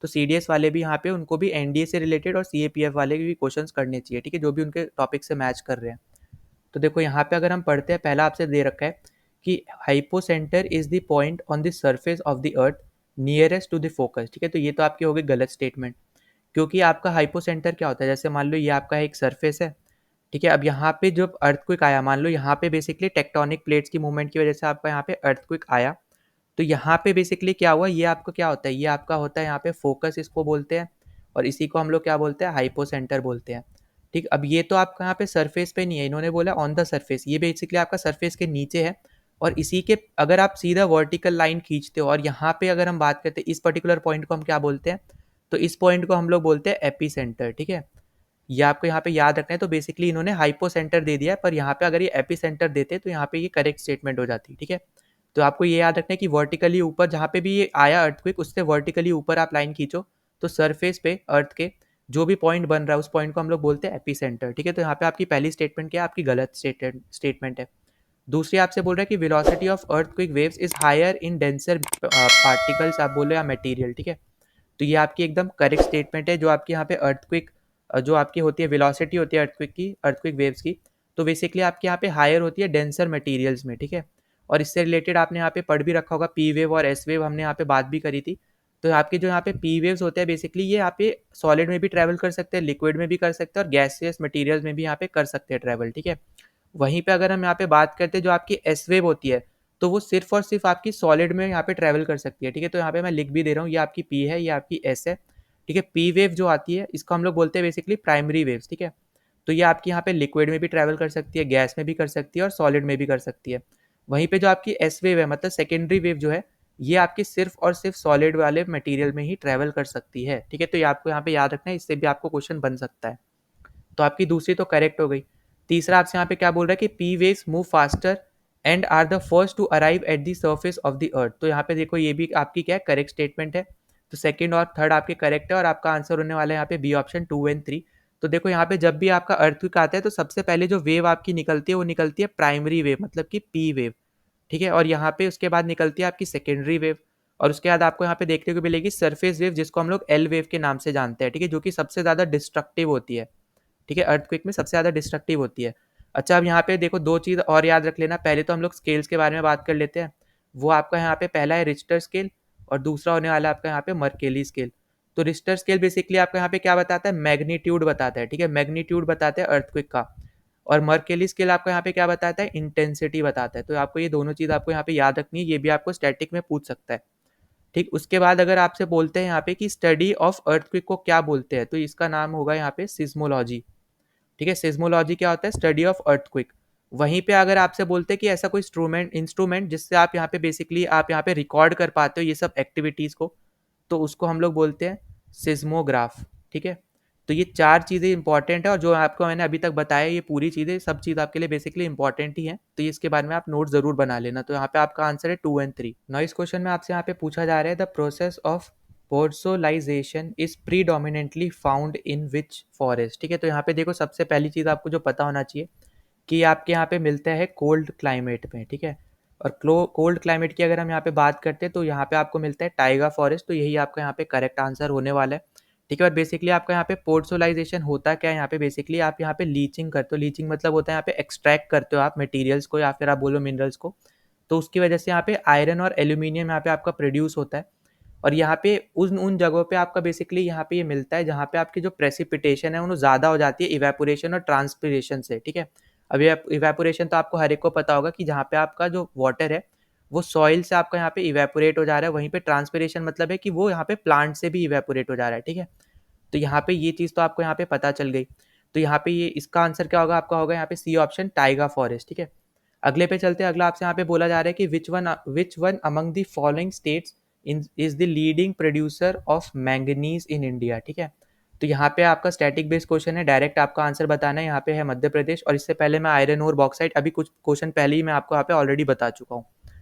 तो सीडीएस वाले भी यहाँ पे उनको भी एनडीए से रिलेटेड और सीएपीएफ वाले भी क्वेश्चन करने चाहिए, ठीक है, जो भी उनके टॉपिक से मैच कर रहे हैं। तो देखो यहाँ पे अगर हम पढ़ते हैं, पहला आपसे दे रखा है कि hypocentre is the point on the surface of the earth nearest to the focus, ठीक है। तो ये तो आपकी हो गई गलत स्टेटमेंट, क्योंकि आपका हाइपोसेंटर क्या होता है, जैसे मान लो ये आपका एक सरफेस है, ठीक है। अब यहाँ पे जब अर्थक्वेक आया, मान लो यहाँ पे बेसिकली टेक्टोनिक प्लेट्स की मूवमेंट की वजह से आपका यहाँ पे अर्थक्वेक आया, तो यहाँ पे बेसिकली क्या हुआ, ये आपको क्या होता है, ये आपका होता है यहाँ पे फोकस इसको बोलते हैं, और इसी को हम लोग क्या बोलते हैं, हाइपोसेंटर बोलते हैं, ठीक। अब ये तो आपका यहाँ पे सरफेस पे नहीं है, इन्होंने बोला ऑन द सरफेस, ये बेसिकली आपका सरफेस के नीचे है। और इसी के अगर आप सीधा वर्टिकल लाइन खींचते हो, और यहाँ पे अगर हम बात करते हैं इस पर्टिकुलर पॉइंट को हम क्या बोलते हैं, तो इस पॉइंट को हम लोग बोलते हैं एपी सेंटर, ठीक है। ये आपको यहाँ पे याद रखना है। तो बेसिकली इन्होंने हाइपो सेंटर दे दिया है, पर यहाँ पे अगर ये एपी सेंटर देते तो यहाँ पे ये करेक्ट स्टेटमेंट हो जाती, ठीक है। तो आपको ये याद रखना है कि वर्टिकली ऊपर जहाँ पे भी ये आया अर्थक्वेक, उससे वर्टिकली ऊपर आप लाइन खींचो, तो सरफेस पे अर्थ के जो भी पॉइंट बन रहा है उस पॉइंट को हम लोग बोलते हैं एपी सेंटर, ठीक है। तो यहाँ पे आपकी पहली स्टेटमेंट क्या है, आपकी गलत स्टेटमेंट है। दूसरी आपसे बोल रहा है कि velocity of earthquake waves is higher in denser particles, आप बोल रहे हो, या मटेरियल, ठीक है। तो ये आपकी एकदम करेक्ट स्टेटमेंट है। जो आपकी यहाँ पे अर्थक्वेक जो आपकी होती है वेलोसिटी होती है अर्थक्वेक की, अर्थक्वेक वेव्स की, तो बेसिकली आपके यहाँ पे हायर होती है डेंसर मटेरियल्स में, ठीक है। और इससे रिलेटेड आपने यहाँ पे पढ़ भी रखा होगा, पी वेव और एस वेव हमने यहाँ पे बात भी करी थी। तो आपके जो यहाँ पे पी वेव्स होते हैं बेसिकली ये यहाँ पे सॉलिड में भी ट्रैवल कर सकते हैं, लिक्विड में भी कर सकते हैं, और गैसियस मटीरियल्स में भी यहाँ पे कर सकते हैं ट्रैवल, ठीक है। वहीं पे अगर हम यहाँ पे बात करते हैं जो आपकी एस वेव होती है, तो वो सिर्फ और सिर्फ आपकी सॉलिड में यहाँ पे ट्रैवल कर सकती है, ठीक है। तो यहाँ पे मैं लिख भी दे रहा हूँ, ये आपकी पी है, ये आपकी एस है, ठीक है। पी वेव जो आती है इसको हम लोग बोलते हैं बेसिकली प्राइमरी वेव्स, ठीक है। तो ये आपकी यहाँ पे लिक्विड में भी ट्रैवल कर सकती है, गैस में भी कर सकती है, और सॉलिड में भी कर सकती है। वहीं पे जो आपकी एस वेव है, मतलब सेकेंडरी वेव जो है, ये आपकी सिर्फ और सिर्फ सॉलिड वाले मटेरियल में ही ट्रैवल कर सकती है, ठीक है। तो ये आपको यहाँ पे याद रखना है, इससे भी आपको क्वेश्चन बन सकता है। तो आपकी दूसरी तो करेक्ट हो गई। तीसरा आपसे यहाँ पे क्या बोल रहा है कि P waves move faster and are the first to arrive at the surface of the earth. तो यहाँ पे देखो ये भी आपकी क्या है, करेक्ट स्टेटमेंट है। तो सेकंड और थर्ड आपके करेक्ट है और आपका आंसर होने वाला है यहाँ पे बी ऑप्शन 2 एंड 3। तो देखो यहाँ पे जब भी आपका अर्थक्वेक आता है तो सबसे पहले जो वेव आपकी निकलती है वो निकलती है प्राइमरी वेव, मतलब कि पी वेव, ठीक है। और यहाँ पे उसके बाद निकलती है आपकी सेकेंडरी वेव, और उसके बाद आपको यहाँ पे देखने को मिलेगी सरफेस वेव, जिसको हम लोग एल वेव के नाम से जानते हैं, ठीक है, जो कि सबसे ज्यादा डिस्ट्रक्टिव होती है, ठीक है, अर्थक्वेक में सबसे ज़्यादा डिस्ट्रक्टिव होती है। अच्छा, अब यहाँ पे देखो दो चीज़ और याद रख लेना। पहले तो हम लोग स्केल्स के बारे में बात कर लेते हैं। वो आपका यहाँ पे पहला है रिक्टर स्केल और दूसरा होने वाला है आपका यहाँ पे मर्केली स्केल। तो रिक्टर स्केल बेसिकली आपका यहाँ पे क्या बताता है, मैग्नीट्यूड बताता है, ठीक है, मैग्नीट्यूड बताता है अर्थक्वेक का। और मर्केली स्केल आपका यहाँ पे क्या बताता है, इंटेंसिटी बताता है। तो आपको ये दोनों चीज़ आपको यहाँ पे याद रखनी है, ये भी आपको स्टैटिक में पूछ सकता है, ठीक। उसके बाद अगर आपसे बोलते हैं यहाँ पे कि स्टडी ऑफ अर्थक्वेक को क्या बोलते हैं, तो इसका नाम होगा यहाँ पे सिस्मोलॉजी, ठीक है। सिस्मोलॉजी क्या होता है, स्टडी ऑफ अर्थक्वेक। वहीं पे अगर आपसे बोलते हैं कि ऐसा कोई इंस्ट्रूमेंट इंस्ट्रूमेंट जिससे आप यहाँ पे बेसिकली आप यहाँ पे रिकॉर्ड कर पाते हो ये सब एक्टिविटीज को, तो उसको हम लोग बोलते हैं सिस्मोग्राफ, ठीक है। तो ये चार चीज़ें इंपॉर्टेंट है और जो आपको मैंने अभी तक बताया ये पूरी चीज़ें सब चीज़ आपके लिए बेसिकली इंपॉर्टेंट ही है, तो इसके बारे में आप नोट जरूर बना लेना। तो यहाँ पे आपका आंसर है 2 एंड 3। नौ इस क्वेश्चन में आपसे यहाँ पे पूछा जा रहा है the process of podzolization is predominantly found in which forest, ठीक है। तो यहाँ पे देखो सबसे पहली चीज़ आपको जो पता होना चाहिए कि आपके यहाँ पे मिलता है कोल्ड क्लाइमेट में, ठीक है। और कोल्ड क्लाइमेट की अगर हम यहाँ पे बात करते हैं तो यहाँ पे आपको मिलता है टाइगा फॉरेस्ट, तो यही आपका यहाँ पे करेक्ट आंसर होने वाला है, ठीक है। और बेसिकली आपका यहाँ पे पोर्सोलाइजेशन होता क्या है, यहाँ पे बेसिकली आप यहाँ पे लीचिंग करते हो। लीचिंग मतलब होता है यहाँ पे एक्सट्रैक्ट करते हो आप मटेरियल्स को या फिर आप बोलो मिनरल्स को, तो उसकी वजह से यहाँ पे आयरन और एल्यूमिनियम यहाँ पे आपका प्रोड्यूस होता है। और यहाँ पे उन उन जगहों पे आपका बेसिकली यहाँ पे ये मिलता है जहाँ पे आपकी जो प्रेसिपिटेशन है वो ज़्यादा हो जाती है इवेपोरेशन और ट्रांसपिरेशन से, ठीक है। अब इवेपोरेशन तो आपको हर एक को पता होगा कि जहाँ पे आपका जो वाटर है वो सॉइल से आपका यहाँ पे इवेपोरेट हो जा रहा है, वहीं पे ट्रांसपिरेशन मतलब है कि वो यहाँ पे प्लांट से भी इवेपोरेट हो जा रहा है, ठीक है। तो यहाँ पे ये चीज़ तो आपको यहाँ पे पता चल गई। तो यहाँ पे ये इसका आंसर क्या होगा, आपका होगा यहाँ पे सी ऑप्शन टाइगा फॉरेस्ट, ठीक है। अगले पे चलते हैं। अगला आपसे यहाँ पे बोला जा रहा है कि which one among the following states is the leading producer of manganese in India, ठीक है। तो यहाँ पे आपका स्टैटिक बेस्ड क्वेश्चन है, डायरेक्ट आपका आंसर बताना है। यहाँ पे है मध्य प्रदेश, और इससे पहले मैं आयरन और बॉक्साइट अभी कुछ क्वेश्चन पहले ही मैं आपको यहाँ पे ऑलरेडी बता चुका हूँ।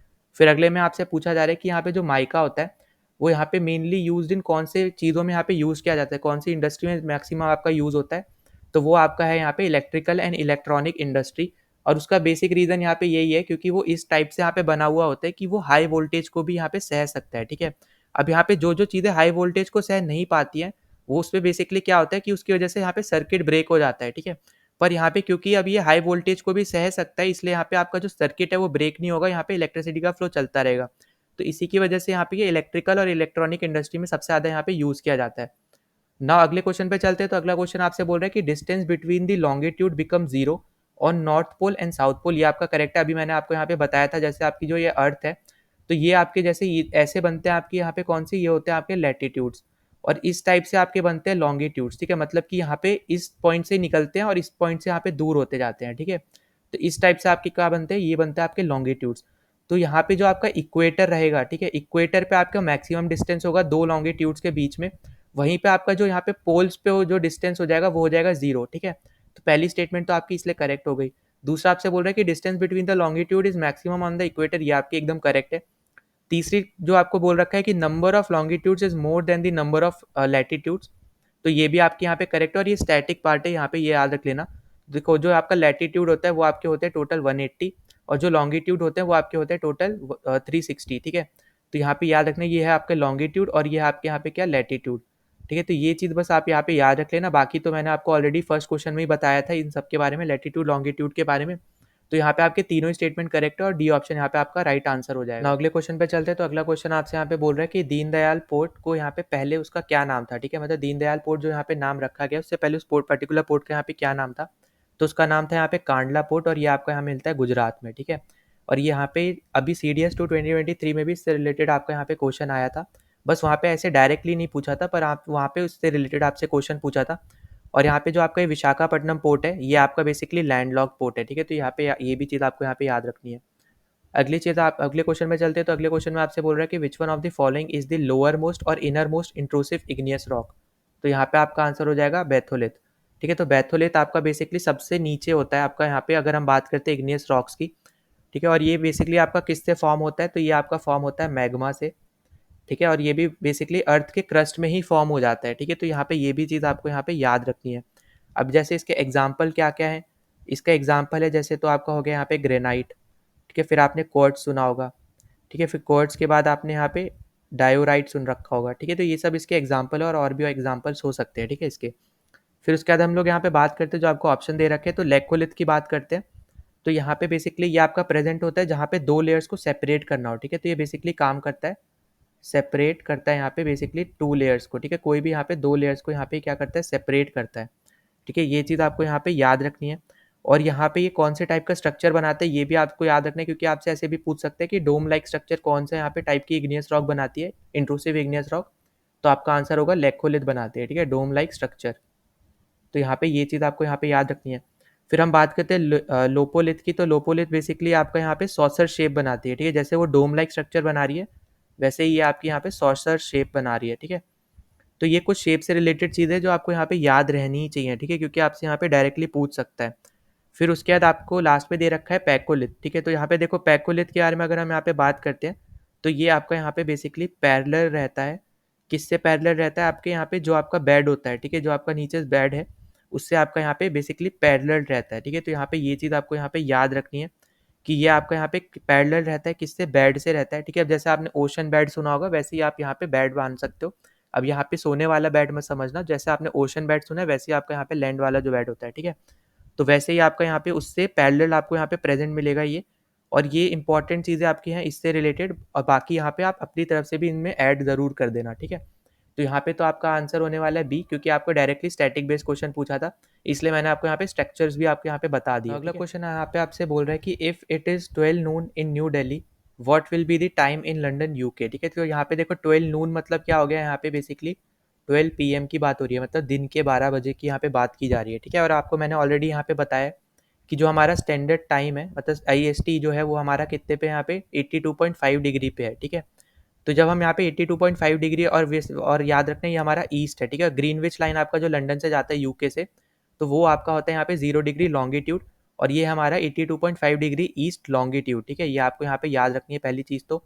फिर अगले में आपसे पूछा जा रहा है कि यहाँ पे जो माइका होता है वो यहाँ पे मेनली यूज इन कौन से चीज़ों में यहाँ पे यूज़ किया जाता है, कौन सी इंडस्ट्री में मैक्सिमम आपका यूज़ होता है, तो वो आपका है यहाँ पे इलेक्ट्रिकल एंड इलेक्ट्रॉनिक इंडस्ट्री। और उसका बेसिक रीज़न यहाँ पे यही है क्योंकि वो इस टाइप से यहाँ पे बना हुआ होता है कि वो हाई वोल्टेज को भी यहाँ पे सह सकता है, ठीक है। अब यहाँ पे जो जो चीज़ें हाई वोल्टेज को सह नहीं पाती हैं वो उस पर बेसिकली क्या होता है कि उसकी वजह से यहाँ पे सर्किट ब्रेक हो जाता है, ठीक है। पर यहाँ पे क्योंकि अब ये हाई वोल्टेज को भी सह सकता है इसलिए यहाँ पे आपका जो सर्किट है वो ब्रेक नहीं होगा, यहाँ पे इलेक्ट्रिसिटी का फ्लो चलता रहेगा। तो इसी की वजह से यहाँ पे ये इलेक्ट्रिकल और इलेक्ट्रॉनिक इंडस्ट्री में सबसे ज़्यादा यहाँ पे यूज़ किया जाता है। ना अगले क्वेश्चन पे चलते हैं। तो अगला क्वेश्चन आपसे बोल रहा है कि distance between the longitude become zero on north pole and south pole. ये आपका करेक्ट है, अभी मैंने आपको यहाँ पे बताया था। जैसे आपकी जो ये अर्थ है तो ये आपके जैसे ऐसे बनते हैं आपके यहाँ पे कौन से ये होते हैं आपके लैटिट्यूड्स, और इस टाइप से आपके बनते हैं लॉन्गिट्यूड्स, ठीक है। मतलब कि यहाँ पे इस पॉइंट से निकलते हैं और इस पॉइंट से यहाँ पे दूर होते जाते हैं, ठीक है। तो इस टाइप से आपके क्या बनते हैं, ये बनते हैं आपके लॉन्गिट्यूड्स। तो यहाँ पे जो आपका इक्वेटर रहेगा, ठीक है, इक्वेटर पे आपका मैक्सिमम डिस्टेंस होगा दो लॉन्गिट्यूड्स के बीच में। वहीं पे आपका जो यहाँ पे पोल्स पे जो डिस्टेंस हो जाएगा वो हो जाएगा जीरो, ठीक है। तो पहली स्टेटमेंट तो आपकी इसलिए करेक्ट हो गई। दूसरा आपसे बोल रहा है कि distance between the longitude is maximum on the equator, ये आपकी एकदम करेक्ट है। तीसरी जो आपको बोल रखा है कि number of longitudes is more than the number of latitudes, तो ये भी आपके यहाँ पे करेक्ट है। और ये स्टैटिक पार्ट है, यहाँ पे ये याद रख लेना। देखो जो आपका लैटिट्यूड होता है वो आपके होते हैं टोटल 180, और जो लॉन्गिट्यूड होते हैं वो आपके होते हैं टोटल 360, ठीक है। तो यहाँ पे याद रखना ये है आपका लॉन्गिट्यूड और ये है आपके यहाँ पे क्या लैटिट्यूड, ठीक है। तो ये चीज़ बस आप यहाँ पे याद रख लेना। बाकी तो मैंने आपको ऑलरेडी फर्स्ट क्वेश्चन में ही बताया था इन सब के बारे में, लैटिट्यूड लॉन्गिट्यूड के बारे में। तो यहाँ पे आपके तीनों स्टेटमेंट करेक्ट है और डी ऑप्शन यहाँ पे आपका राइट आंसर हो जाएगा। ना अगले क्वेश्चन पे चलते हैं। तो अगला क्वेश्चन आपसे यहाँ पे बोल रहा है कि दीनदयाल पोर्ट को यहाँ पे पहले उसका क्या नाम था, ठीक है। मतलब दीनदयाल पोर्ट जो यहाँ पे नाम रखा गया उससे पहले उस पोर्ट पर्टिकुलर पोर्ट का यहाँ पे क्या नाम था, तो उसका नाम था यहाँ पे कांडला पोर्ट, और ये आपका यहाँ मिलता है गुजरात में, ठीक है। और ये यहाँ पे अभी CDS 2 2023 में भी इससे रिलेटेड आपका यहाँ पे क्वेश्चन आया था। बस वहाँ पे ऐसे डायरेक्टली नहीं पूछा था, पर आप वहाँ पे उससे रिलेटेड आपसे क्वेश्चन पूछा था। और यहाँ पे जो आपका ये विशाखापट्टनम पोर्ट है ये आपका बेसिकली लैंडलॉक पोर्ट है, ठीक है। तो यहाँ पे ये भी चीज़ आपको यहाँ पे याद रखनी है। अगली चीज़ आप अगले क्वेश्चन में चलते हैं। तो अगले क्वेश्चन में आपसे बोल रहा है कि which one of the following is the lowermost or innermost intrusive igneous rock, तो यहाँ पे आपका आंसर हो जाएगा बैथोलिथ, ठीक है। तो बैथोलिथ आपका बेसिकली सबसे नीचे होता है आपका यहाँ पे अगर हम बात करते हैं इग्नियस रॉक्स की, ठीक है। और ये बेसिकली आपका किससे फॉर्म होता है, तो ये आपका फॉर्म होता है मैग्मा से, ठीक है, और ये भी बेसिकली अर्थ के क्रस्ट में ही फॉर्म हो जाता है, ठीक है। तो यहाँ पे ये भी चीज़ आपको यहाँ पे याद रखनी है। अब जैसे इसके एग्जाम्पल क्या क्या है, इसका एग्जाम्पल है जैसे तो आपका हो गया यहाँ पे ग्रेनाइट, ठीक है। फिर आपने क्वार्ट्ज सुना होगा, ठीक है। फिर क्वार्ट्ज के बाद आपने यहाँ पे डायोराइट सुन रखा होगा, ठीक है। तो ये सब इसके एग्जाम्पल है और भी एग्जाम्पल्स हो सकते हैं, ठीक है इसके। फिर उसके बाद हम लोग यहाँ पे बात करते हैं, जो आपको ऑप्शन दे रखे हैं, तो लेकोलिथ की बात करते हैं। तो यहाँ पे बेसिकली ये आपका प्रेजेंट होता है जहाँ पे दो लेयर्स को सेपरेट करना हो, ठीक है। तो ये बेसिकली काम करता है, सेपरेट करता है यहाँ पे बेसिकली टू लेयर्स को, ठीक है। कोई भी यहाँ पे दो लेयर्स को यहाँ पे क्या करता है, सेपरेट करता है, ठीक है। ये चीज़ आपको यहाँ पे याद रखनी है। और यहाँ पे ये कौन से टाइप का स्ट्रक्चर बनाते हैं ये भी आपको याद रखना है, क्योंकि आपसे ऐसे भी पूछ सकते हैं कि डोम लाइक स्ट्रक्चर कौन सा यहाँ पे टाइप की इग्नियस रॉक बनाती है, इंट्रूसिव इग्नियस रॉक। तो आपका आंसर होगा लेकोलिथ बनाते हैं, ठीक है, डोम लाइक स्ट्रक्चर। तो यहाँ पे ये चीज़ आपको यहाँ पे याद रखनी है। फिर हम बात करते हैं लोपोलिथ की। तो लोपोलिथ बेसिकली आपका यहाँ पे सॉसर शेप बनाती है, ठीक है। जैसे वो डोम लाइक स्ट्रक्चर बना रही है, वैसे ही ये आपकी यहाँ पे सॉसर शेप बना रही है, ठीक है। तो ये कुछ शेप से रिलेटेड चीज़ है जो आपको यहाँ पे याद रहनी ही चाहिए, ठीक है, क्योंकि आपसे यहाँ पे डायरेक्टली पूछ सकता है। फिर उसके बाद आपको लास्ट में दे रखा है पैकोलिथ, ठीक है। तो यहाँ पे देखो पैकोलिथ के बारे में अगर हम यहाँ पे बात करते हैं, तो ये आपका यहाँ पे बेसिकली पैरेलल रहता है। किससे पैरेलल रहता है, आपके यहाँ पे जो आपका बेड होता है, ठीक है, जो आपका नीचे बेड है उससे आपका यहाँ पे बेसिकली पैरेलल रहता है, ठीक है। तो यहाँ पे ये चीज़ आपको यहाँ पे याद रखनी है कि ये आपका यहाँ पे पैरेलल रहता है, किससे, बेड से रहता है, ठीक है। अब जैसे आपने ओशन बेड सुना होगा वैसे ही आप यहाँ पे बेड बांध सकते हो। अब यहाँ पे सोने वाला बेड मत समझना, जैसे आपने ओशन बेड सुना है वैसे ही आपका यहाँ पे लैंड वाला जो बेड होता है, ठीक है। तो वैसे ही आपका यहाँ पे उससे पैरेलल आपको यहाँ पे प्रेजेंट मिलेगा ये। और ये इंपॉर्टेंट चीज़ें आपकी हैं इससे रिलेटेड, और बाकी यहाँ पे आप अपनी तरफ से भी इनमें ऐड ज़रूर कर देना, ठीक है। तो यहाँ पे तो आपका आंसर होने वाला है बी, क्योंकि आपको डायरेक्टली स्टैटिक बेस्ड क्वेश्चन पूछा था, इसलिए मैंने आपको यहाँ पे स्ट्रक्चर्स भी आपको यहाँ पे बता दिए। अगला क्वेश्चन यहाँ पे आपसे बोल रहा है कि if it is 12 Noon in new Delhi, what will be the time in London UK, ठीक है। तो यहाँ पे देखो 12 नून मतलब क्या हो गया, यहाँ पे बेसिकली 12 PM की बात हो रही है, मतलब दिन के 12 बजे की यहाँ पे बात की जा रही है, ठीक है। और आपको मैंने ऑलरेडी यहाँ पे बताया कि जो हमारा स्टैंडर्ड टाइम है, मतलब IST जो है वो हमारा कितने पे यहाँ पे 82.5 डिग्री पे है, ठीक है। तो जब हम यहाँ पे 82.5 डिग्री और वेस्ट, और याद रखना ये हमारा ईस्ट है, ठीक है। ग्रीनविच लाइन आपका जो लंदन से जाता है यूके से, तो वो आपका होता है यहाँ पे 0 डिग्री लॉन्गिट्यूड, और ये हमारा 82.5 डिग्री ईस्ट लॉन्गिट्यूड, ठीक है। ये आपको यहाँ पे याद रखनी है पहली चीज़ तो।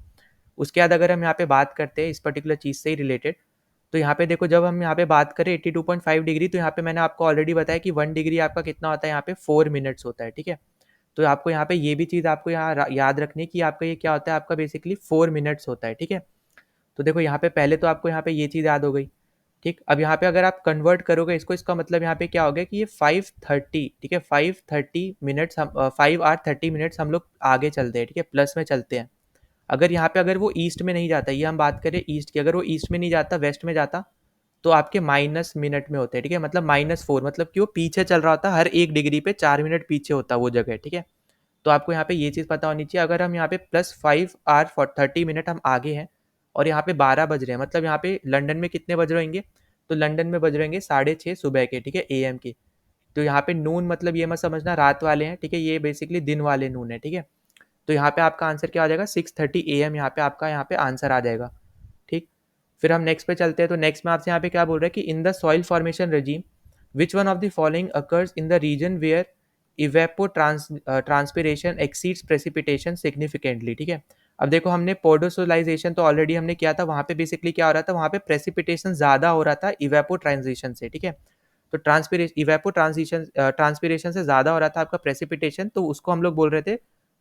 उसके बाद अगर हम यहाँ पे बात करते हैं इस पर्टिकुलर चीज़ से ही रिलेटेड, तो यहाँ पे देखो जब हम यहाँ पे बात करें 82.5 डिग्री, तो यहाँ पे मैंने आपको ऑलरेडी बताया कि 1 डिग्री आपका कितना होता है, यहाँ पे 4 मिनट्स होता है, ठीक है। तो आपको यहाँ पे ये भी चीज़ आपको यहाँ याद रखनी है कि आपका ये क्या होता है, आपका बेसिकली 4 मिनट्स होता है, ठीक है। तो देखो यहाँ पे पहले तो आपको यहाँ पे ये चीज़ याद हो गई, ठीक। अब यहाँ पे अगर आप कन्वर्ट करोगे इसको, इसका मतलब यहाँ पे क्या हो गया कि ये 5:30, ठीक है, 5:30 मिनट्स हम 5 hour 30 minutes हम लोग आगे चलते हैं, ठीक है, प्लस में चलते हैं। अगर यहाँ पे अगर वो ईस्ट में नहीं जाता, ये हम बात करें ईस्ट की, अगर वो ईस्ट में नहीं जाता वेस्ट में जाता, तो आपके माइनस मिनट में होते हैं, ठीक है, मतलब -4, मतलब कि वो पीछे चल रहा होता, हर 1 डिग्री पे 4 मिनट पीछे होता वो जगह, ठीक है। तो आपको यहाँ पे ये चीज़ पता होनी चाहिए। अगर हम यहाँ पे +5 hour 30 minutes हम आगे हैं और यहाँ पे 12 बज रहे हैं, मतलब यहाँ पे लंदन में कितने बज रहेंगे, तो लंदन में बज रहेंगे 6:30 सुबह के, ठीक है, AM के। तो यहाँ पे नून मतलब ये मत समझना रात वाले हैं, ठीक है, ये बेसिकली दिन वाले नून है, ठीक है। तो यहाँ पे आपका आंसर क्या आ जाएगा, 6:30 AM यहाँ पे आपका यहाँ पे आंसर आ जाएगा, ठीक। फिर हम नेक्स्ट पे चलते हैं। तो नेक्स्ट में आपसे यहाँ पे क्या बोल रहा है कि in the soil formation regime which one of the following occurs in the region where evapotranspiration exceeds precipitation significantly, ठीक है। अब देखो हमने पोडोसोलाइजेशन तो ऑलरेडी हमने किया था, वहाँ पे बेसिकली क्या हो रहा था, वहाँ पे प्रेसिपिटेशन ज़्यादा हो रहा था इवेपो ट्रांजिशन से, ठीक है। तो इवेपो ट्रांसपिरेशन से ज़्यादा हो रहा था आपका प्रेसिपिटेशन, तो उसको हम लोग बोल रहे थे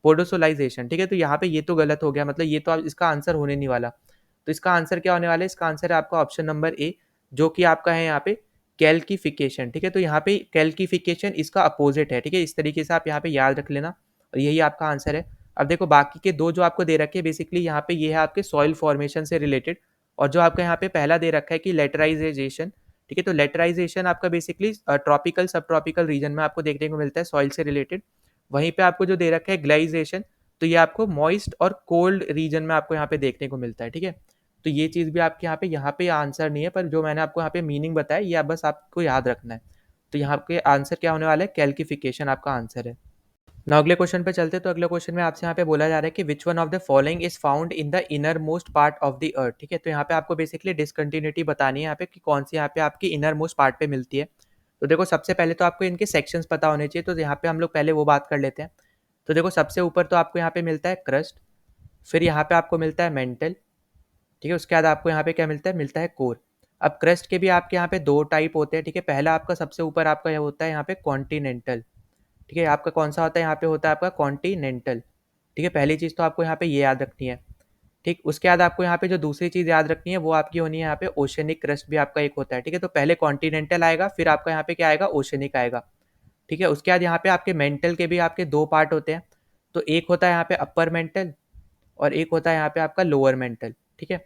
पोडोसोलाइजेशन, ठीक है। तो यहाँ पे ये तो गलत हो गया, मतलब ये तो इसका आंसर होने नहीं वाला। तो इसका आंसर क्या होने वाला है, इसका आंसर है आपका ऑप्शन नंबर ए, जो कि आपका है यहाँ पे कैल्किफिकेशन, ठीक है। तो यहाँ पे कैल्किफिकेशन इसका अपोजिट है, ठीक है। इस तरीके से आप यहाँ पे याद रख लेना, और यही आपका आंसर है। अब देखो बाकी के दो जो आपको दे रखे हैं बेसिकली यहाँ पे ये है आपके सॉइल फॉर्मेशन से रिलेटेड, और जो आपका यहाँ पे पहला दे रखा है कि लेटराइजेशन, ठीक है। तो लेटराइजेशन आपका बेसिकली ट्रॉपिकल सब ट्रॉपिकल रीजन में आपको देखने को मिलता है सॉइल से रिलेटेड। वहीं पे आपको जो दे रखा है ग्लेइजेशन, तो ये आपको मॉइस्ट और कोल्ड रीजन में आपको यहाँ पे देखने को मिलता है, ठीक है। तो ये चीज़ भी आपके यहाँ पे आंसर नहीं है, पर जो मैंने आपको यहाँ पे मीनिंग बताया ये आप बस आपको याद रखना है। तो यहाँ पे आंसर क्या होने वाला है, कैल्किफिकेशन आपका आंसर है। ना अगले क्वेश्चन पे चलते, तो अगले क्वेश्चन में आपसे यहाँ पे बोला जा रहा है कि which one of the following is found in the inner most part of the अर्थ, ठीक है। तो यहाँ पे आपको बेसिकली डिसकंटिन्यूटी बतानी है यहाँ पे कि कौन सी यहाँ पे आपकी इनर मोस्ट पार्ट पे मिलती है। तो देखो सबसे पहले तो आपको इनके सेक्शंस पता होने चाहिए, तो यहाँ पे हम लोग पहले वो बात कर लेते हैं। तो देखो सबसे ऊपर तो आपको यहाँ पे मिलता है क्रस्ट, फिर यहाँ पे आपको मिलता है मेंटल, ठीक है। उसके बाद आपको यहाँ पे क्या मिलता है कोर। अब क्रस्ट के भी आपके यहाँ पे 2 टाइप होते हैं, ठीक है। पहला आपका सबसे ऊपर आपका ये होता है यहाँ पे कॉन्टिनेंटल, ठीक है। आपका कौन सा होता है यहाँ पे होता है आपका कॉन्टिनेंटल, ठीक है। पहली चीज़ तो आपको यहाँ पे ये याद रखनी है, ठीक। उसके बाद आपको यहाँ पे जो दूसरी चीज़ याद रखनी है वो आपकी होनी है यहाँ पे ओशनिक क्रस्ट भी आपका एक होता है, ठीक है। तो पहले कॉन्टिनेंटल आएगा, फिर आपका यहाँ पे क्या आएगा ओशनिक आएगा, ठीक है। उसके बाद यहाँ पे आपके मेंटल के भी आपके 2 पार्ट होते हैं। तो एक होता है यहाँ पे अपर मेंटल और एक होता है यहाँ पे आपका लोअर मेंटल, ठीक है।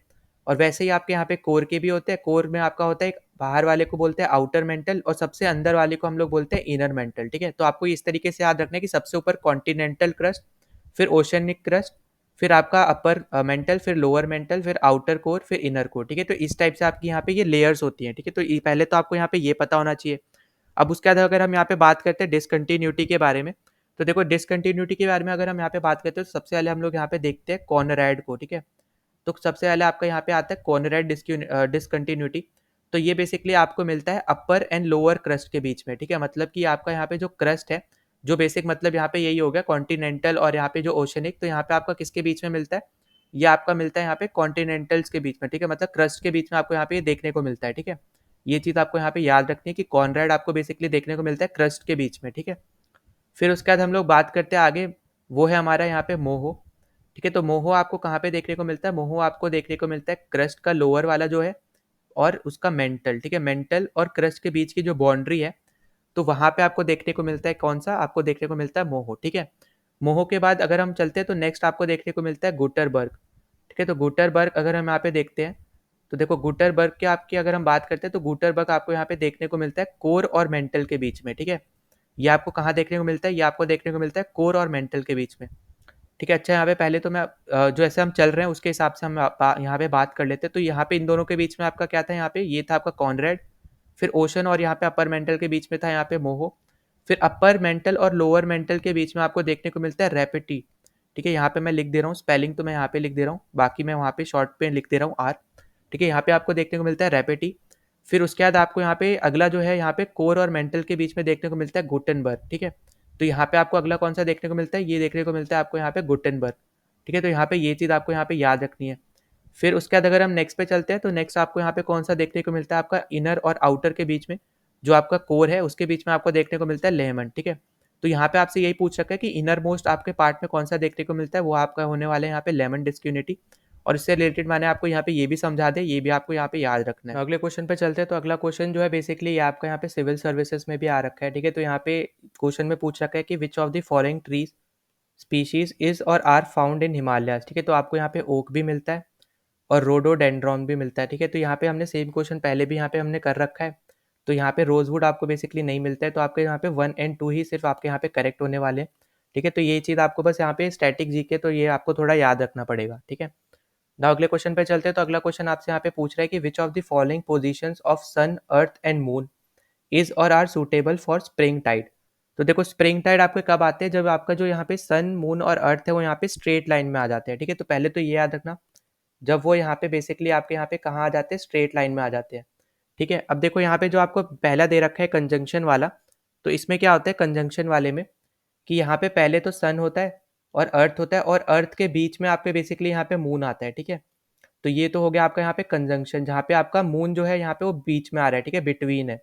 और वैसे ही आपके यहाँ पे कोर के भी होते हैं। कोर में आपका होता है एक बाहर वाले को बोलते हैं आउटर मेंटल और सबसे अंदर वाले को हम लोग बोलते हैं इनर मेंटल, ठीक है। तो आपको इस तरीके से याद रखना है कि सबसे ऊपर कॉन्टिनेंटल क्रस्ट, फिर ओशनिक क्रस्ट, फिर आपका अपर मेंटल, फिर लोअर मेंटल, फिर आउटर कोर, फिर इनर कोर, ठीक है। तो इस टाइप से आपकी यहाँ पे ये लेयर्स होती हैं, ठीक है। तो पहले तो आपको यहाँ पे ये पता होना चाहिए। अब उसके बाद अगर हम यहाँ पे बात करते हैं डिसकंटिन्यूटी के बारे में, तो देखो डिसकंटिन्यूटी के बारे में अगर हम यहाँ पे बात करते हैं तो सबसे पहले हम लोग यहाँ पे देखते हैं कॉनरैड को, ठीक है। तो सबसे पहले आपका यहाँ पे आता है कॉनरैड डिसकंटिन्यूटी। तो ये बेसिकली आपको मिलता है अपर एंड लोअर क्रस्ट के बीच में, ठीक है। मतलब कि आपका यहाँ पे जो क्रस्ट है, जो बेसिक मतलब यहाँ पे यही हो गया कॉन्टिनेंटल और यहाँ पे जो ओशनिक, तो यहाँ पे आपका किसके बीच में मिलता है, ये आपका मिलता है यहाँ पे कॉन्टिनेंटल्स के बीच में, ठीक है। मतलब क्रस्ट के बीच में आपको यहाँ पे ये देखने को मिलता है, ठीक है। ये चीज़ आपको यहाँ पे याद रखनी है कि कॉनरैड आपको बेसिकली देखने को मिलता है क्रस्ट के बीच में, ठीक है। फिर उसके बाद हम लोग बात करते हैं आगे, वो है हमारा यहाँ पे मोहो, ठीक है। तो मोहो आपको कहाँ पे देखने को मिलता है, मोहो आपको देखने को मिलता है क्रस्ट का लोअर वाला जो है और उसका मेंटल, ठीक है। मेंटल और क्रस्ट के बीच की जो बाउंड्री है, तो वहां पे आपको देखने को मिलता है कौन सा, आपको देखने को मिलता है मोहो, ठीक है। मोहो के बाद अगर हम चलते हैं तो नेक्स्ट आपको देखने को मिलता है गुटरबर्ग, ठीक है। तो गुटरबर्ग अगर हम यहाँ पे देखते हैं तो देखो गुटरबर्ग के आपकी अगर हम बात करते हैं तो गुटरबर्ग आपको यहाँ पे देखने को मिलता है कोर और मेंटल के बीच में, ठीक है। ये आपको कहाँ देखने को मिलता है, ये आपको देखने को मिलता है कोर और मेंटल के बीच में, ठीक है। अच्छा यहाँ पे पहले तो मैं जो ऐसे हम चल रहे हैं उसके हिसाब से हम यहाँ पे बात कर लेते हैं। तो यहाँ पे इन दोनों के बीच में आपका क्या था, यहाँ पे ये था आपका कॉनरैड, फिर ओशन और यहाँ पे अपर मेंटल के बीच में था यहाँ पे मोहो, फिर अपर मेंटल और लोअर मेंटल के बीच में आपको देखने को मिलता है रेपेटी, ठीक है। यहाँ पे मैं लिख दे रहा हूँ स्पेलिंग, तो मैं यहाँ पे लिख दे रहा हूँ, बाकी मैं वहाँ पे शॉर्ट पे लिख दे रहा हूँ आर, ठीक है। यहाँ पे आपको देखने को मिलता है रेपेटी। फिर उसके बाद आपको यहाँ पे अगला जो है यहाँ पे कोर और मेंटल के बीच में देखने को मिलता है गुटनबर्ग, ठीक है। तो यहाँ पे आपको अगला कौन सा देखने को मिलता है, ये देखने को मिलता है आपको यहाँ पे गुटनबर्ग, ठीक है। तो यहाँ पे ये चीज़ आपको यहाँ पे याद रखनी है। फिर उसके बाद अगर हम नेक्स्ट पे चलते हैं तो नेक्स्ट आपको यहाँ पे कौन सा देखने को मिलता है, आपका इनर और आउटर के बीच में जो आपका कोर है उसके बीच में आपको देखने को मिलता है लेमन, ठीक है। तो यहाँ पे आपसे यही पूछ रखा है कि इनर मोस्ट आपके पार्ट में कौन सा देखने को मिलता है, वो आपका होने वाला है यहाँ पे लेमन डिस्क्यूनिटी। और इससे रिलेटेड मैंने आपको यहाँ पे ये भी समझा दे, ये भी आपको यहाँ पे याद रखना है। अगले क्वेश्चन पे चलते हैं। तो अगला क्वेश्चन जो है बेसिकली ये आपका यहाँ पे सिविल सर्विसेज में भी आ रखा है, ठीक है। तो यहाँ पे क्वेश्चन में पूछ रखा है कि which of the following trees species is or are found in Himalaya, ठीक है। तो आपको यहाँ पे ओक भी मिलता है और रोडोडेंड्रॉन भी मिलता है, ठीक है। तो यहाँ पे हमने सेम क्वेश्चन पहले भी यहाँ पे हमने कर रखा है। तो यहाँ पे रोजवुड आपको बेसिकली नहीं मिलता है, तो आपके यहाँ पे 1 एंड 2 ही सिर्फ आपके यहाँ पे करेक्ट होने वाले हैं, ठीक है। तो ये चीज़ आपको बस यहाँ पे स्टैटिक जीके, तो ये आपको थोड़ा याद रखना पड़ेगा, ठीक है। ना अगले क्वेश्चन पे चलते हैं। तो अगला क्वेश्चन आपसे यहाँ पे पूछ रहा है कि which of the following positions of sun earth and moon is or are suitable for spring tide. तो देखो स्प्रिंग टाइड आपके कब आते हैं, जब आपका जो यहाँ पे सन मून और अर्थ है वो यहाँ पे स्ट्रेट लाइन में आ जाते हैं, ठीक है। तो पहले तो ये याद रखना, जब वो यहाँ पे बेसिकली आपके यहाँ पे कहाँ आ जाते हैं, स्ट्रेट लाइन में आ जाते हैं, ठीक है। अब देखो यहाँ पे जो आपको पहला दे रखा है कंजंक्शन वाला, तो इसमें क्या होता है कंजंक्शन वाले में कि यहाँ पे पहले तो सन होता है और अर्थ होता है और अर्थ के बीच में आपके बेसिकली यहाँ पे मून आता है, ठीक है। तो ये तो हो गया आपका यहाँ पे कंजंक्शन, जहाँ पे आपका मून जो है यहाँ पे वो बीच में आ रहा है, ठीक है, बिटवीन है।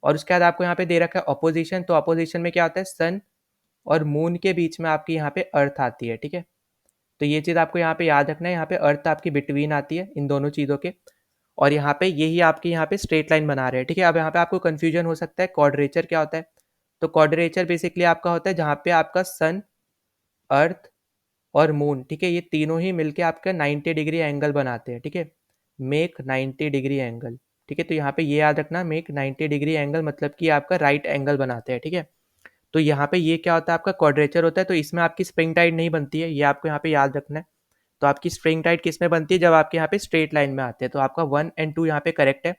और उसके बाद आपको यहाँ पे दे रखा है अपोजिशन, तो अपोजिशन में क्या होता है सन और मून के बीच में आपकी यहाँ पे अर्थ आती है, ठीक है। तो ये चीज़ आपको यहाँ पे याद रखना है, यहाँ पे अर्थ आपकी बिटवीन आती है इन दोनों चीज़ों के, और यहाँ पे यही आपकी यहाँ पे स्ट्रेट लाइन बना रहे हैं, ठीक है। अब यहाँ पे आपको कंफ्यूजन हो सकता है क्वाड्रेचर क्या होता है। तो क्वाड्रेचर बेसिकली आपका होता है जहाँ पे आपका सन, अर्थ और मून, ठीक है, ये तीनों ही मिलके आपका 90 डिग्री एंगल बनाते हैं, ठीक है। मेक 90 डिग्री एंगल, ठीक है। तो यहाँ पे ये याद रखना, मेक 90 डिग्री एंगल मतलब कि आपका राइट एंगल बनाते हैं, ठीक है। तो यहाँ पे ये क्या होता है आपका क्वाड्रेचर होता है, तो इसमें आपकी स्प्रिंग टाइड नहीं बनती है, ये आपको यहाँ पे याद रखना है। तो आपकी स्प्रिंग टाइड किस में बनती है, जब आपके यहाँ पे स्ट्रेट लाइन में आते हैं। तो आपका 1 एंड 2 यहाँ पे करेक्ट है,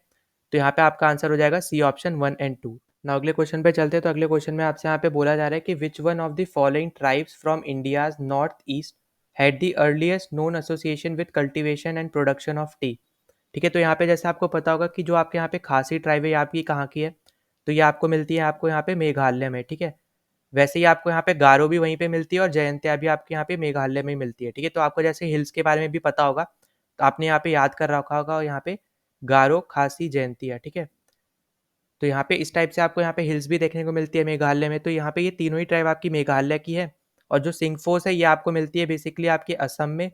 तो यहाँ पे आपका आंसर हो जाएगा सी ऑप्शन 1 एंड 2। ना अगले क्वेश्चन पे चलते हैं। तो अगले क्वेश्चन में आपसे यहाँ पे बोला जा रहा है कि which one of the following tribes from India's north east had the earliest known association with cultivation and production of T, ठीक है। तो यहाँ पे जैसे आपको पता होगा कि जो आपके यहाँ पे खासी ट्राइब है आपकी कहाँ की है, तो ये आपको मिलती है आपको यहाँ पे मेघालय में, ठीक है। वैसे ही आपको यहाँ पे गारो भी वहीं पे मिलती है और जयंतिया भी आपके यहाँ पे मेघालय में मिलती है, ठीक है। तो आपको जैसे हिल्स के बारे में भी पता होगा, तो आपने यहाँ पे याद कर रखा होगा, यहाँ पे गारो, खासी, जयंतिया, ठीक है। तो यहाँ पे इस टाइप से आपको यहाँ पे हिल्स भी देखने को मिलती है मेघालय में। तो यहाँ पे ये तीनों ही ट्राइब आपकी मेघालय की है, और जो सिंगफोस है ये आपको मिलती है बेसिकली आपकी असम में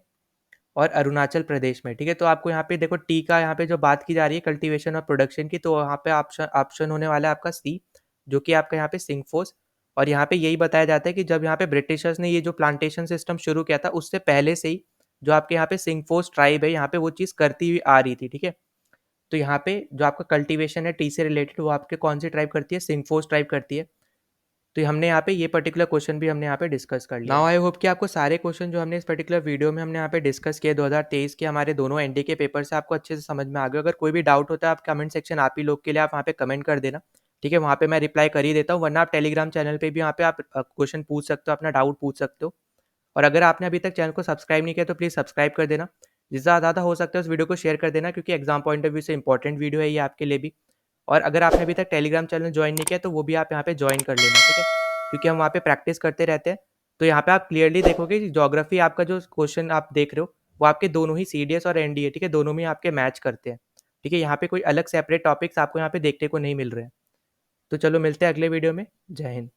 और अरुणाचल प्रदेश में, ठीक है। तो आपको यहाँ पे देखो टी का यहाँ पे जो बात की जा रही है कल्टीवेशन और प्रोडक्शन की, तो यहाँ पे ऑप्शन ऑप्शन होने वाला है आपका सी, जो कि आपका यहाँ पे सिंगफोस। और यहाँ पे यही बताया जाता है कि जब यहाँ पे ब्रिटिशर्स ने ये जो प्लांटेशन सिस्टम शुरू किया था उससे पहले से ही जो आपके यहाँ पे सिंगफोस ट्राइब है यहाँ पे वो चीज़ करती हुई आ रही थी, ठीक है। तो यहाँ पे जो आपका कल्टीवेशन है टी से रिलेटेड वो आपके कौन सी ट्राइब करती है, सिंगफोस ट्राइब करती है। तो हमने यहाँ पे ये पर्टिकुलर क्वेश्चन भी हमने यहाँ पे डिस्कस कर लिया। नाउ आई होप कि आपको सारे क्वेश्चन जो हमने इस पर्टिकुलर वीडियो में हमने यहाँ पे डिस्कस किए 2023 के हमारे दोनों एनडी के पेपर से आपको अच्छे से समझ में आ गए। अगर कोई भी डाउट होता है आप कमेंट सेक्शन आप ही लोग के लिए आप वहाँ पे कमेंट कर देना, ठीक है। वहाँ पे मैं रिप्लाई कर ही देता हूँ, वरना आप टेलीग्राम चैनल पे भी वहाँ पे आप क्वेश्चन पूछ सकते हो, अपना डाउट पूछ सकते हो। और अगर आपने अभी तक चैनल को सब्सक्राइब नहीं किया तो प्लीज़ सब्सक्राइब कर देना, जितना ज़्यादा हो सकता है उस वीडियो को शेयर कर देना, क्योंकि एग्जाम पॉइंट ऑफ व्यू से इंपॉर्टेंट वीडियो है ये आपके लिए भी। और अगर आपने अभी तक टेलीग्राम चैनल ज्वाइन नहीं किया तो वो भी आप यहाँ पे ज्वाइन कर लेना, ठीक है, क्योंकि हम वहाँ पे प्रैक्टिस करते रहते हैं। तो यहाँ पे आप क्लियरली देखोगे कि ज्योग्राफी आपका जो क्वेश्चन आप देख रहे हो वो आपके दोनों ही सीडीएस और एनडीए, ठीक है, दोनों में आपके मैच करते हैं, ठीक है। यहाँ पे कोई अलग सेपरेट टॉपिक्स आपको यहाँ पे देखने को नहीं मिल रहे हैं। तो चलो मिलते हैं अगले वीडियो में। जय हिंद।